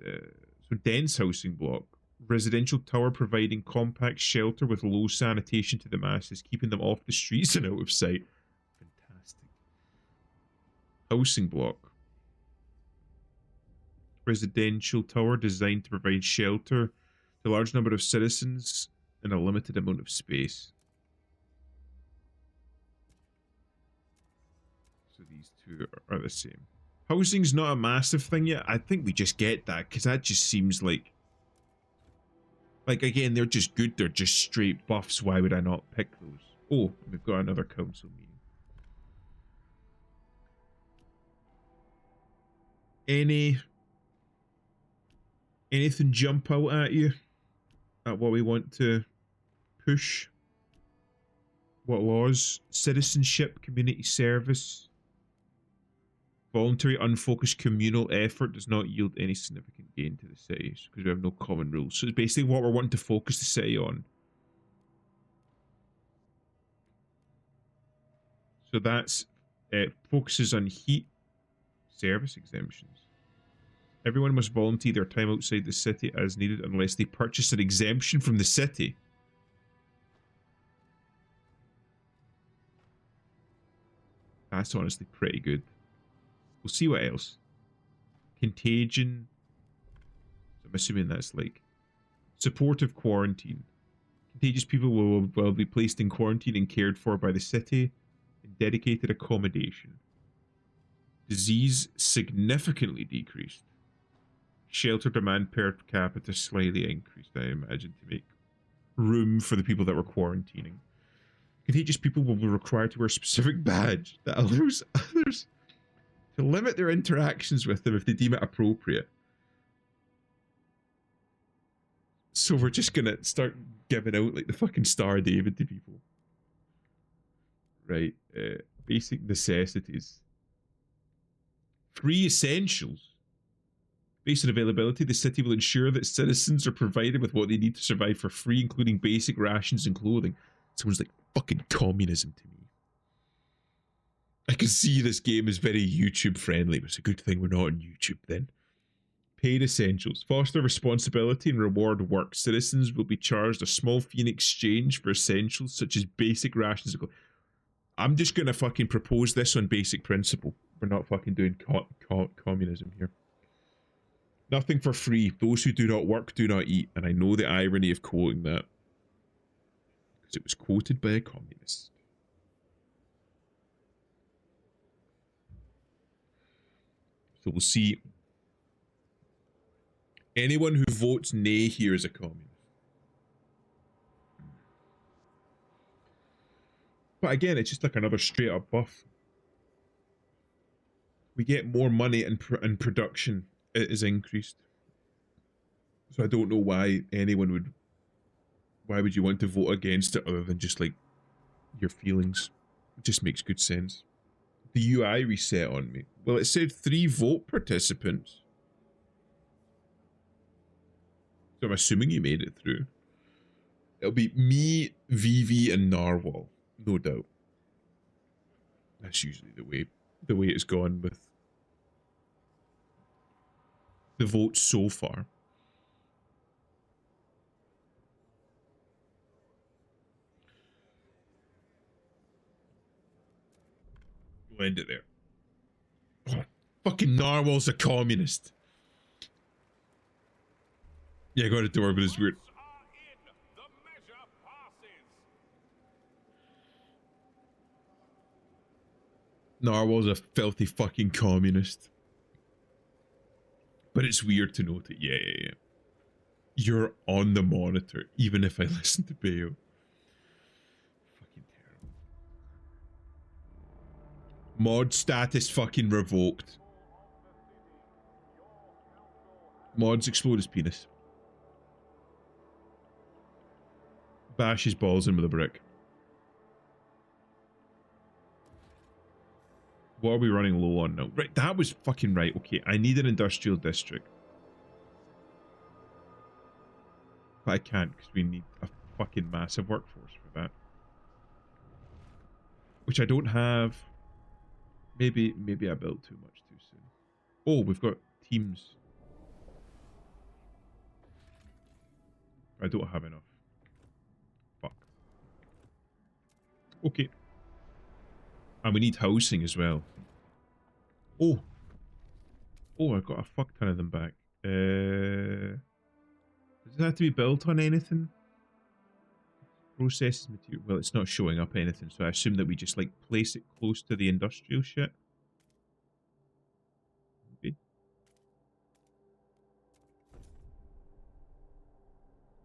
S1: so dense housing block. Residential tower providing compact shelter with low sanitation to the masses, keeping them off the streets and out of sight. Fantastic. Housing block. Residential tower designed to provide shelter to a large number of citizens in a limited amount of space. So these two are the same. Housing's not a massive thing yet. I think we just get that because that just seems like again, they're just good. They're just straight buffs. Why would I not pick those? Oh, we've got another council meeting. Anything jump out at you at what we want to push? What laws? Citizenship, community service. Voluntary, unfocused communal effort does not yield any significant gain to the city because we have no common rules. So it's basically what we're wanting to focus the city on. So that's focuses on heat service exemptions. Everyone must volunteer their time outside the city as needed unless they purchase an exemption from the city. That's honestly pretty good. We'll see what else. Contagion. I'm assuming that's like supportive quarantine. Contagious people will be placed in quarantine and cared for by the city in dedicated accommodation. Disease significantly decreased. Shelter demand per capita slightly increased, I imagine, to make room for the people that were quarantining. Contagious people will be required to wear a specific badge that allows others to limit their interactions with them if they deem it appropriate. So we're just gonna start giving out like the fucking Star of David to people. Right. Basic necessities. Free essentials. Based on availability, the city will ensure that citizens are provided with what they need to survive for free, including basic rations and clothing. Sounds like fucking communism to me. I can see this game is very YouTube friendly, but it's a good thing we're not on YouTube then. Paid essentials. Foster responsibility and reward work. Citizens will be charged a small fee in exchange for essentials such as basic rations. I'm just going to fucking propose this on basic principle. We're not fucking doing communism here. Nothing for free. Those who do not work do not eat. And I know the irony of quoting that, because it was quoted by a communist. So we'll see. Anyone who votes nay here is a communist. But again, it's just like another straight up buff. We get more money and production is increased. So I don't know why anyone would. Why would you want to vote against it other than just like your feelings? It just makes good sense. The UI reset on me. Well, it said 3 vote participants. So I'm assuming you made it through. It'll be me, Vivi, and Narwhal, no doubt. That's usually the way it's gone with the votes so far. We'll end it there. Oh, fucking Narwhal's a communist. Yeah, I got a door, but it's weird. Narwhal's a filthy fucking communist. But it's weird to note it. Yeah. You're on the monitor, even if I listen to Bayo. Fucking terrible. Mod status fucking revoked. Mods explode his penis. Bash his balls in with a brick. What are we running low on now? Right, that was fucking right. Okay, I need an industrial district. But I can't because we need a fucking massive workforce for that. Which I don't have. Maybe I built too much too soon. Oh, we've got teams. I don't have enough. Fuck. Okay. And we need housing as well. Oh, I've got a fuck ton of them back. Does it have to be built on anything? Processes material. Well, it's not showing up anything, so I assume that we just like place it close to the industrial shit. Maybe.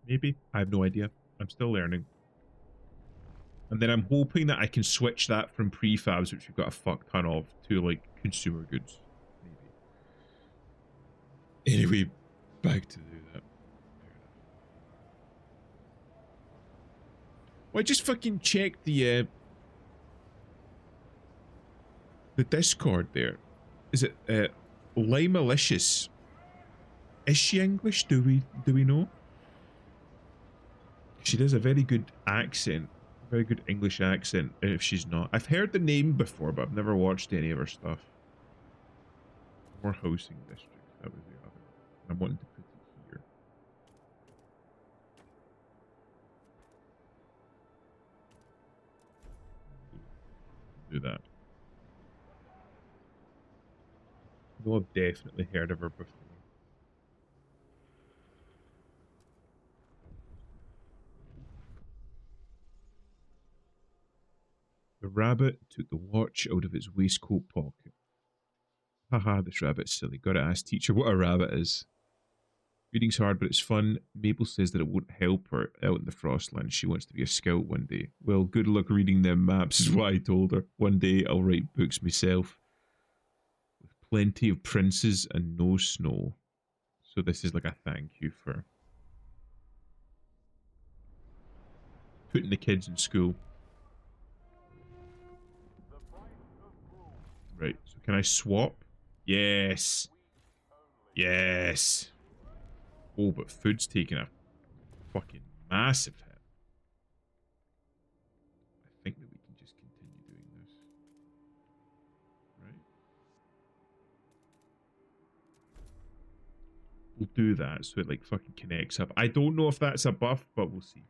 S1: Maybe. I have no idea. I'm still learning. And then I'm hoping that I can switch that from prefabs, which we've got a fuck ton of, to like consumer goods. Maybe. Anyway, back to do that. Well, I just fucking checked the Discord there. Is it Limalicious? Is she English? Do we know? She does a very good accent. Very good English accent if she's not. I've heard the name before, but I've never watched any of her stuff. More housing districts. That was the other one. I'm wanting to put it here. Do that. I know I've definitely heard of her before. The rabbit took the watch out of its waistcoat pocket. Haha, this rabbit's silly. Gotta ask teacher what a rabbit is. Reading's hard, but it's fun. Mabel says that it won't help her out in the Frostland. She wants to be a scout one day. Well, good luck reading them maps is what I told her. One day I'll write books myself. With plenty of princes and no snow. So this is like a thank you for putting the kids in school. Right, so can I swap? Yes. Yes. Oh, but food's taking a fucking massive hit. I think that we can just continue doing this. Right? We'll do that so it like fucking connects up. I don't know if that's a buff, but we'll see.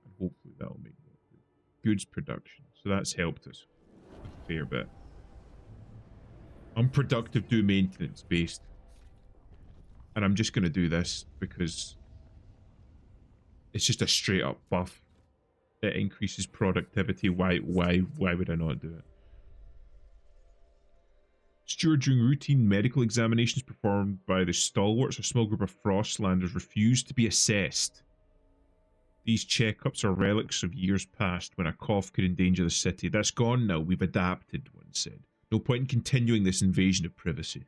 S1: And hopefully that'll make goods production. So that's helped us a fair bit. Unproductive do maintenance based. And I'm just going to do this because it's just a straight up buff. It increases productivity. Why would I not do it? Steward, during routine medical examinations performed by the stalwarts, a small group of Frostlanders refused to be assessed. These checkups are relics of years past when a cough could endanger the city. That's gone now. We've adapted, one said. No point in continuing this invasion of privacy.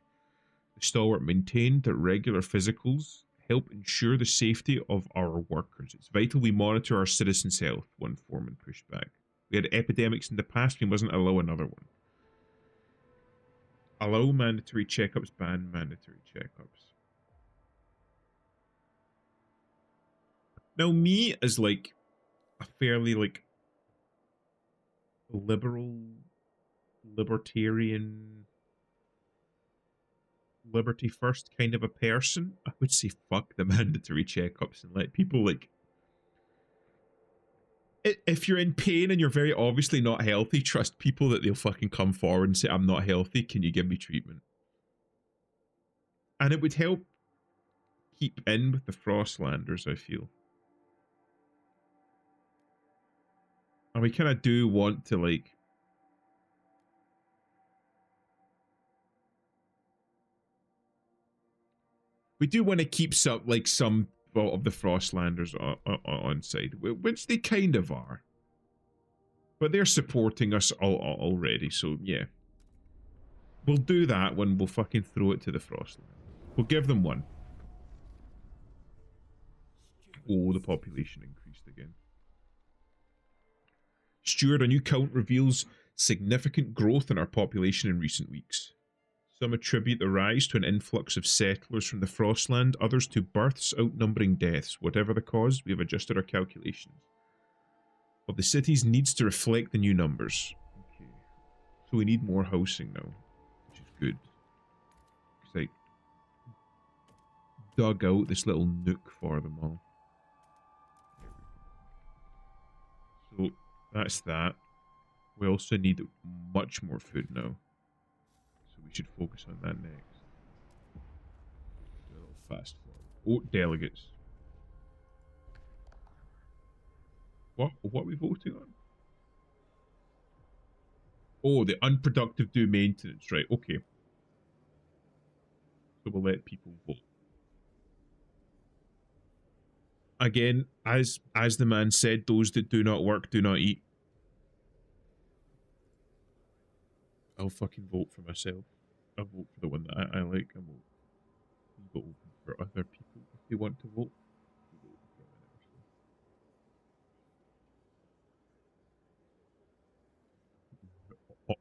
S1: The stalwart maintained that regular physicals help ensure the safety of our workers. It's vital we monitor our citizens' health, one foreman pushed back. We had epidemics in the past, we mustn't allow another one. Allow mandatory checkups, ban mandatory checkups. Now, me as like a fairly like libertarian, liberty first kind of a person, I would say fuck the mandatory checkups and let people like, if you're in pain and you're very obviously not healthy, trust people that they'll fucking come forward and say, I'm not healthy, can you give me treatment? And it would help keep in with the Frostlanders, I feel. And we kind of do want to like we do want to keep some like some of the Frostlanders on side, which they kind of are. But they're supporting us already, so yeah. We'll do that when we'll fucking throw it to the Frostlanders. We'll give them one. Oh, the population increased again. Steward, a new count reveals significant growth in our population in recent weeks. Some attribute the rise to an influx of settlers from the Frostland, others to births outnumbering deaths. Whatever the cause, we have adjusted our calculations of the city's needs to reflect the new numbers. Okay. So we need more housing now, which is good. Because I dug out this little nook for them all. So that's that. We also need much more food now. So we should focus on that next. Do a little fast forward. Oh, delegates. What are we voting on? Oh, the unproductive do maintenance, right? Okay. So we'll let people vote. Again, as the man said, those that do not work do not eat. I'll fucking vote for myself. I'll vote for the one that I like. I won't leave it open for other people if they want to vote.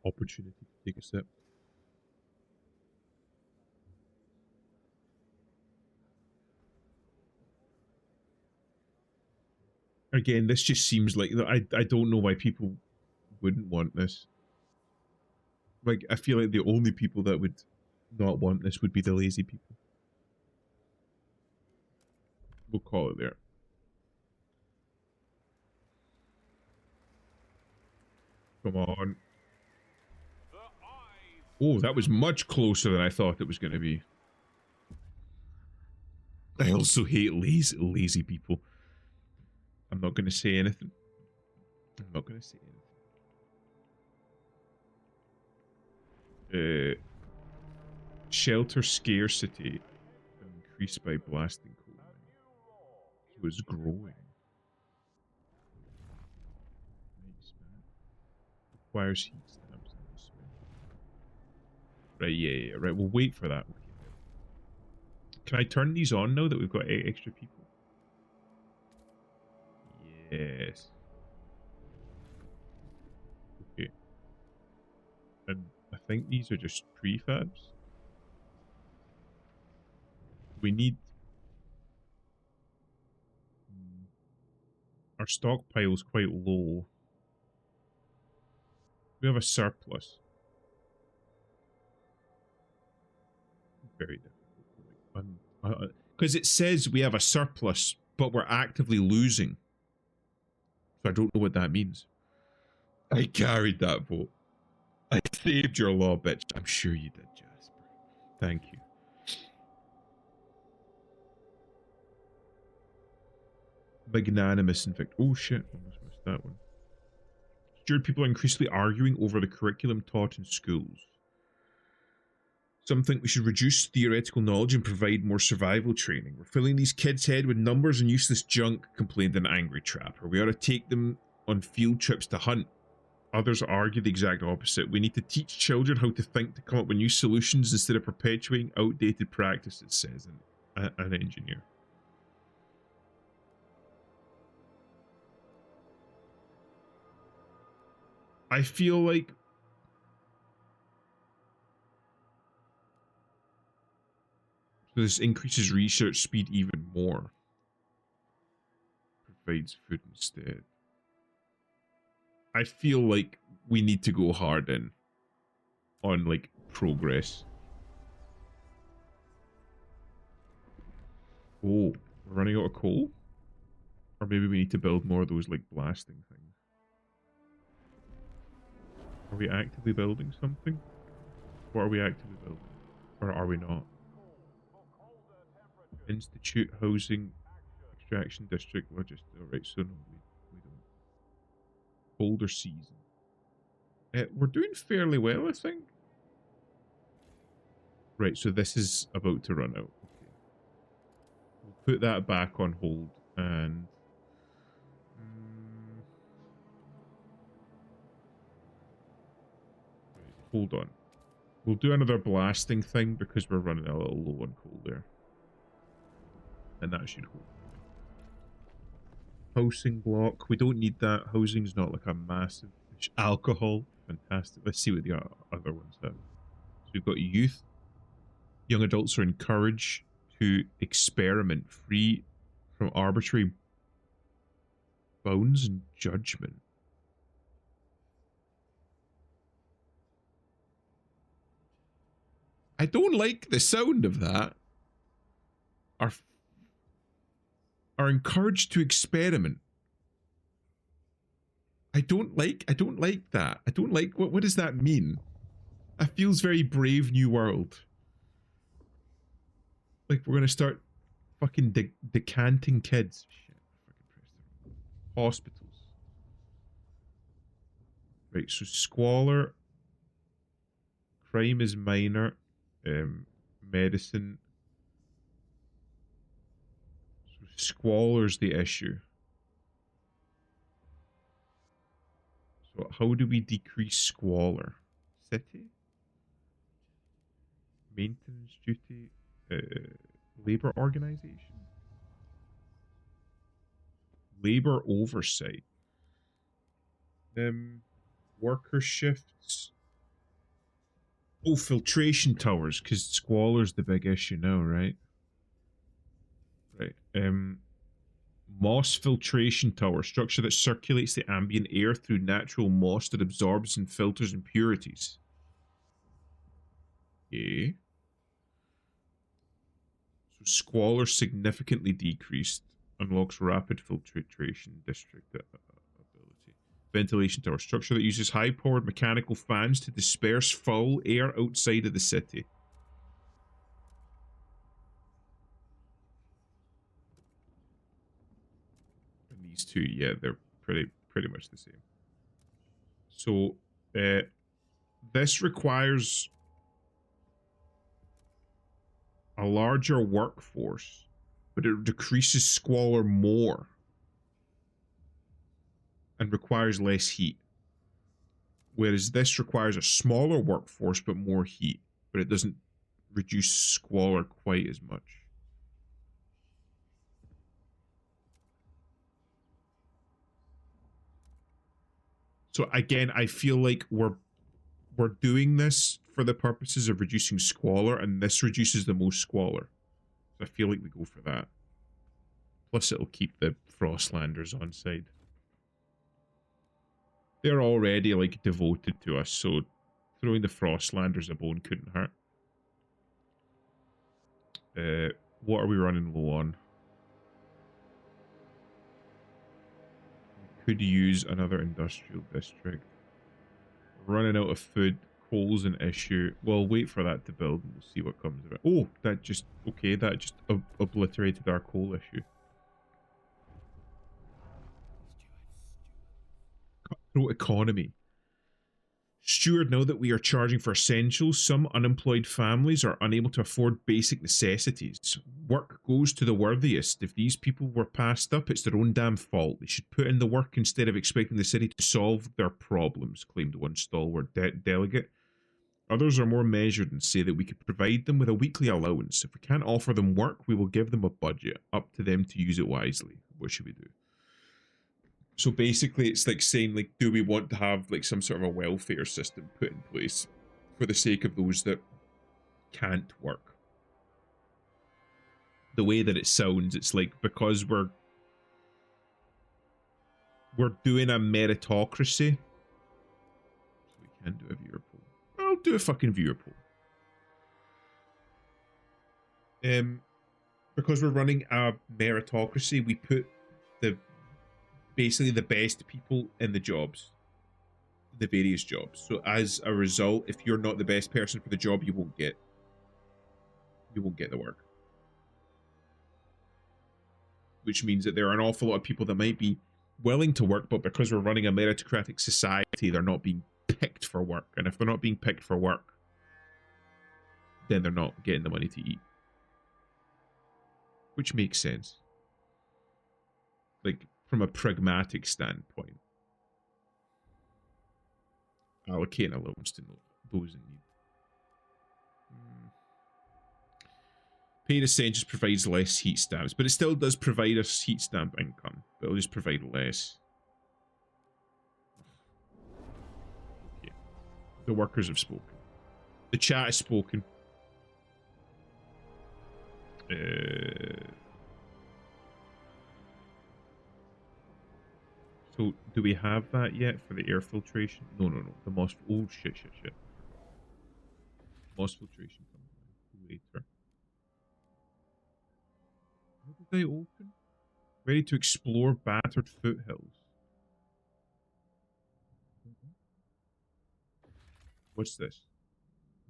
S1: Opportunity to take a sip. Again, this just seems like I don't know why people wouldn't want this. Like, I feel like the only people that would not want this would be the lazy people. We'll call it there. Come on.
S2: The eyes
S1: Oh, that was much closer than I thought it was going to be. I also hate lazy people. I'm not going to say anything. I'm not going to say anything. Shelter scarcity increased by blasting coal. He was growing. Nice, man. Requires heat stamps. Right, yeah, right. We'll wait for that. Can I turn these on now that we've got 8 extra people? Yes. Okay. And I think these are just prefabs. We need... Our stockpile's quite low. We have a surplus. Very difficult. Because it says we have a surplus, but we're actively losing. So I don't know what that means. I carried that vote. I saved your law, bitch. I'm sure you did, Jasper. Thank you. Magnanimous in fact. Oh shit, almost missed that one. Steward people are increasingly arguing over the curriculum taught in schools. Some think we should reduce theoretical knowledge and provide more survival training. We're filling these kids' head with numbers and useless junk, complained an angry trapper. We ought to take them on field trips to hunt. Others argue the exact opposite. We need to teach children how to think, to come up with new solutions instead of perpetuating outdated practices, says an engineer. I feel like this increases research speed even more. Provides food instead. I feel like we need to go hard in on like progress. Oh, we're running out of coal? Or maybe we need to build more of those like blasting things. Are we actively building something? What are we actively building? Or are we not? Institute, housing, extraction district, logistics. Alright, so no, we don't. Colder season. We're doing fairly well, I think. Right, so this is about to run out. Okay. We'll put that back on hold and... Right, hold on. We'll do another blasting thing because we're running a little low on coal there. And that should hold. Housing block. We don't need that. Housing's not like a massive... Alcohol. Fantastic. Let's see what the other ones have. So we've got youth. Young adults are encouraged to experiment free from arbitrary bounds and judgment. I don't like the sound of that. Are encouraged to experiment. I don't like that. I don't like what does that mean? That feels very Brave New World. Like we're gonna start fucking decanting kids. Shit, I fucking pressed it. Hospitals. Right, so squalor. Crime is minor. Medicine. So squalor's the issue. So how do we decrease squalor? City? Maintenance duty? Labor organization? Labor oversight? Worker shifts? Oh, filtration towers, because squalor's the big issue now, right? Right. Moss filtration tower, structure that circulates the ambient air through natural moss that absorbs and filters impurities. Okay. So squalor significantly decreased. Unlocks rapid filtration district ability. Ventilation tower, structure that uses high-powered mechanical fans to disperse foul air outside of the city. And these two, yeah, they're pretty much the same. So this requires a larger workforce, but it decreases squalor more and requires less heat. Whereas this requires a smaller workforce but more heat, but it doesn't reduce squalor quite as much. So again, I feel like we're doing this for the purposes of reducing squalor, and this reduces the most squalor. So I feel like we go for that. Plus, it'll keep the Frostlanders on side. They're already like devoted to us, so throwing the Frostlanders a bone couldn't hurt. What are we running low on? We could use another industrial district. We're running out of food. Coal's an issue. We'll wait for that to build and we'll see what comes of it. Oh, that just obliterated our coal issue. Cutthroat economy. Steward, now that we are charging for essentials, some unemployed families are unable to afford basic necessities. Work goes to the worthiest. If these people were passed up, it's their own damn fault. They should put in the work instead of expecting the city to solve their problems, claimed one stalwart delegate. Others are more measured and say that we could provide them with a weekly allowance. If we can't offer them work, we will give them a budget. Up to them to use it wisely. What should we do? So basically, it's like saying, like, do we want to have like some sort of a welfare system put in place for the sake of those that can't work? The way that it sounds, it's like because we're doing a meritocracy. So we can do a viewer poll. I'll do a fucking viewer poll. Because we're running a meritocracy, we put basically the best people in the jobs, the various jobs. So as a result, if you're not the best person for the job, you won't get the work. Which means that there are an awful lot of people that might be willing to work, but because we're running a meritocratic society, they're not being picked for work. And if they're not being picked for work, then they're not getting the money to eat. Which makes sense. Like, from a pragmatic standpoint. Allocate an allowance to those in need. Paid essentials provides less heat stamps, but it still does provide us heat stamp income. But it'll just provide less. Okay. The workers have spoken. The chat has spoken. So, do we have that yet for the air filtration? No. The moss... Oh, shit. Moss filtration comes later. What did they open? Ready to explore battered foothills. What's this?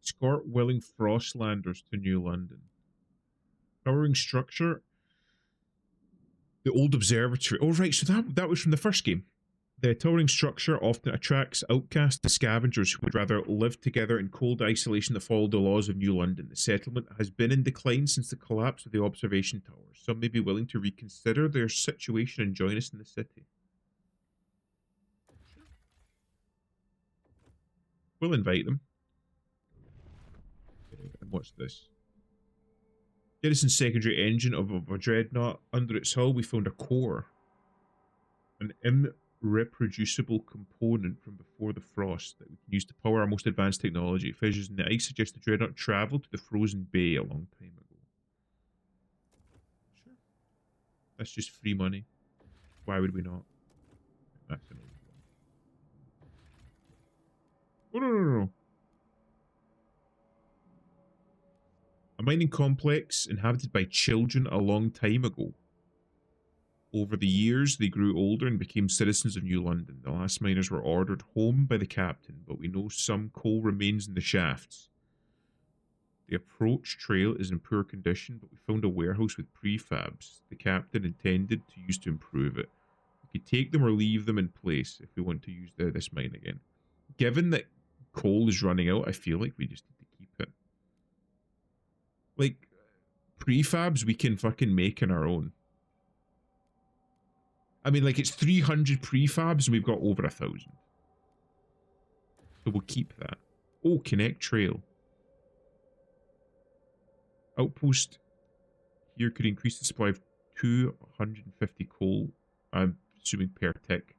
S1: Escort willing Frostlanders to New London. Towering structure. The old observatory. Oh, right. So that was from the first game. The towering structure often attracts outcasts and scavengers who would rather live together in cold isolation that followed the laws of New London. The settlement has been in decline since the collapse of the observation towers. Some may be willing to reconsider their situation and join us in the city. Sure. We'll invite them. And what's this? Garrison secondary engine of a dreadnought. Under its hull, we found a core. An irreproducible component from before the frost that we can use to power our most advanced technology. Fissures in the ice suggest the dreadnought traveled to the frozen bay a long time ago. Sure. That's just free money. Why would we not? That's an old one. Oh, no, no, no, no. A mining complex inhabited by children a long time ago. Over the years, they grew older and became citizens of New London. The last miners were ordered home by the captain, but we know some coal remains in the shafts. The approach trail is in poor condition, but we found a warehouse with prefabs the captain intended to use to improve it. We could take them or leave them in place if we want to use this mine again. Given that coal is running out, I feel like we just need to keep it. Like, prefabs we can fucking make on our own. I mean, like, it's 300 prefabs and we've got over 1,000. So we'll keep that. Oh, connect trail. Outpost here could increase the supply of 250 coal, I'm assuming per tick,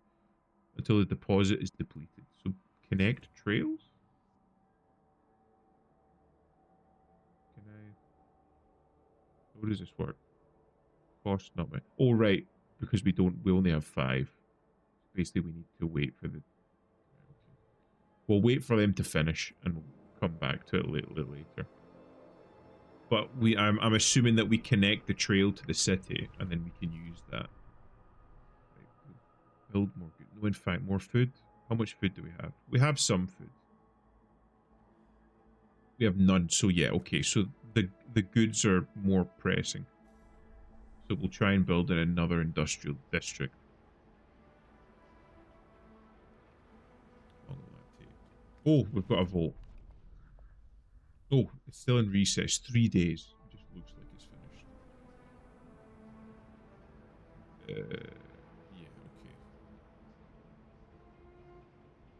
S1: until the deposit is depleted. So connect trails? Can I... How does this work? Cost not my... Oh, right. Because we only have 5. Basically, we need to wait for the... We'll wait for them to finish and we'll come back to it a little later. But I'm assuming that we connect the trail to the city and then we can use that. Right, build more good. No, in fact, more food. How much food do we have? We have some food. We have none. So yeah, okay. So the goods are more pressing. So we'll try and build in another industrial district. Oh, we've got a vote. Oh, it's still in recess. 3 days. It just looks like it's finished. Yeah, okay.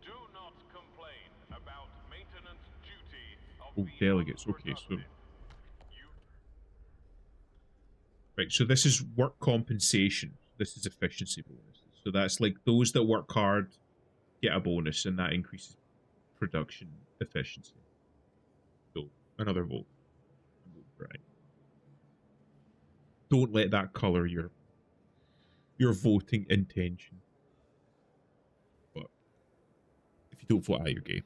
S2: Do not complain about maintenance duty of
S1: Oh,
S2: the
S1: delegates. Okay, so...
S2: unproductive.
S1: Right, so this is work compensation. This is efficiency bonuses. So that's like those that work hard get a bonus, and that increases production efficiency. So, another vote. Right. Don't let that color your voting intention. But if you don't vote out, you're gay.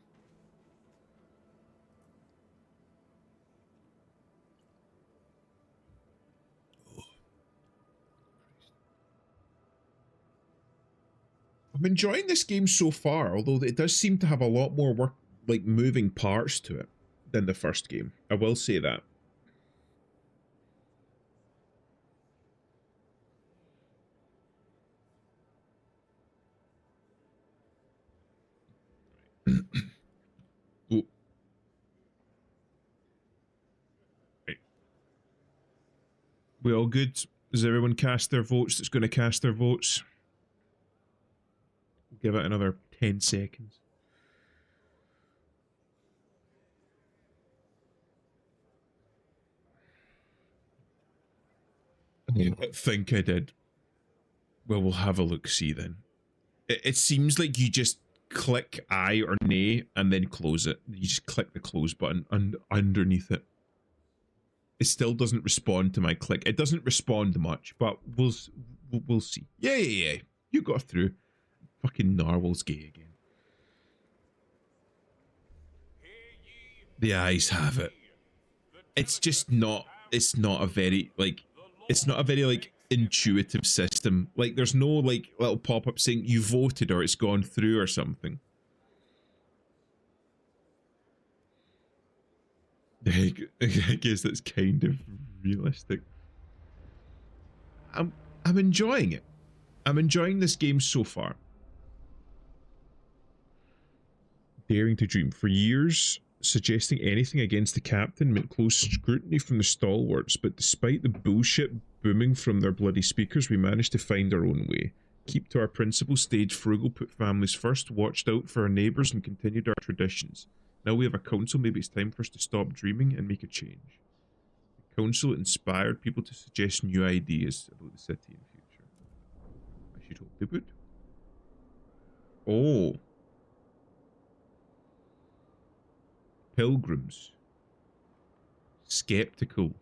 S1: I'm enjoying this game so far, although it does seem to have a lot more work, like moving parts to it than the first game. I will say that. Oh. Right. We all good? Does everyone cast their votes that's going to cast their votes? We'll give it another 10 seconds. I think I did. Well, we'll have a look see then. It seems like you just click aye or nay and then close it. You just click the close button and underneath it. It still doesn't respond to my click. It doesn't respond much, but we'll see. Yeah. You got through. Fucking Narwhal's gay again. The eyes have it. It's just not. It's not a very like. It's not a very like intuitive system. Like there's no like little pop up saying you voted or it's gone through or something. I guess that's kind of realistic. I'm enjoying it. I'm enjoying this game so far. Daring to dream. For years, suggesting anything against the captain meant close scrutiny from the stalwarts, but despite the bullshit booming from their bloody speakers, we managed to find our own way. Keep to our principles, stayed frugal, put families first, watched out for our neighbours, and continued our traditions. Now we have a council, maybe it's time for us to stop dreaming and make a change. The council inspired people to suggest new ideas about the city in future. I should hope they would. Oh. Pilgrims. Skeptical.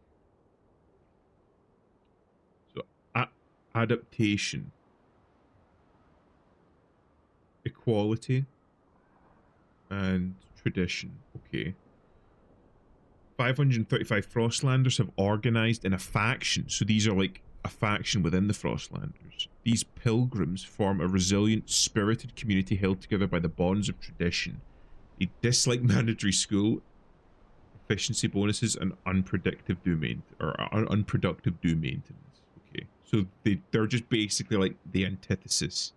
S1: So, adaptation. equality and tradition. Okay. 535 Frostlanders have organized in a faction. So these are like a faction within the Frostlanders. These pilgrims form a resilient, spirited community held together by the bonds of tradition. They dislike mandatory school, efficiency bonuses, and unproductive do maintenance. Okay, so they're just basically like the antithesis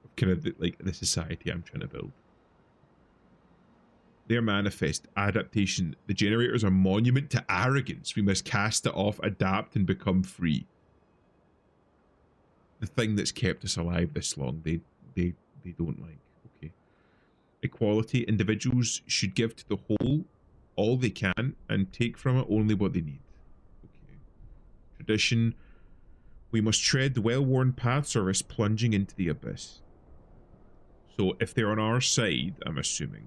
S1: of kind of like the society I'm trying to build. Their manifest adaptation. The generators are monument to arrogance. We must cast it off, adapt, and become free. The thing that's kept us alive this long, they don't like. Okay. Equality. Individuals should give to the whole all they can and take from it only what they need. Okay. Tradition. We must tread the well-worn paths or risk plunging into the abyss. So if they're on our side, I'm assuming,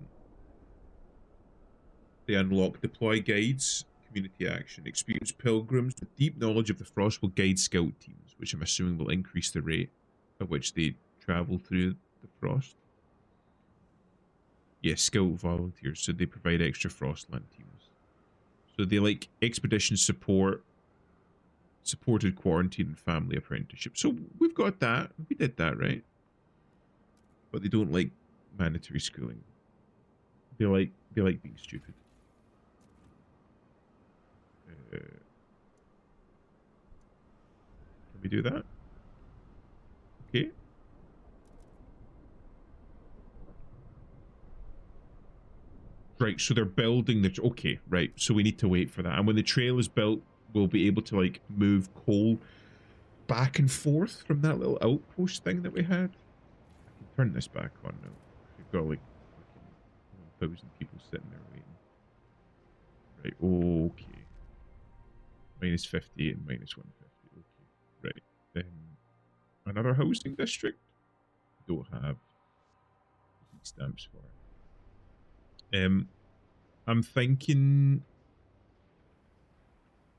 S1: they unlock deploy guides, community action, experienced pilgrims with deep knowledge of the Frost will guide scout teams, which I'm assuming will increase the rate at which they travel through the Frost. Yes, scout volunteers, so they provide extra Frostland teams. So they like expedition support, supported quarantine, and family apprenticeship. So we've got that. We did that, right? But they don't like mandatory schooling. They like being stupid. Can we do that? Okay. Right, so they're building the... Okay, right. So we need to wait for that. And when the trail is built, we'll be able to, like, move coal back and forth from that little outpost thing that we had. I can turn this back on now. We've got, like, 1,000 people sitting there waiting. Right, okay. Minus 58 and minus 150. Okay, right. Another housing district? Don't have heat stamps for it. I'm thinking...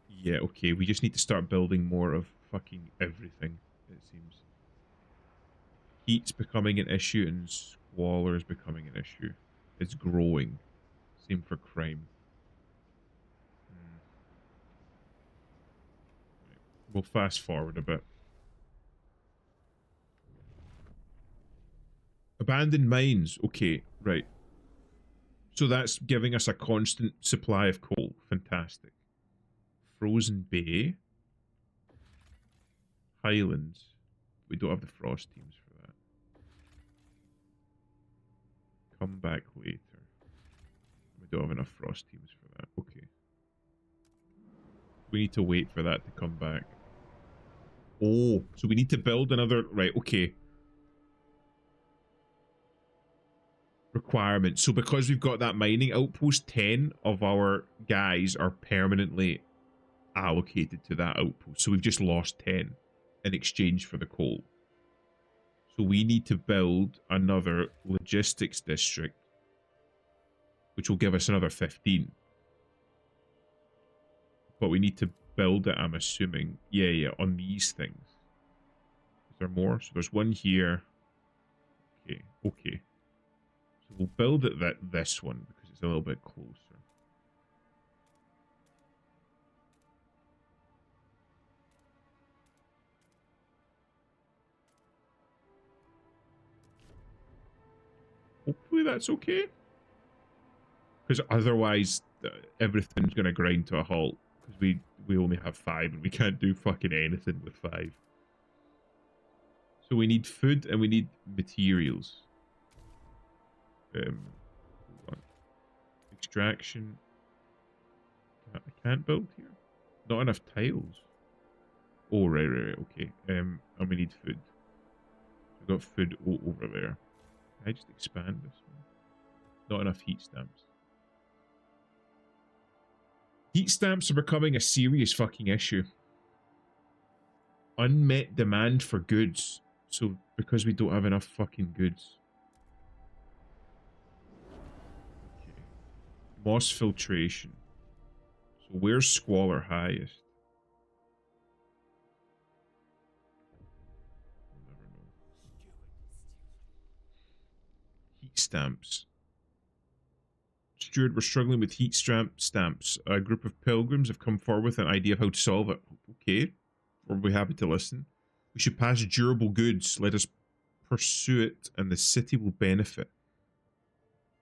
S1: Yeah, okay, we just need to start building more of fucking everything, it seems. Heat's becoming an issue and squalor is becoming an issue. It's growing. Same for crime. We'll fast forward a bit. Abandoned mines. Okay, right. So that's giving us a constant supply of coal. Fantastic. Frozen Bay. Highlands. We don't have the frost teams for that. Come back later. We don't have enough frost teams for that. Okay. We need to wait for that to come back. Oh, so we need to build another... Right, okay. Requirement. So because we've got that mining outpost, 10 of our guys are permanently allocated to that outpost. So we've just lost 10 in exchange for the coal. So we need to build another logistics district, which will give us another 15. But we need to build it, I'm assuming. Yeah, on these things. Is there more? So there's one here. Okay. So we'll build it this one because it's a little bit closer. Hopefully that's okay. Because otherwise everything's going to grind to a halt. Because we only have 5 and we can't do fucking anything with 5. So we need food and we need materials. Hold on. Extraction. I can't build here. Not enough tiles. Oh, right, okay. And we need food. We've got food over there. Can I just expand this one? Not enough heat stamps. Heat stamps are becoming a serious fucking issue. Unmet demand for goods. So, because we don't have enough fucking goods. Okay. Moss filtration. So, where's squalor highest? We'll never know. stamps. Stuart, we're struggling with heat stamps. A group of pilgrims have come forward with an idea of how to solve it. Okay, we'll be happy to listen. We should pass durable goods. Let us pursue it, and the city will benefit.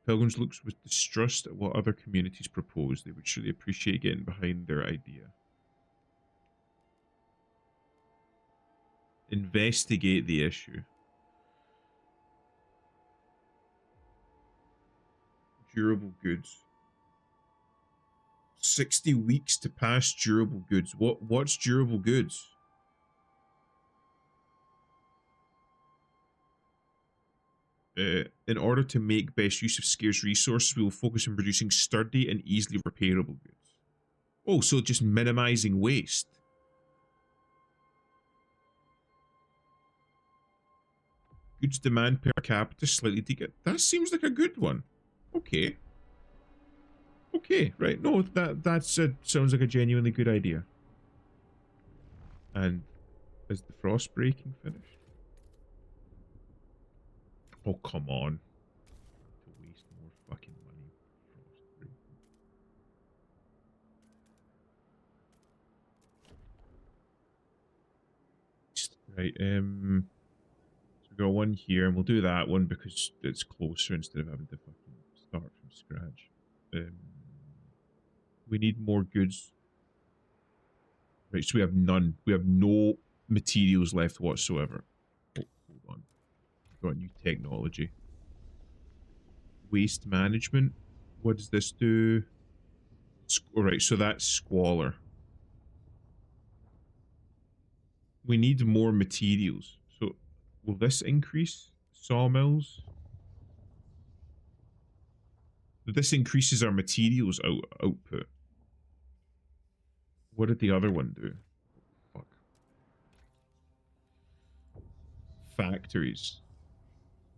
S1: Pilgrims looks with distrust at what other communities propose. They would surely appreciate getting behind their idea. Investigate the issue. Durable goods. 60 weeks to pass durable goods. What's durable goods? In order to make best use of scarce resources, we will focus on producing sturdy and easily repairable goods. Oh, so just minimizing waste. Goods demand per capita slightly decreased. That seems like a good one. Okay. Okay, right. No, that sounds like a genuinely good idea. And is the frost breaking finished? Oh, come on. To waste more fucking money. Frost breaking. Right, so we got one here, and we'll do that one because it's closer instead of having to fucking start from scratch. We need more goods. Right, so we have none. We have no materials left whatsoever. Oh, hold on. We've got new technology. Waste management. What does this do? Alright, so that's squalor. We need more materials. So will this increase sawmills? This increases our materials output. What did the other one do? Fuck. Factories.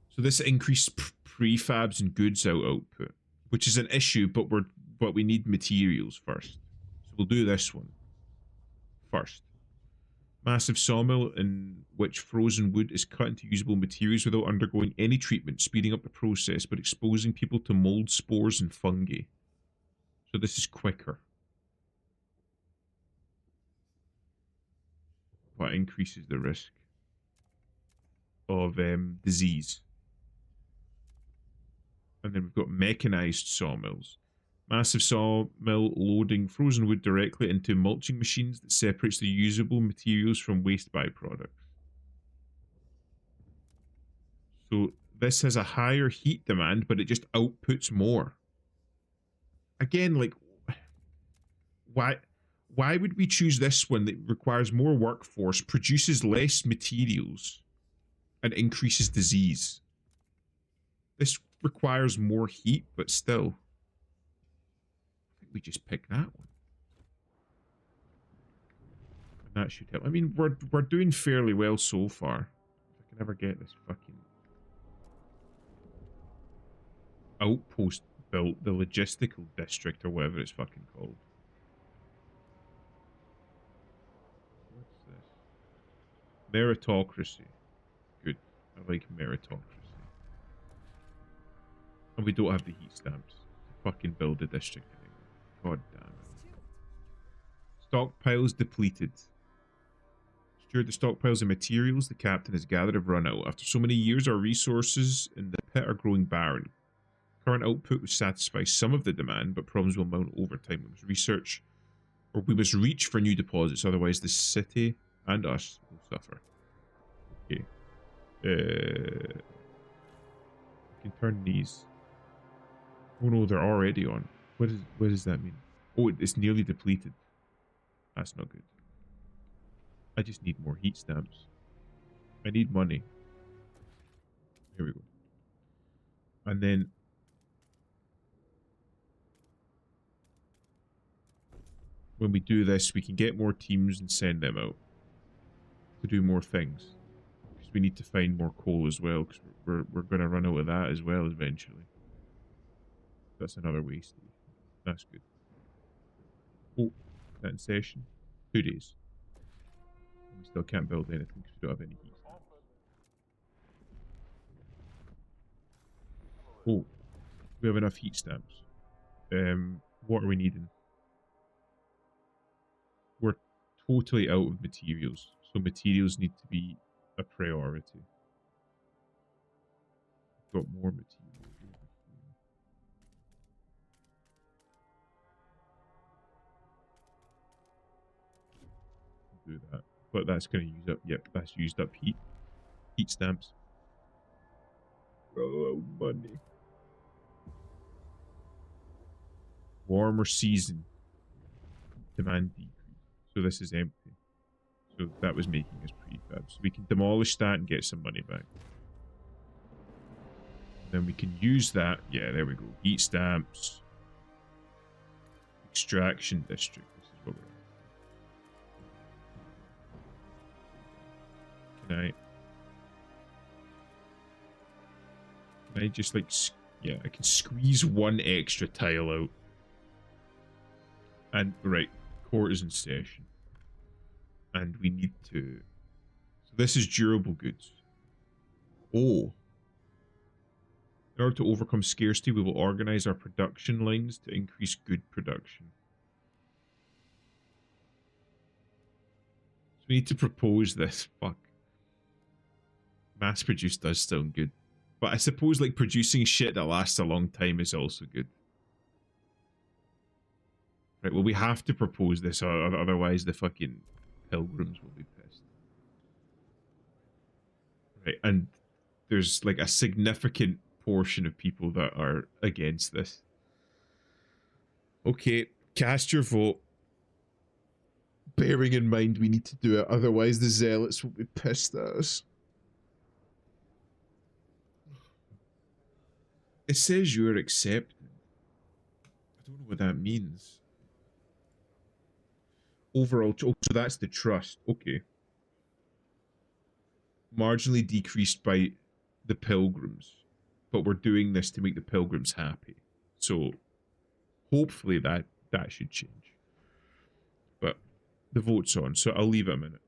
S1: So this increased prefabs and goods output, which is an issue, but we need materials first. So we'll do this one first. Massive sawmill in which frozen wood is cut into usable materials without undergoing any treatment, speeding up the process but exposing people to mold, spores, and fungi. So this is quicker. But increases the risk of disease. And then we've got mechanized sawmills. Massive sawmill loading frozen wood directly into mulching machines that separates the usable materials from waste byproducts. So this has a higher heat demand, but it just outputs more. Again, like, why would we choose this one that requires more workforce, produces less materials, and increases disease? This requires more heat, but still. I think we just pick that one. And that should help. I mean, we're doing fairly well so far. If I can ever get this fucking outpost built, the logistical district or whatever it's fucking called. What's this? Meritocracy. Good. I like meritocracy. And we don't have the heat stamps to fucking build a district anymore. God damn it. Stockpiles depleted. Steward, the stockpiles of materials the captain has gathered have run out. After so many years, our resources in the pit are growing barren. Current output would satisfy some of the demand, but problems will mount over time. We must reach for new deposits, otherwise the city and us will suffer. Okay. We can turn these. Oh no, they're already on. What does that mean? Oh, it's nearly depleted. That's not good. I just need more heat stamps. I need money. Here we go. And then when we do this, we can get more teams and send them out to do more things. Because we need to find more coal as well, because we're going to run out of that as well eventually. That's another waste. That's good. Oh, that in session? 2 days. We still can't build anything because we don't have any heat. Oh, we have enough heat stamps. What are we needing? We're totally out of materials, so materials need to be a priority. Got more materials over here. Do that, but that's going to use up. Yep, that's used up heat stamps. Oh, money. Warmer season. Demand decrease. So this is empty. So that was making us prefab. So we can demolish that and get some money back. Then we can use that. Yeah, there we go. Heat stamps. Extraction district. This is what we're at. Can I just like, yeah, I can squeeze one extra tile out. And, right, court is in session. And we need to, so this is durable goods. Oh. In order to overcome scarcity, we will organize our production lines to increase good production. So we need to propose this. Fuck. Mass produced does sound good. But I suppose like producing shit that lasts a long time is also good. Right, well we have to propose this, otherwise the fucking pilgrims will be pissed. Right, and there's like a significant portion of people that are against this. Okay, cast your vote. Bearing in mind we need to do it, otherwise the zealots will be pissed at us. It says you're accepted. I don't know what that means. Overall, oh, so that's the trust. Okay. Marginally decreased by the pilgrims. But we're doing this to make the pilgrims happy. So hopefully that should change. But the vote's on, so I'll leave it a minute.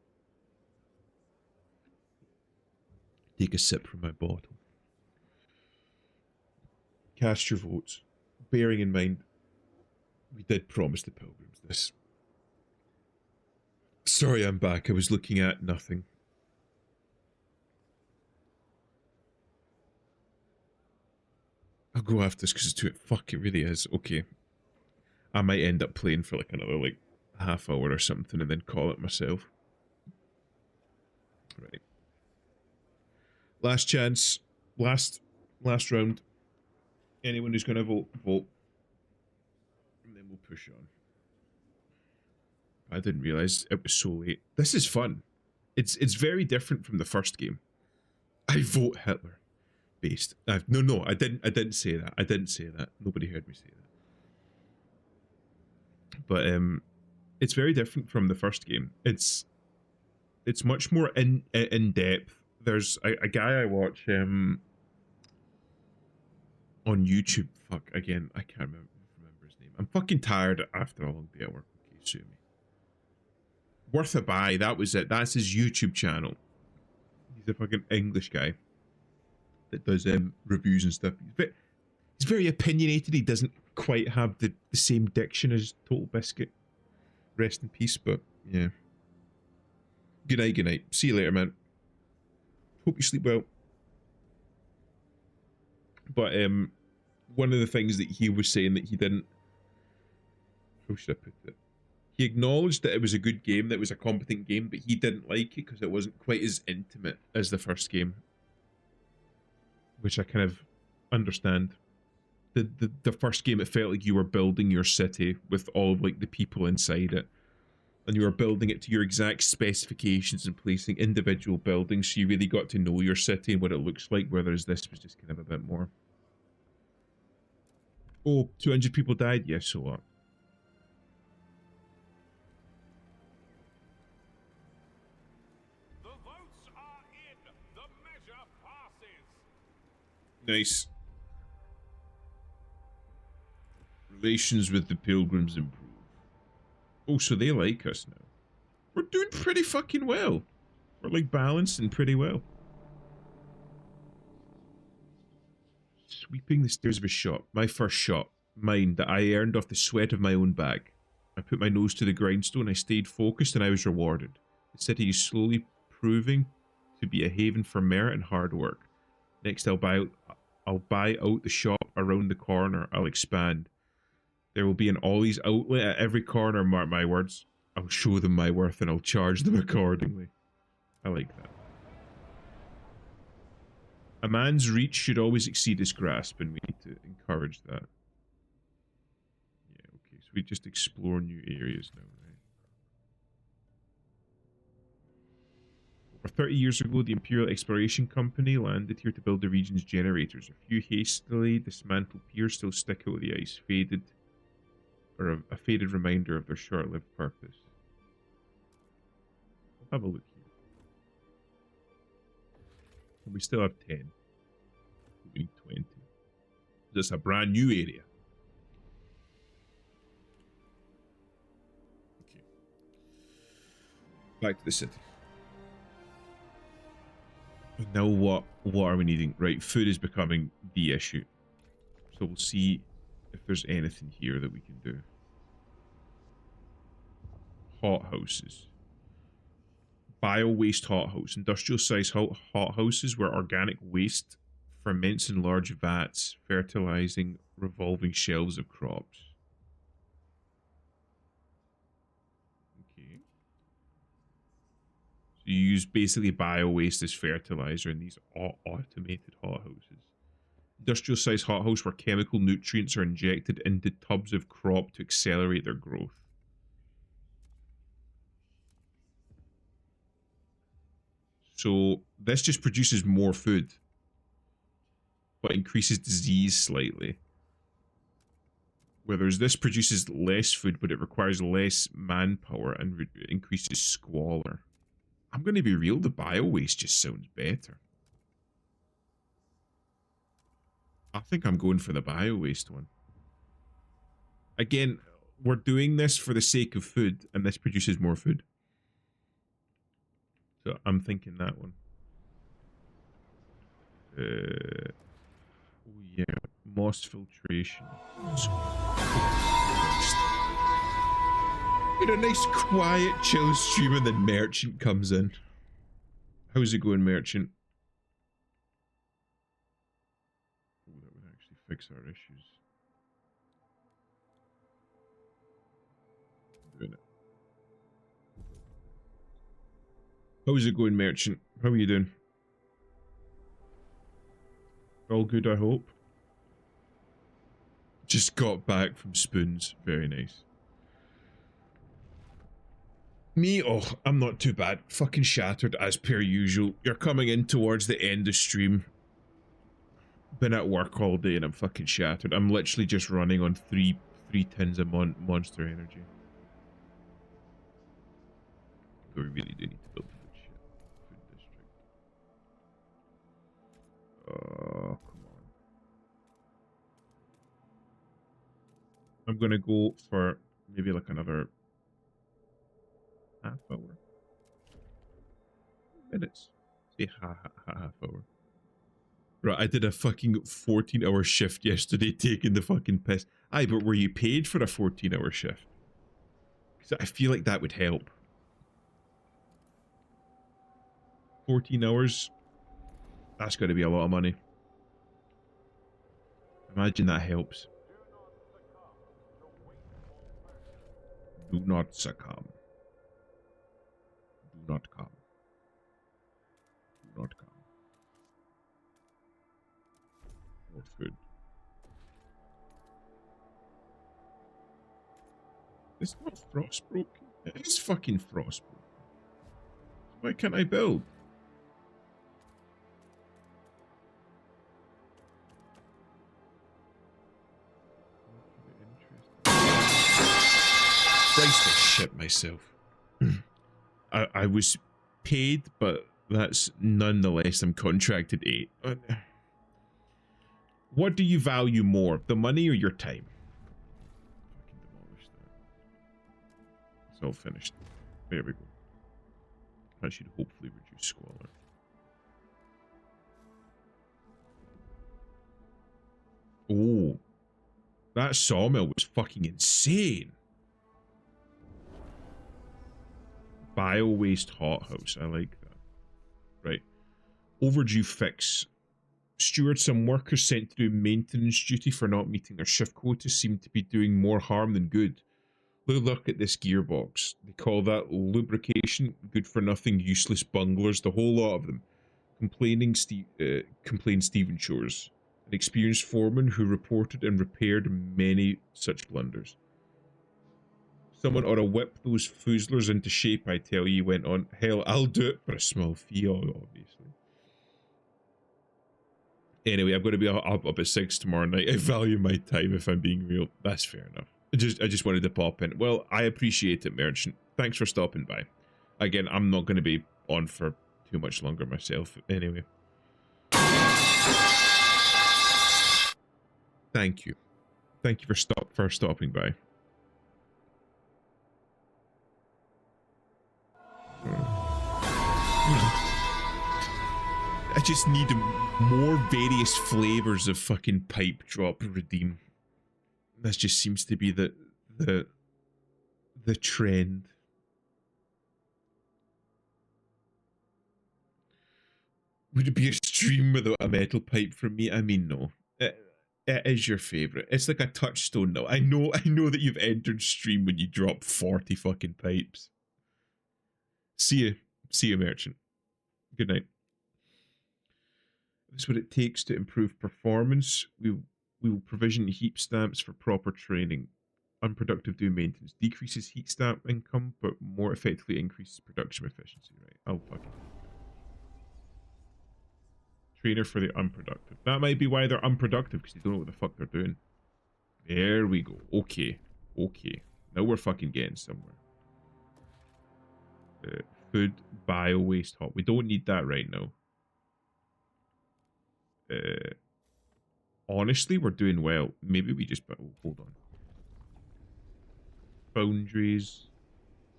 S1: Take a sip from my bottle. Cast your votes. Bearing in mind, we did promise the pilgrims this. Sorry, I'm back. I was looking at nothing. I'll go after this because it's too... Fuck, it really is. Okay. I might end up playing for like another like half hour or something and then call it myself. Right. Last chance. Last round. Anyone who's going to vote, vote. And then we'll push on. I didn't realize it was so late. This is fun. It's very different from the first game. I vote Hitler. Based. No, I didn't say that. I didn't say that. Nobody heard me say that. But it's very different from the first game. It's much more in depth. There's a guy I watch on YouTube. Fuck, again, I can't remember his name. I'm fucking tired after a long day at work. Okay, sue me. Worth a buy. That was it. That's his YouTube channel. He's a fucking English guy that does reviews and stuff. He's very opinionated. He doesn't quite have the same diction as Total Biscuit. Rest in peace, but yeah. Good night. See you later, man. Hope you sleep well. But one of the things that he was saying that he didn't... How should I put it? He acknowledged that it was a good game, that it was a competent game, but he didn't like it because it wasn't quite as intimate as the first game. Which I kind of understand. The first game, it felt like you were building your city with all of like the people inside it. And you were building it to your exact specifications and placing individual buildings, so you really got to know your city and what it looks like, whereas this was just kind of a bit more. Oh, 200 people died? Yes, so what?
S2: The votes are in. The measure passes.
S1: Nice. Relations with the pilgrims improve. Oh, so they like us now. We're doing pretty fucking well. We're like balancing pretty well. Sweeping the stairs of a shop. My first shop. Mine, that I earned off the sweat of my own back. I put my nose to the grindstone, I stayed focused, and I was rewarded. The city is slowly proving to be a haven for merit and hard work. Next, I'll buy out the shop around the corner. I'll expand. There will be an Ollie's outlet at every corner, mark my words. I'll show them my worth and I'll charge them accordingly. I like that. A man's reach should always exceed his grasp, and we need to encourage that. Yeah, okay, so we just explore new areas now, right? Over 30 years ago, the Imperial Exploration Company landed here to build the region's generators. A few hastily dismantled piers still stick out of the ice, faded, or a faded reminder of their short-lived purpose. I'll have a look here. We still have 10. We need 20. This is a brand new area. Okay. Back to the city. Now what are we needing? Right, food is becoming the issue. So we'll see if there's anything here that we can do. Hot houses. Bio-waste hothouse. Industrial-sized hothouses where organic waste ferments in large vats, fertilizing revolving shelves of crops. Okay. So you use basically bio-waste as fertilizer in these automated hothouses. Industrial-sized hothouse where chemical nutrients are injected into tubs of crop to accelerate their growth. So this just produces more food, but increases disease slightly. Whereas this produces less food, but it requires less manpower and increases squalor. I'm going to be real, the bio-waste just sounds better. I think I'm going for the bio-waste one. Again, we're doing this for the sake of food, and this produces more food. So I'm thinking that one. Oh yeah, moss filtration. Get a nice quiet chill stream and then Merchant comes in. How's it going, Merchant? Oh, that would actually fix our issues. Doing it. How's it going, Merchant? How are you doing? All good, I hope. Just got back from Spoons. Very nice. Me? Oh, I'm not too bad. Fucking shattered as per usual. You're coming in towards the end of stream. Been at work all day and I'm fucking shattered. I'm literally just running on three tins of Monster Energy. We really do need to build food shit. Food district. Oh, come on. I'm gonna go for maybe like another half hour. Minutes. Say half hour. Right, I did a fucking 14-hour shift yesterday taking the fucking piss. Aye, but were you paid for a 14-hour shift? Because I feel like that would help. 14 hours? That's got to be a lot of money. Imagine that helps. Do not succumb. Do not come. Do not come. More food. It's not frostbroken. It is fucking frostbroken. Why can't I build? Christ, I shit myself. I was paid, but that's nonetheless, I'm contracted 8. What do you value more, the money or your time? Fucking demolish that. It's all finished. There we go. That should hopefully reduce squalor. That sawmill was fucking insane. Bio-waste hothouse. I like that. Right. Overdue fix. Steward, some workers sent to do maintenance duty for not meeting their shift quota seem to be doing more harm than good. Look at this gearbox. They call that lubrication. Good for nothing, useless bunglers, the whole lot of them. Complained Stephen Shores, an experienced foreman who reported and repaired many such blunders. Someone ought to whip those foozlers into shape, I tell you, he went on. Hell, I'll do it for a small fee, obviously. Anyway, I'm going to be up at 6 tomorrow night. I value my time, if I'm being real. That's fair enough. I just wanted to pop in. Well, I appreciate it, Merchant. Thanks for stopping by. Again, I'm not going to be on for too much longer myself. Anyway. Thank you. Thank you for stopping by. I just need more various flavors of fucking pipe drop redeem. That just seems to be the trend. Would it be a stream without a metal pipe from me? I mean, no. It is your favorite. It's like a touchstone, though. I know that you've entered stream when you drop 40 fucking pipes. See you, Merchant. Good night. This is what it takes to improve performance. We will provision heat stamps for proper training. Unproductive do maintenance. Decreases heat stamp income, but more effectively increases production efficiency. Right. Oh, fuck it. Trainer for the unproductive. That might be why they're unproductive, because they don't know what the fuck they're doing. There we go. Okay. Now we're fucking getting somewhere. Food, bio waste hot. We don't need that right now. Honestly, we're doing well. Maybe we just... Oh, hold on. Foundries.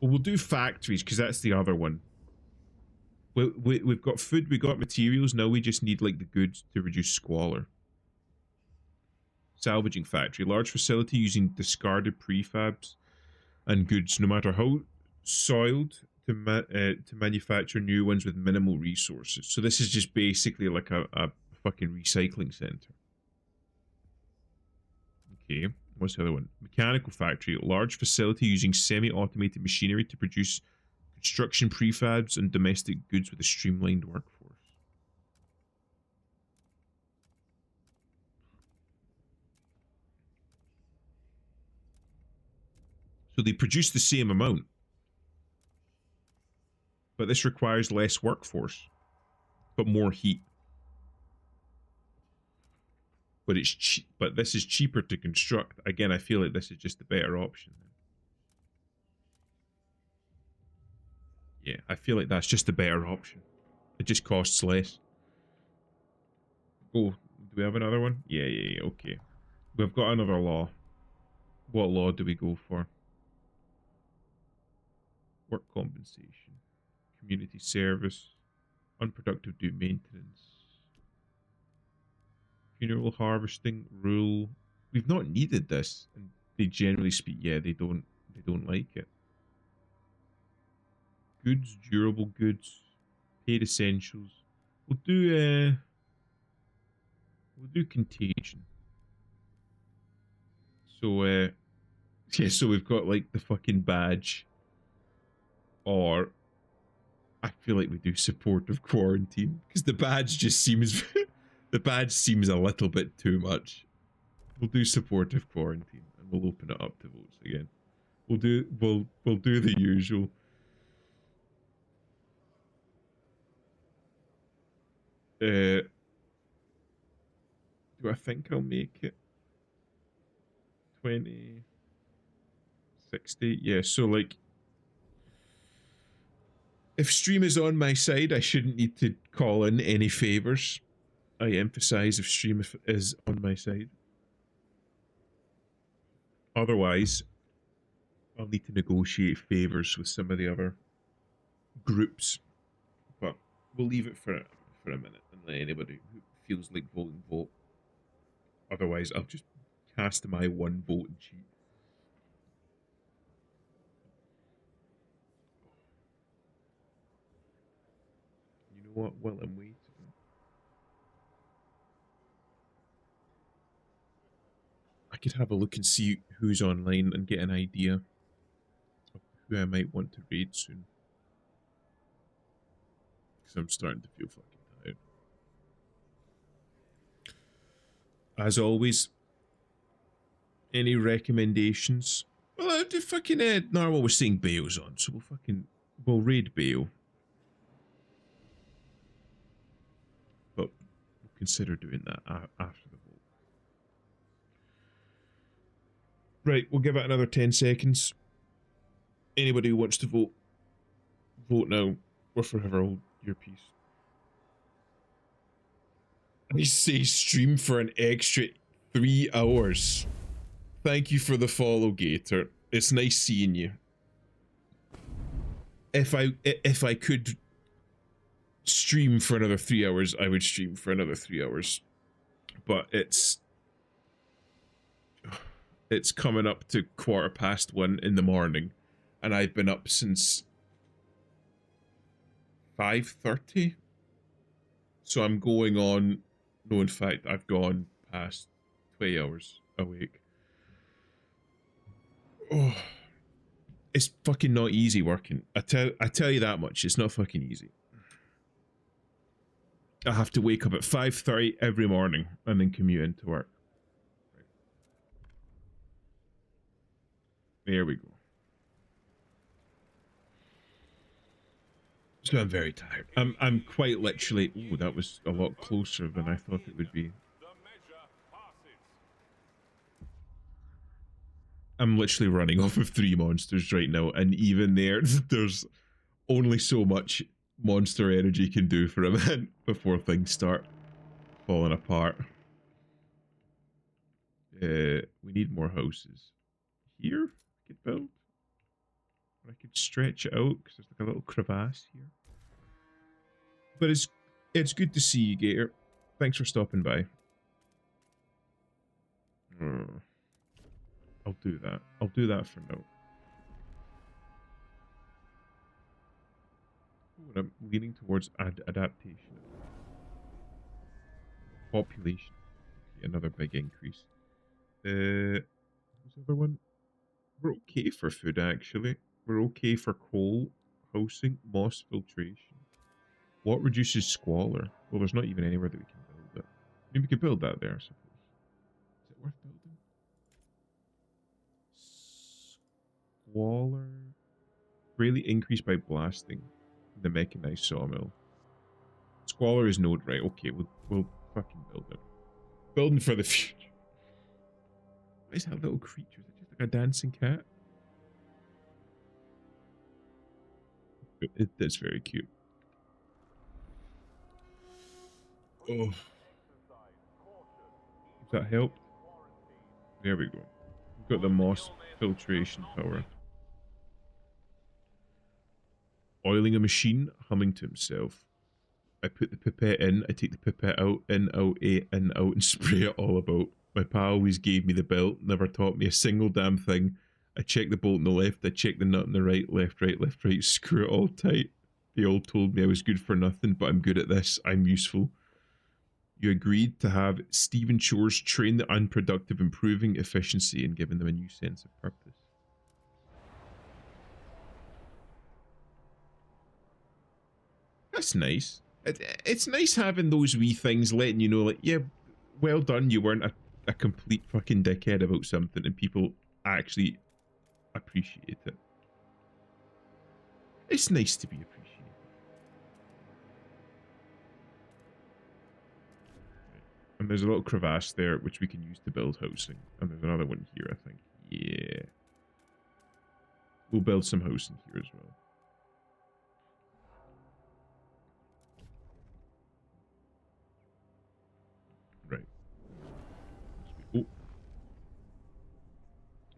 S1: Well, we'll do factories, because that's the other one. We've got food, we got materials. Now we just need, like, the goods to reduce squalor. Salvaging factory. Large facility using discarded prefabs and goods, no matter how soiled, to manufacture new ones with minimal resources. So this is just basically like a fucking recycling center. Okay, what's the other one? Mechanical factory. Large facility using semi-automated machinery to produce construction prefabs and domestic goods with a streamlined workforce. So they produce the same amount, but this requires less workforce, but more heat. But it's cheap. But this is cheaper to construct. Again, I feel like this is just the better option. Yeah, I feel like that's just the better option. It just costs less. Oh, do we have another one? Yeah, okay. We've got another law. What law do we go for? Work compensation, community service, unproductive do maintenance, funeral harvesting rule. We've not needed this, and they generally speak. Yeah, they don't like it. Goods, durable goods, paid essentials. We'll do contagion. So yeah, so we've got like the fucking badge. Or I feel like we do supportive quarantine, because the badge just seems the badge seems a little bit too much. We'll do supportive quarantine, and we'll open it up to votes again. We'll do the usual. Do I think I'll make it 20, 60? Yeah, so like, if stream is on my side, I shouldn't need to call in any favors. I emphasize if stream is on my side. Otherwise, I'll need to negotiate favors with some of the other groups. But we'll leave it for a minute and let anybody who feels like voting vote. Otherwise, I'll just cast my one bolt and cheat. You know what? While I'm waiting, I could have a look and see who's online and get an idea of who I might want to raid soon. Because I'm starting to feel fucking tired. As always, any recommendations? Well, the fucking Narwhal was saying Bale's on, so we'll raid Bale. But we'll consider doing that after the vote. Right, we'll give it another 10 seconds. Anybody who wants to vote, vote now or forever hold your peace. I say stream for an extra 3 hours. Thank you for the follow, Gator. It's nice seeing you. If I could stream for another 3 hours, I would stream for another 3 hours. But it's coming up to 1:15 in the morning, and I've been up since 5:30. So I'm going on. No, in fact, I've gone past 20 hours awake. Oh, it's fucking not easy working. I tell you that much. It's not fucking easy. I have to wake up at 5:30 every morning and then commute into work. There we go. So I'm very tired. I'm quite literally. Oh, that was a lot closer than I thought it would be.
S2: The measure passes.
S1: I'm literally running off of 3 monsters right now, and even there's only so much monster energy can do for a minute before things start falling apart. We need more houses. Here, I could build. Or I could stretch it out because there's like a little crevasse here. But it's good to see you, Gator. Thanks for stopping by. I'll do that. I'll do that for now. Ooh, I'm leaning towards adaptation. Population. Okay, another big increase. What's the other one? We're okay for food, actually. We're okay for coal, housing, moss filtration. What reduces squalor? Well, there's not even anywhere that we can build it. Maybe we could build that there, I suppose. Is it worth building? Squalor. Greatly increased by blasting the mechanized sawmill. Squalor is node, right? Okay, we'll fucking build it. Building for the future. What is that little creature? Is it just like a dancing cat? That's very cute. Oh. Does that help? There we go. We've got the moss filtration power. Oiling a machine, humming to himself. I put the pipette in, I take the pipette out, in, out, and spray it all about. My pa always gave me the belt, never taught me a single damn thing. I check the bolt on the left, I check the nut on the right, left, right, screw it all tight. They all told me I was good for nothing, but I'm good at this, I'm useful. You agreed to have Stephen Chores train the unproductive, improving efficiency and giving them a new sense of purpose. That's nice. It's nice having those wee things letting you know, like, yeah, well done, you weren't a complete fucking dickhead about something and people actually appreciate it. It's nice to be appreciated. And there's a little crevasse there which we can use to build housing. And there's another one here, I think. Yeah. We'll build some housing here as well. Right. Oh.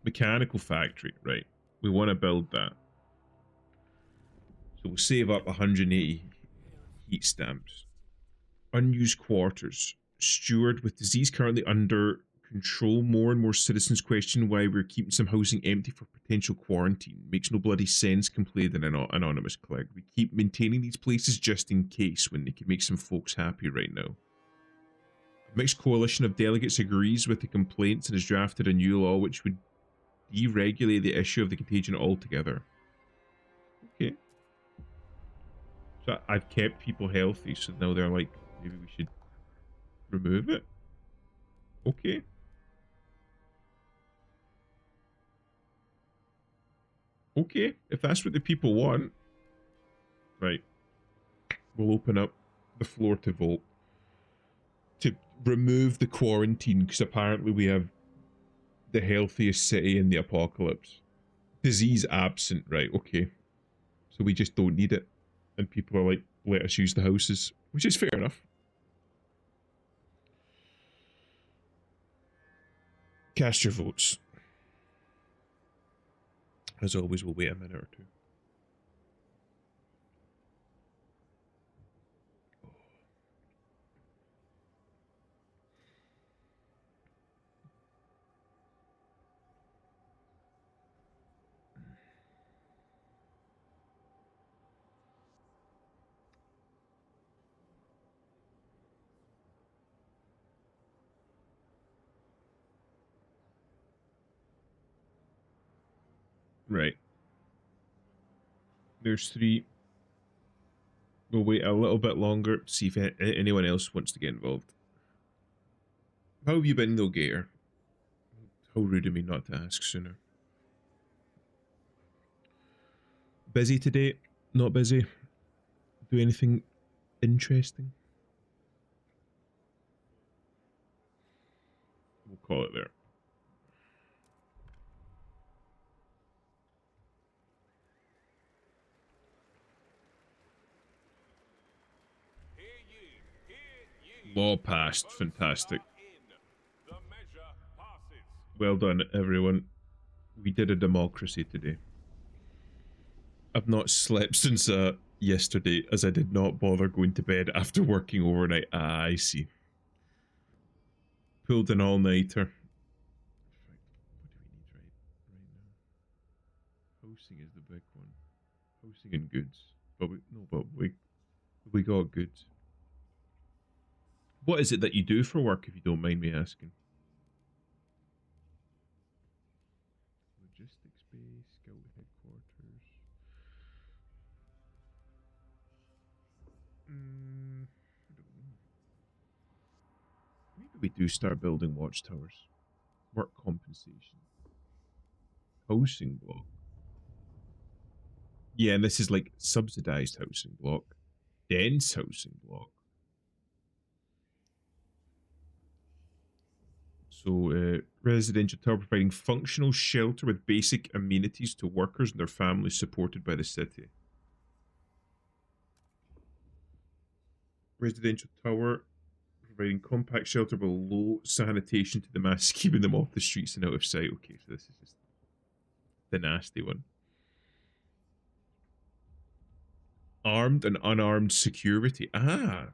S1: Mechanical factory, right. We want to build that. So we'll save up 180 heat stamps. Unused quarters. Steward with disease currently under control. More and more citizens question why we're keeping some housing empty for potential quarantine. Makes no bloody sense, complained an anonymous clerk. We keep maintaining these places just in case, when they can make some folks happy right now. A mixed coalition of delegates agrees with the complaints and has drafted a new law which would deregulate the issue of the contagion altogether. Okay. So I've kept people healthy, so now they're like, maybe we should remove it? Okay. Okay, if that's what the people want. Right. We'll open up the floor to vote. To remove the quarantine, because apparently we have the healthiest city in the apocalypse. Disease absent, right, okay. So we just don't need it. And people are like, let us use the houses, which is fair enough. Cast your votes. As always, we'll wait a minute or two. Right. There's 3. We'll wait a little bit longer to see if anyone else wants to get involved. How have you been though, Gator? How rude of me not to ask sooner. Busy today? Not busy? Do anything interesting? We'll call it there.
S2: Hear ye, hear ye.
S1: Law passed. Fantastic.
S2: The measure passes.
S1: Well done, everyone. We did a democracy today. I've not slept since yesterday, as I did not bother going to bed after working overnight. Ah, I see. Pulled an all-nighter. What do we need right now? Housing is the big one. Housing and goods. But we got goods. What is it that you do for work, if you don't mind me asking? Logistics base, scout headquarters. I don't know. Maybe we do start building watchtowers. Work compensation. Housing block. Yeah, and this is like subsidized housing block. Dense housing block. So, residential tower providing functional shelter with basic amenities to workers and their families supported by the city. Residential tower providing compact shelter with low sanitation to the mass, keeping them off the streets and out of sight. Okay, so this is just the nasty one. Armed and unarmed security. Ah,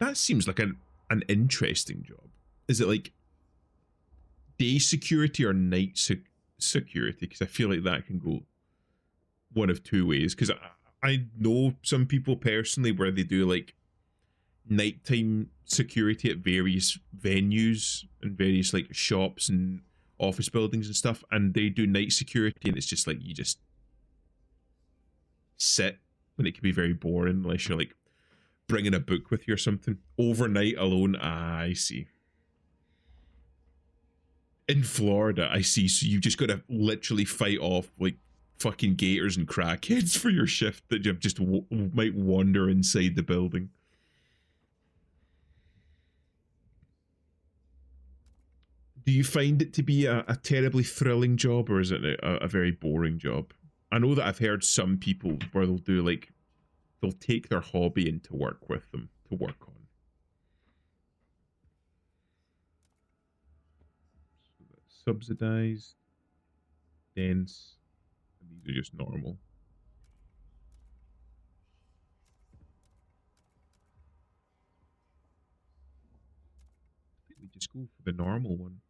S1: that seems like an interesting job. Is it like day security or night security? Because I feel like that can go one of two ways. Because I know some people personally where they do like nighttime security at various venues and various like shops and office buildings and stuff, and they do night security, and it's just like you just sit, and it can be very boring unless you're like bringing a book with you or something. Overnight alone. Ah, I see. In Florida, I see. So you just got to literally fight off like fucking gators and crackheads for your shift that you just might wander inside the building. Do you find it to be a terribly thrilling job, or is it a very boring job? I know that I've heard some people where they'll do like, they'll take their hobby into work with them to work on. So that's subsidized, dense, and these are just normal. We just go for the normal one.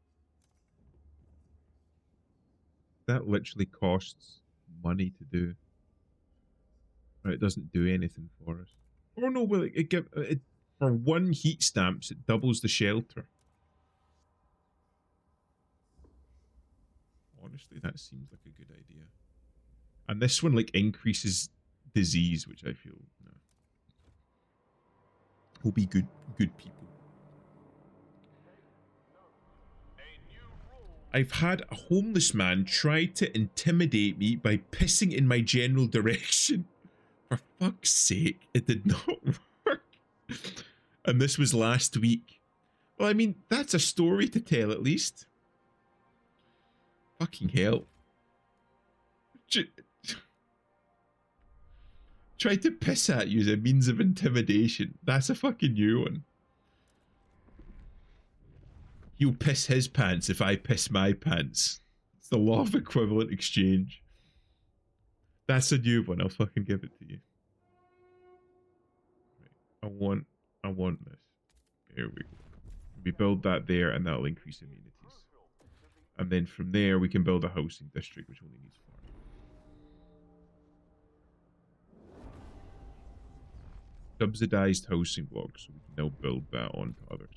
S1: That literally costs money to do. It doesn't do anything for us. Oh no, well it for 1 heat stamps it doubles the shelter. Honestly, that seems like a good idea. And this one like increases disease, which I feel no. Will be good people. I've had a homeless man try to intimidate me by pissing in my general direction. For fuck's sake, it did not work. And this was last week. Well, I mean, that's a story to tell at least. Fucking hell. Try to piss at you as a means of intimidation. That's a fucking new one. He'll piss his pants if I piss my pants. It's the law of equivalent exchange. That's a new one. I'll fucking give it to you. Right. I want this. There we go. We build that there and that'll increase immunities. And then from there we can build a housing district which only needs 4. Subsidized housing blocks, so we can now build that onto others.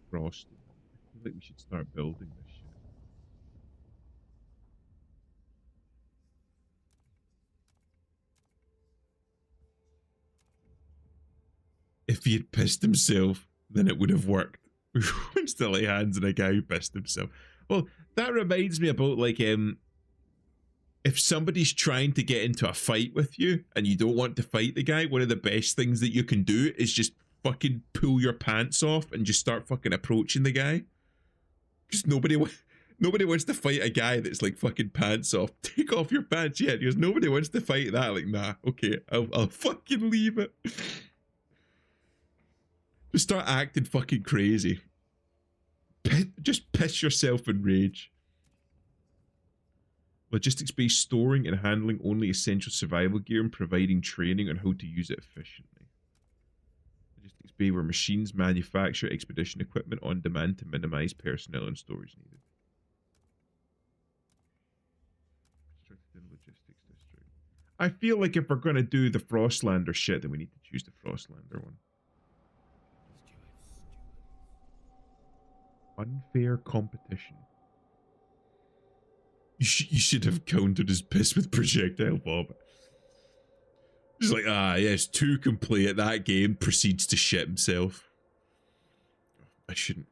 S1: Frost. I feel like we should start building this shit. If he had pissed himself, then it would have worked. Instantly hands in a guy who pissed himself. Well, that reminds me about like if somebody's trying to get into a fight with you and you don't want to fight the guy, one of the best things that you can do is just fucking pull your pants off and just start fucking approaching the guy. Because nobody wants to fight a guy that's like fucking pants off. Take off your pants, yeah. Because nobody wants to fight that. Like, nah, okay, I'll fucking leave it. Just start acting fucking crazy. Just piss yourself in rage. Logistics-based storing and handling only essential survival gear and providing training on how to use it efficiently. Logistics bay where machines manufacture expedition equipment on demand to minimize personnel and storage needed. Restricted logistics district. I feel like if we're going to do the Frostlander shit, then we need to choose the Frostlander one. Unfair competition. You should have countered his piss with projectile bomb. He's like, yes, 2 complete at that game, proceeds to shit himself. I shouldn't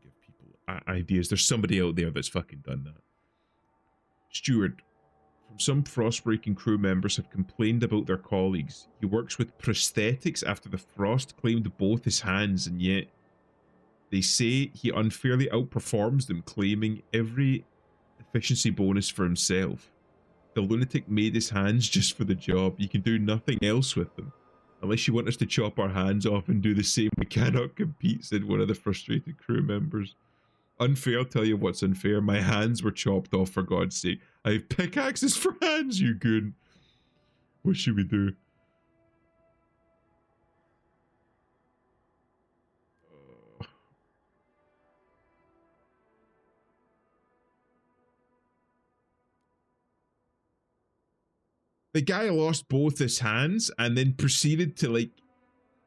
S1: give people ideas. There's somebody out there that's fucking done that. Steward. From some Frostbreaking crew members have complained about their colleagues. He works with prosthetics after the frost claimed both his hands, and yet they say he unfairly outperforms them, claiming every efficiency bonus for himself. The lunatic made his hands just for the job. You can do nothing else with them. Unless you want us to chop our hands off and do the same, we cannot compete, said one of the frustrated crew members. Unfair, I'll tell you what's unfair. My hands were chopped off, for God's sake. I have pickaxes for hands, you goon. What should we do? The guy lost both his hands and then proceeded to like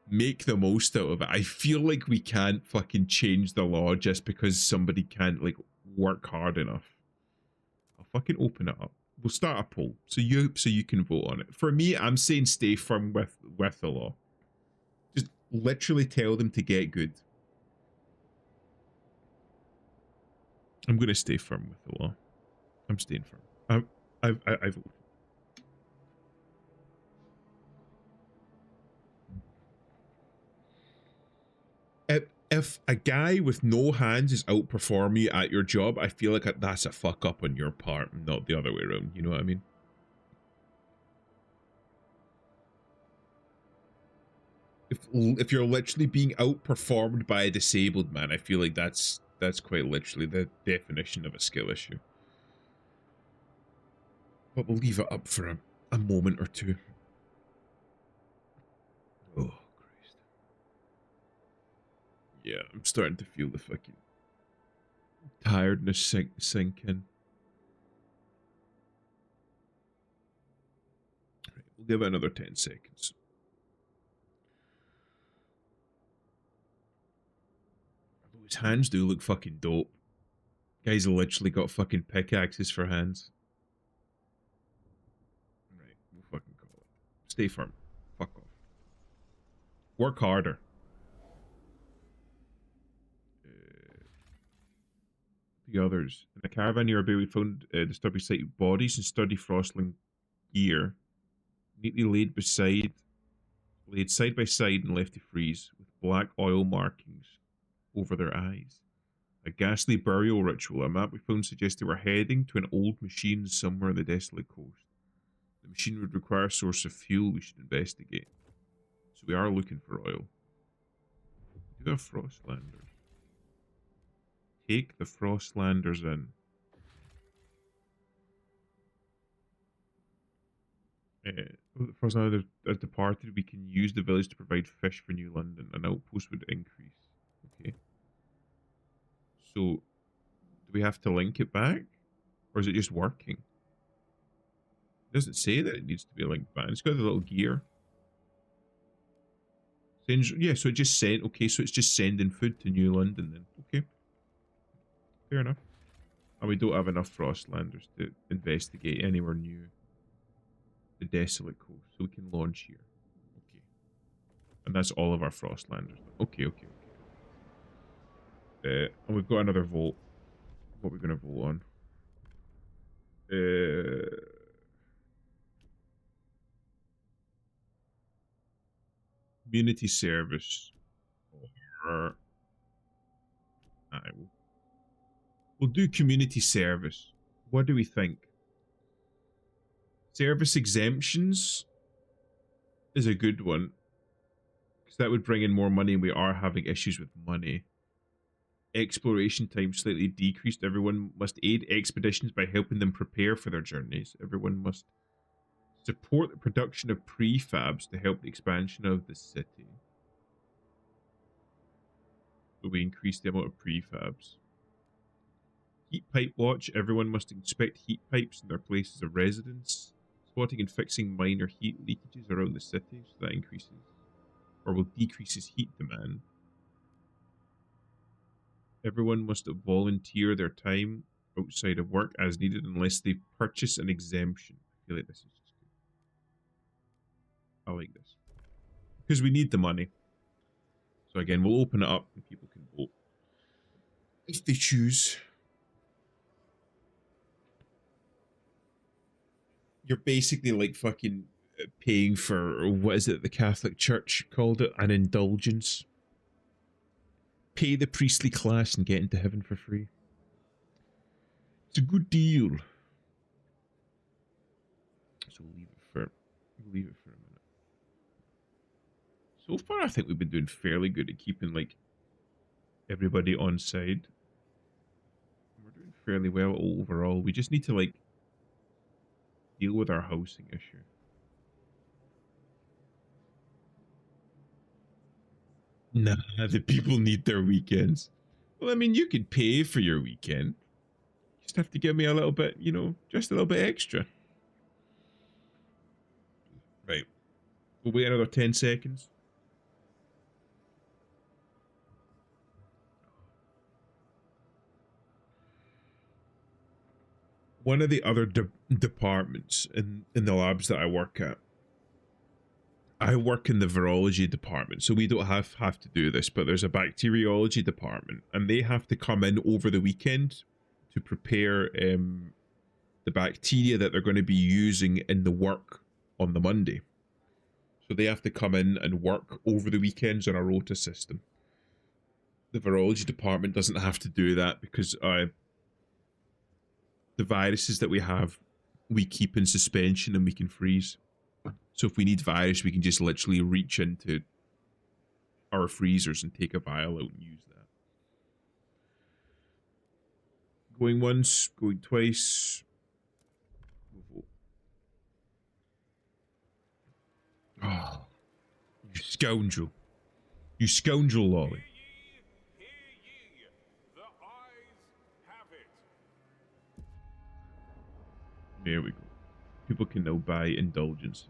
S1: make the most out of it. I feel like we can't fucking change the law just because somebody can't like work hard enough. I'll fucking open it up. We'll start a poll so you can vote on it. For me, I'm saying stay firm with the law. Just literally tell them to get good. I'm gonna stay firm with the law. I'm staying firm. I vote. If a guy with no hands is outperforming you at your job, I feel like that's a fuck up on your part, not the other way around. You know what I mean? If you're literally being outperformed by a disabled man, I feel like that's quite literally the definition of a skill issue. But we'll leave it up for a moment or two. Oh, Christ. Yeah, I'm starting to feel the fucking tiredness sink in. Right, we'll give it another 10 seconds. His hands do look fucking dope. Guy's literally got fucking pickaxes for hands. Right, we'll fucking call it. Stay firm. Fuck off. Work harder. The others. In a caravan nearby, we found disturbing sight bodies and sturdy Frostling gear, neatly laid side by side and left to freeze, with black oil markings over their eyes. A ghastly burial ritual. A map we found suggests they were heading to an old machine somewhere on the desolate coast. The machine would require a source of fuel we should investigate. So we are looking for oil. We do have Frostlanders. Take the Frostlanders in. The Frostlanders has departed. We can use the village to provide fish for New London. An outpost would increase. Okay. So, do we have to link it back? Or is it just working? It doesn't say that it needs to be linked back. It's got the little gear. Yeah, so it just sent. Okay, so it's just sending food to New London then. Okay. Fair enough. And we don't have enough Frostlanders to investigate anywhere near the desolate coast. So we can launch here. Okay. And that's all of our Frostlanders. Okay, okay, okay. And we've got another vote. What are we going to vote on? Community service. Or we'll do community service. What do we think? Service exemptions is a good one, because that would bring in more money, and we are having issues with money. Exploration time slightly decreased. Everyone must aid expeditions by helping them prepare for their journeys. Everyone must support the production of prefabs to help the expansion of the city. So we increase the amount of prefabs. Heat pipe watch. Everyone must inspect heat pipes in their places of residence. Spotting and fixing minor heat leakages around the city, so that increases or will decreases heat demand. Everyone must volunteer their time outside of work as needed unless they purchase an exemption. I feel like this is just good. I like this. Because we need the money. So again, we'll open it up and people can vote if they choose. You're basically like fucking paying for, what is it, the Catholic Church called it? An indulgence. Pay the priestly class and get into heaven for free. It's a good deal. So we'll leave it for a minute. So far, I think we've been doing fairly good at keeping like everybody on side. We're doing fairly well overall. We just need to like deal with our housing issue. Nah, the people need their weekends. Well, I mean, you could pay for your weekend. You just have to give me a little bit, you know, just a little bit extra. Right. We'll wait another 10 seconds. One of the other departments in the labs that I work at, I work in the virology department, so we don't have to do this, but there's a bacteriology department, and they have to come in over the weekend to prepare the bacteria that they're going to be using in the work on the Monday. So they have to come in and work over the weekends on a rota system. The virology department doesn't have to do that because the viruses that we have, we keep in suspension and we can freeze. So if we need virus, we can just literally reach into our freezers and take a vial out and use that. Going once, going twice. Oh, you scoundrel. You scoundrel, Lolly. Here we go. People can now buy indulgences.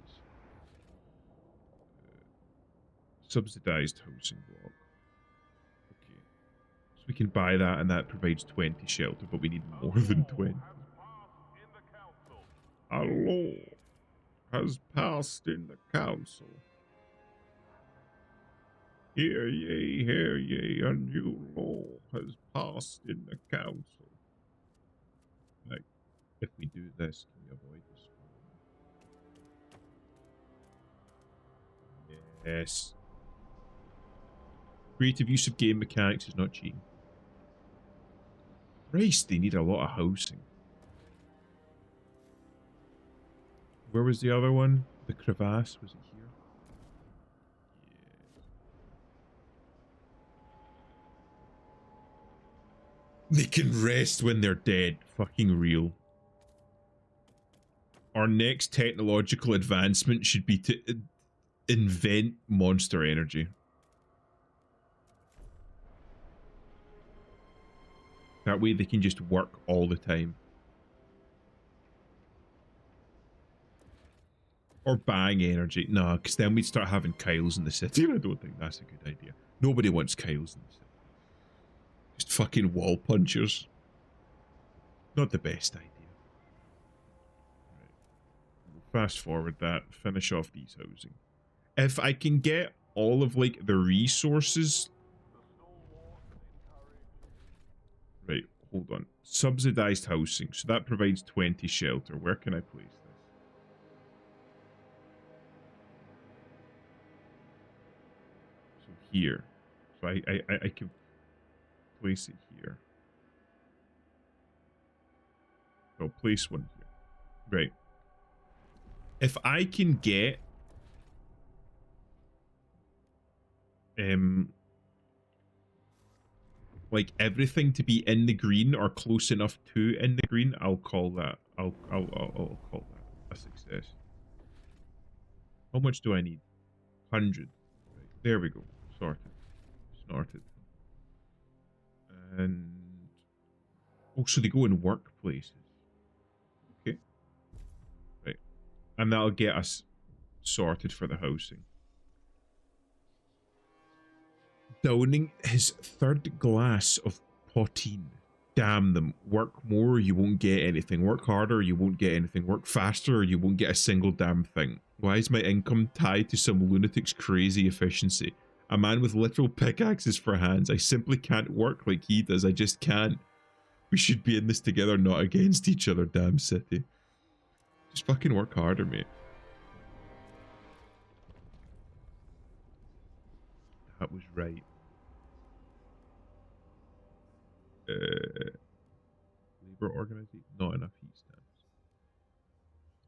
S1: Subsidized housing block. Okay. So we can buy that, and that provides 20 shelter, but we need more than 20. A law has passed in the council. Hear ye, a new law has passed in the council. Like, if we do this, can we avoid this? Yes. Creative use of game mechanics is not cheating. Christ, they need a lot of housing. Where was the other one? The crevasse, was it here? Yes. They can rest when they're dead. Fucking real. Our next technological advancement should be to invent monster energy. That way they can just work all the time. Or bang energy. Nah, because then we'd start having Kyles in the city. I don't think that's a good idea. Nobody wants Kyles in the city. Just fucking wall punchers. Not the best idea. Right. We'll fast forward that. Finish off these housing. If I can get all of like the resources. Right, hold on. Subsidized housing. So that provides 20 shelter. Where can I place this? So here. So I can place it here. So I'll place one here. Right. If I can get like everything to be in the green or close enough to in the green, I'll call that. I'll call that a success. How much do I need? 100. Right, there we go. Sorted. Snorted. And also they go in workplaces. Okay. Right. And that'll get us sorted for the housing. Downing his third glass of poteen. Damn them. Work more, you won't get anything. Work harder, you won't get anything. Work faster, you won't get a single damn thing. Why is my income tied to some lunatic's crazy efficiency? A man with literal pickaxes for hands. I simply can't work like he does. I just can't. We should be in this together, not against each other, damn city. Just fucking work harder, mate. That was right. Labor organization, not enough heat stamps.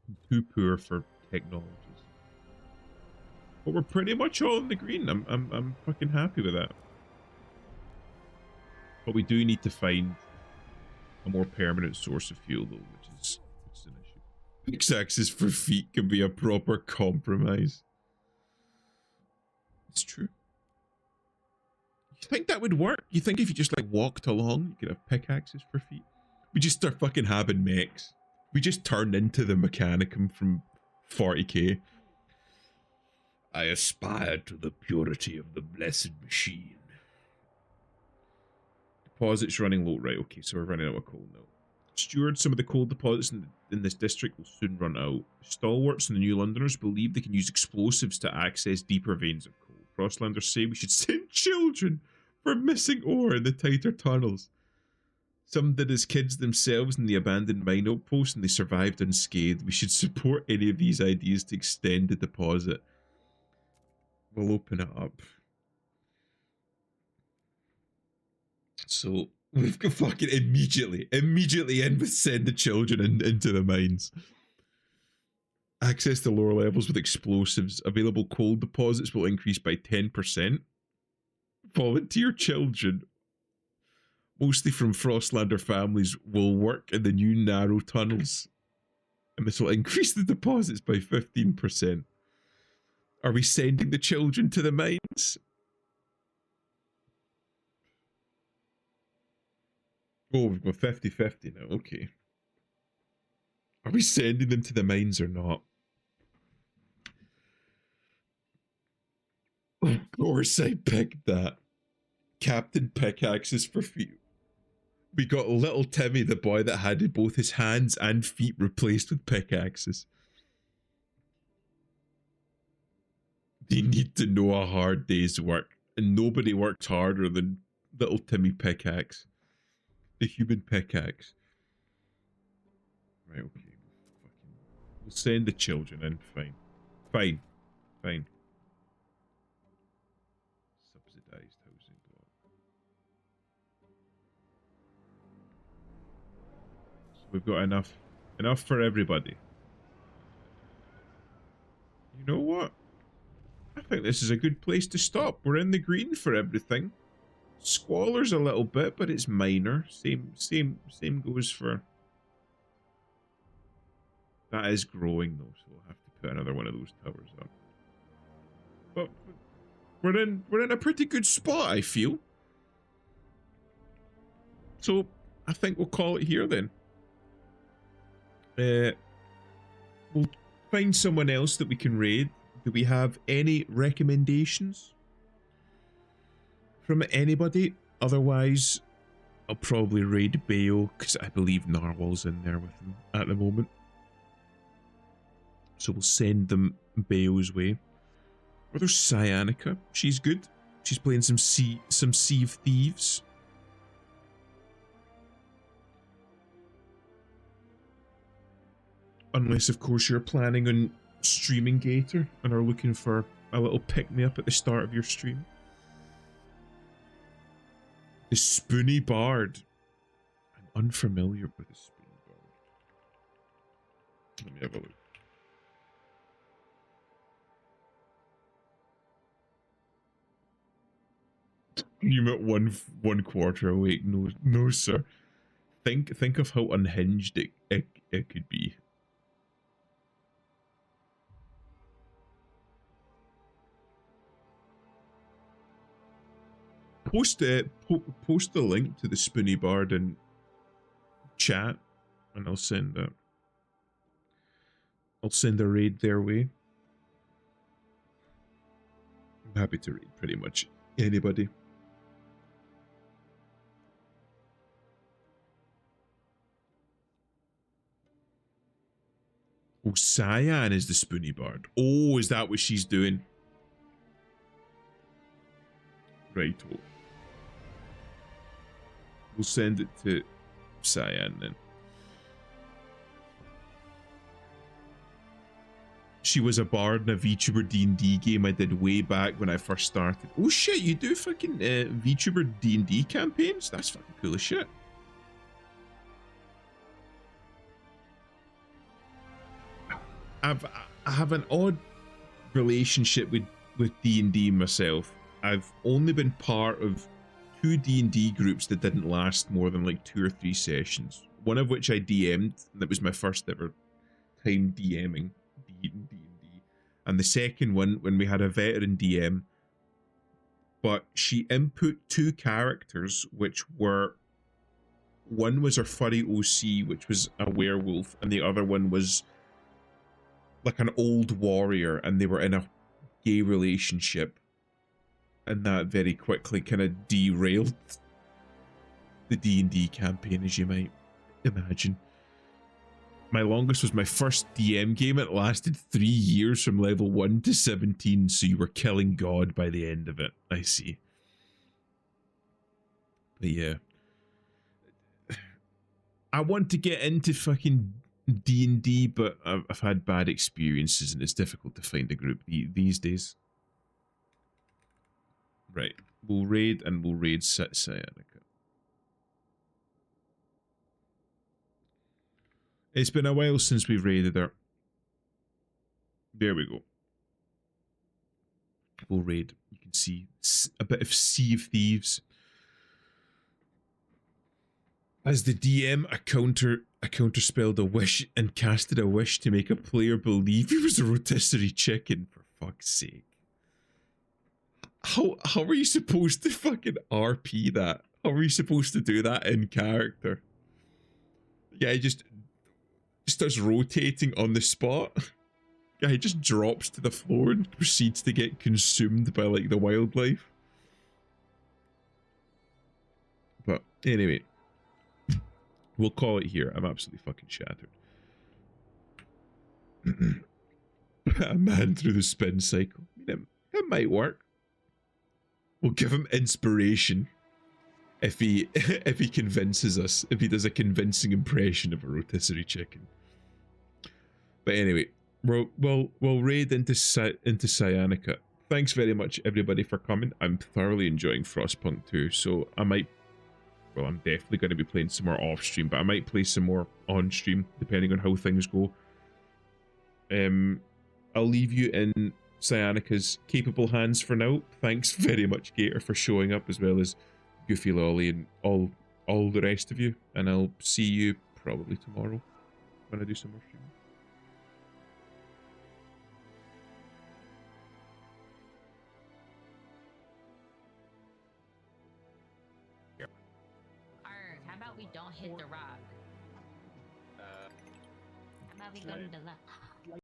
S1: I'm too poor for technologies. But we're pretty much all in the green. I'm fucking happy with that. But we do need to find a more permanent source of fuel, though, which is an issue. Pickaxes for feet can be a proper compromise. It's true. You think that would work? You think if you just like walked along, you could have pickaxes for feet? We just start fucking having mechs. We just turned into the Mechanicum from 40k. I aspire to the purity of the blessed machine. Deposits running low. Right, okay, so we're running out of coal now. Steward, some of the coal deposits in this district will soon run out. Stalwarts and the New Londoners believe they can use explosives to access deeper veins of coal. Frostlanders say we should send children for missing ore in the tighter tunnels. Some did as kids themselves in the abandoned mine outpost and they survived unscathed. We should support any of these ideas to extend the deposit. We'll open it up. So we've got fucking immediately in with send the children into the mines. Access to lower levels with explosives. Available coal deposits will increase by 10%. Volunteer children, mostly from Frostlander families, will work in the new narrow tunnels. And this will increase the deposits by 15%. Are we sending the children to the mines? Oh, we've got 50-50 now. Okay. Are we sending them to the mines or not? Of course I picked that. Captain Pickaxes for feet. We got little Timmy, the boy that had both his hands and feet replaced with pickaxes. They need to know a hard day's work, and nobody worked harder than little Timmy Pickaxe. The human pickaxe. Right, okay. We'll send the children in. Fine. Fine. Fine. Subsidized housing block. So we've got enough for everybody. You know what? I think this is a good place to stop. We're in the green for everything. Squalor's a little bit, but it's minor. Same goes for. That is growing though, so we'll have to put another one of those towers up. But we're in a pretty good spot, I feel. So I think we'll call it here then. We'll find someone else that we can raid. Do we have any recommendations from anybody? Otherwise, I'll probably raid Bayo because I believe Narwhal's in there with him at the moment. So we'll send them Bayo's way. Or there's Cyanica. She's good. She's playing some Sea of Thieves. Unless, of course, you're planning on streaming Gator and are looking for a little pick-me-up at the start of your stream. The Spoony Bard. I'm unfamiliar with the Spoony Bard. Let me have a look. You met one quarter awake. No, sir. Think of how unhinged it could be. Post the link to the Spoony Bard in chat, and I'll send a raid their way. I'm happy to raid pretty much anybody. Oh, Cyan is the Spoony Bard. Oh, is that what she's doing? Right. We'll send it to Cyan then. She was a bard in a VTuber D&D game I did way back when I first started. Oh shit, you do fucking VTuber D&D campaigns? That's fucking cool as shit. I have an odd relationship with D&D myself. I've only been part of 2 D&D groups that didn't last more than like 2 or 3 sessions. One of which I DM'd, and that was my first ever time DMing D&D. And the second one, when we had a veteran DM, but she input 2 characters, which were, one was her furry OC, which was a werewolf, and the other one was like an old warrior, and they were in a gay relationship. And that very quickly kind of derailed the D&D campaign, as you might imagine. My longest was my first DM game. It lasted 3 years from level 1 to 17, so you were killing God by the end of it. I see. But yeah. I want to get into fucking D&D, but I've had bad experiences and it's difficult to find a group these days. Right, we'll raid Cyanica. It's been a while since we've raided her. There we go. We'll raid. You can see a bit of Sea of Thieves. As the DM, I counterspelled a wish and casted a wish to make a player believe he was a rotisserie chicken, for fuck's sake. How are you supposed to fucking RP that? How are you supposed to do that in character? Yeah, Just starts rotating on the spot. Guy just drops to the floor and proceeds to get consumed by like the wildlife. But anyway, we'll call it here. I'm absolutely fucking shattered. A man through the spin cycle. I mean, it might work. We'll give him inspiration if he if he convinces us, if he does a convincing impression of a rotisserie chicken. But anyway, we'll raid into Cyanica. Thanks very much everybody for coming. I'm thoroughly enjoying Frostpunk 2, so I might, well, I'm definitely going to be playing some more off stream, but I might play some more on stream depending on how things go. I'll leave you in Cyanica's capable hands for now. Thanks very much, Gator, for showing up, as well as Goofy Lolly and all the rest of you. And I'll see you probably tomorrow when I do some more streaming.
S6: How about we don't hit the rock? How about we go to the left?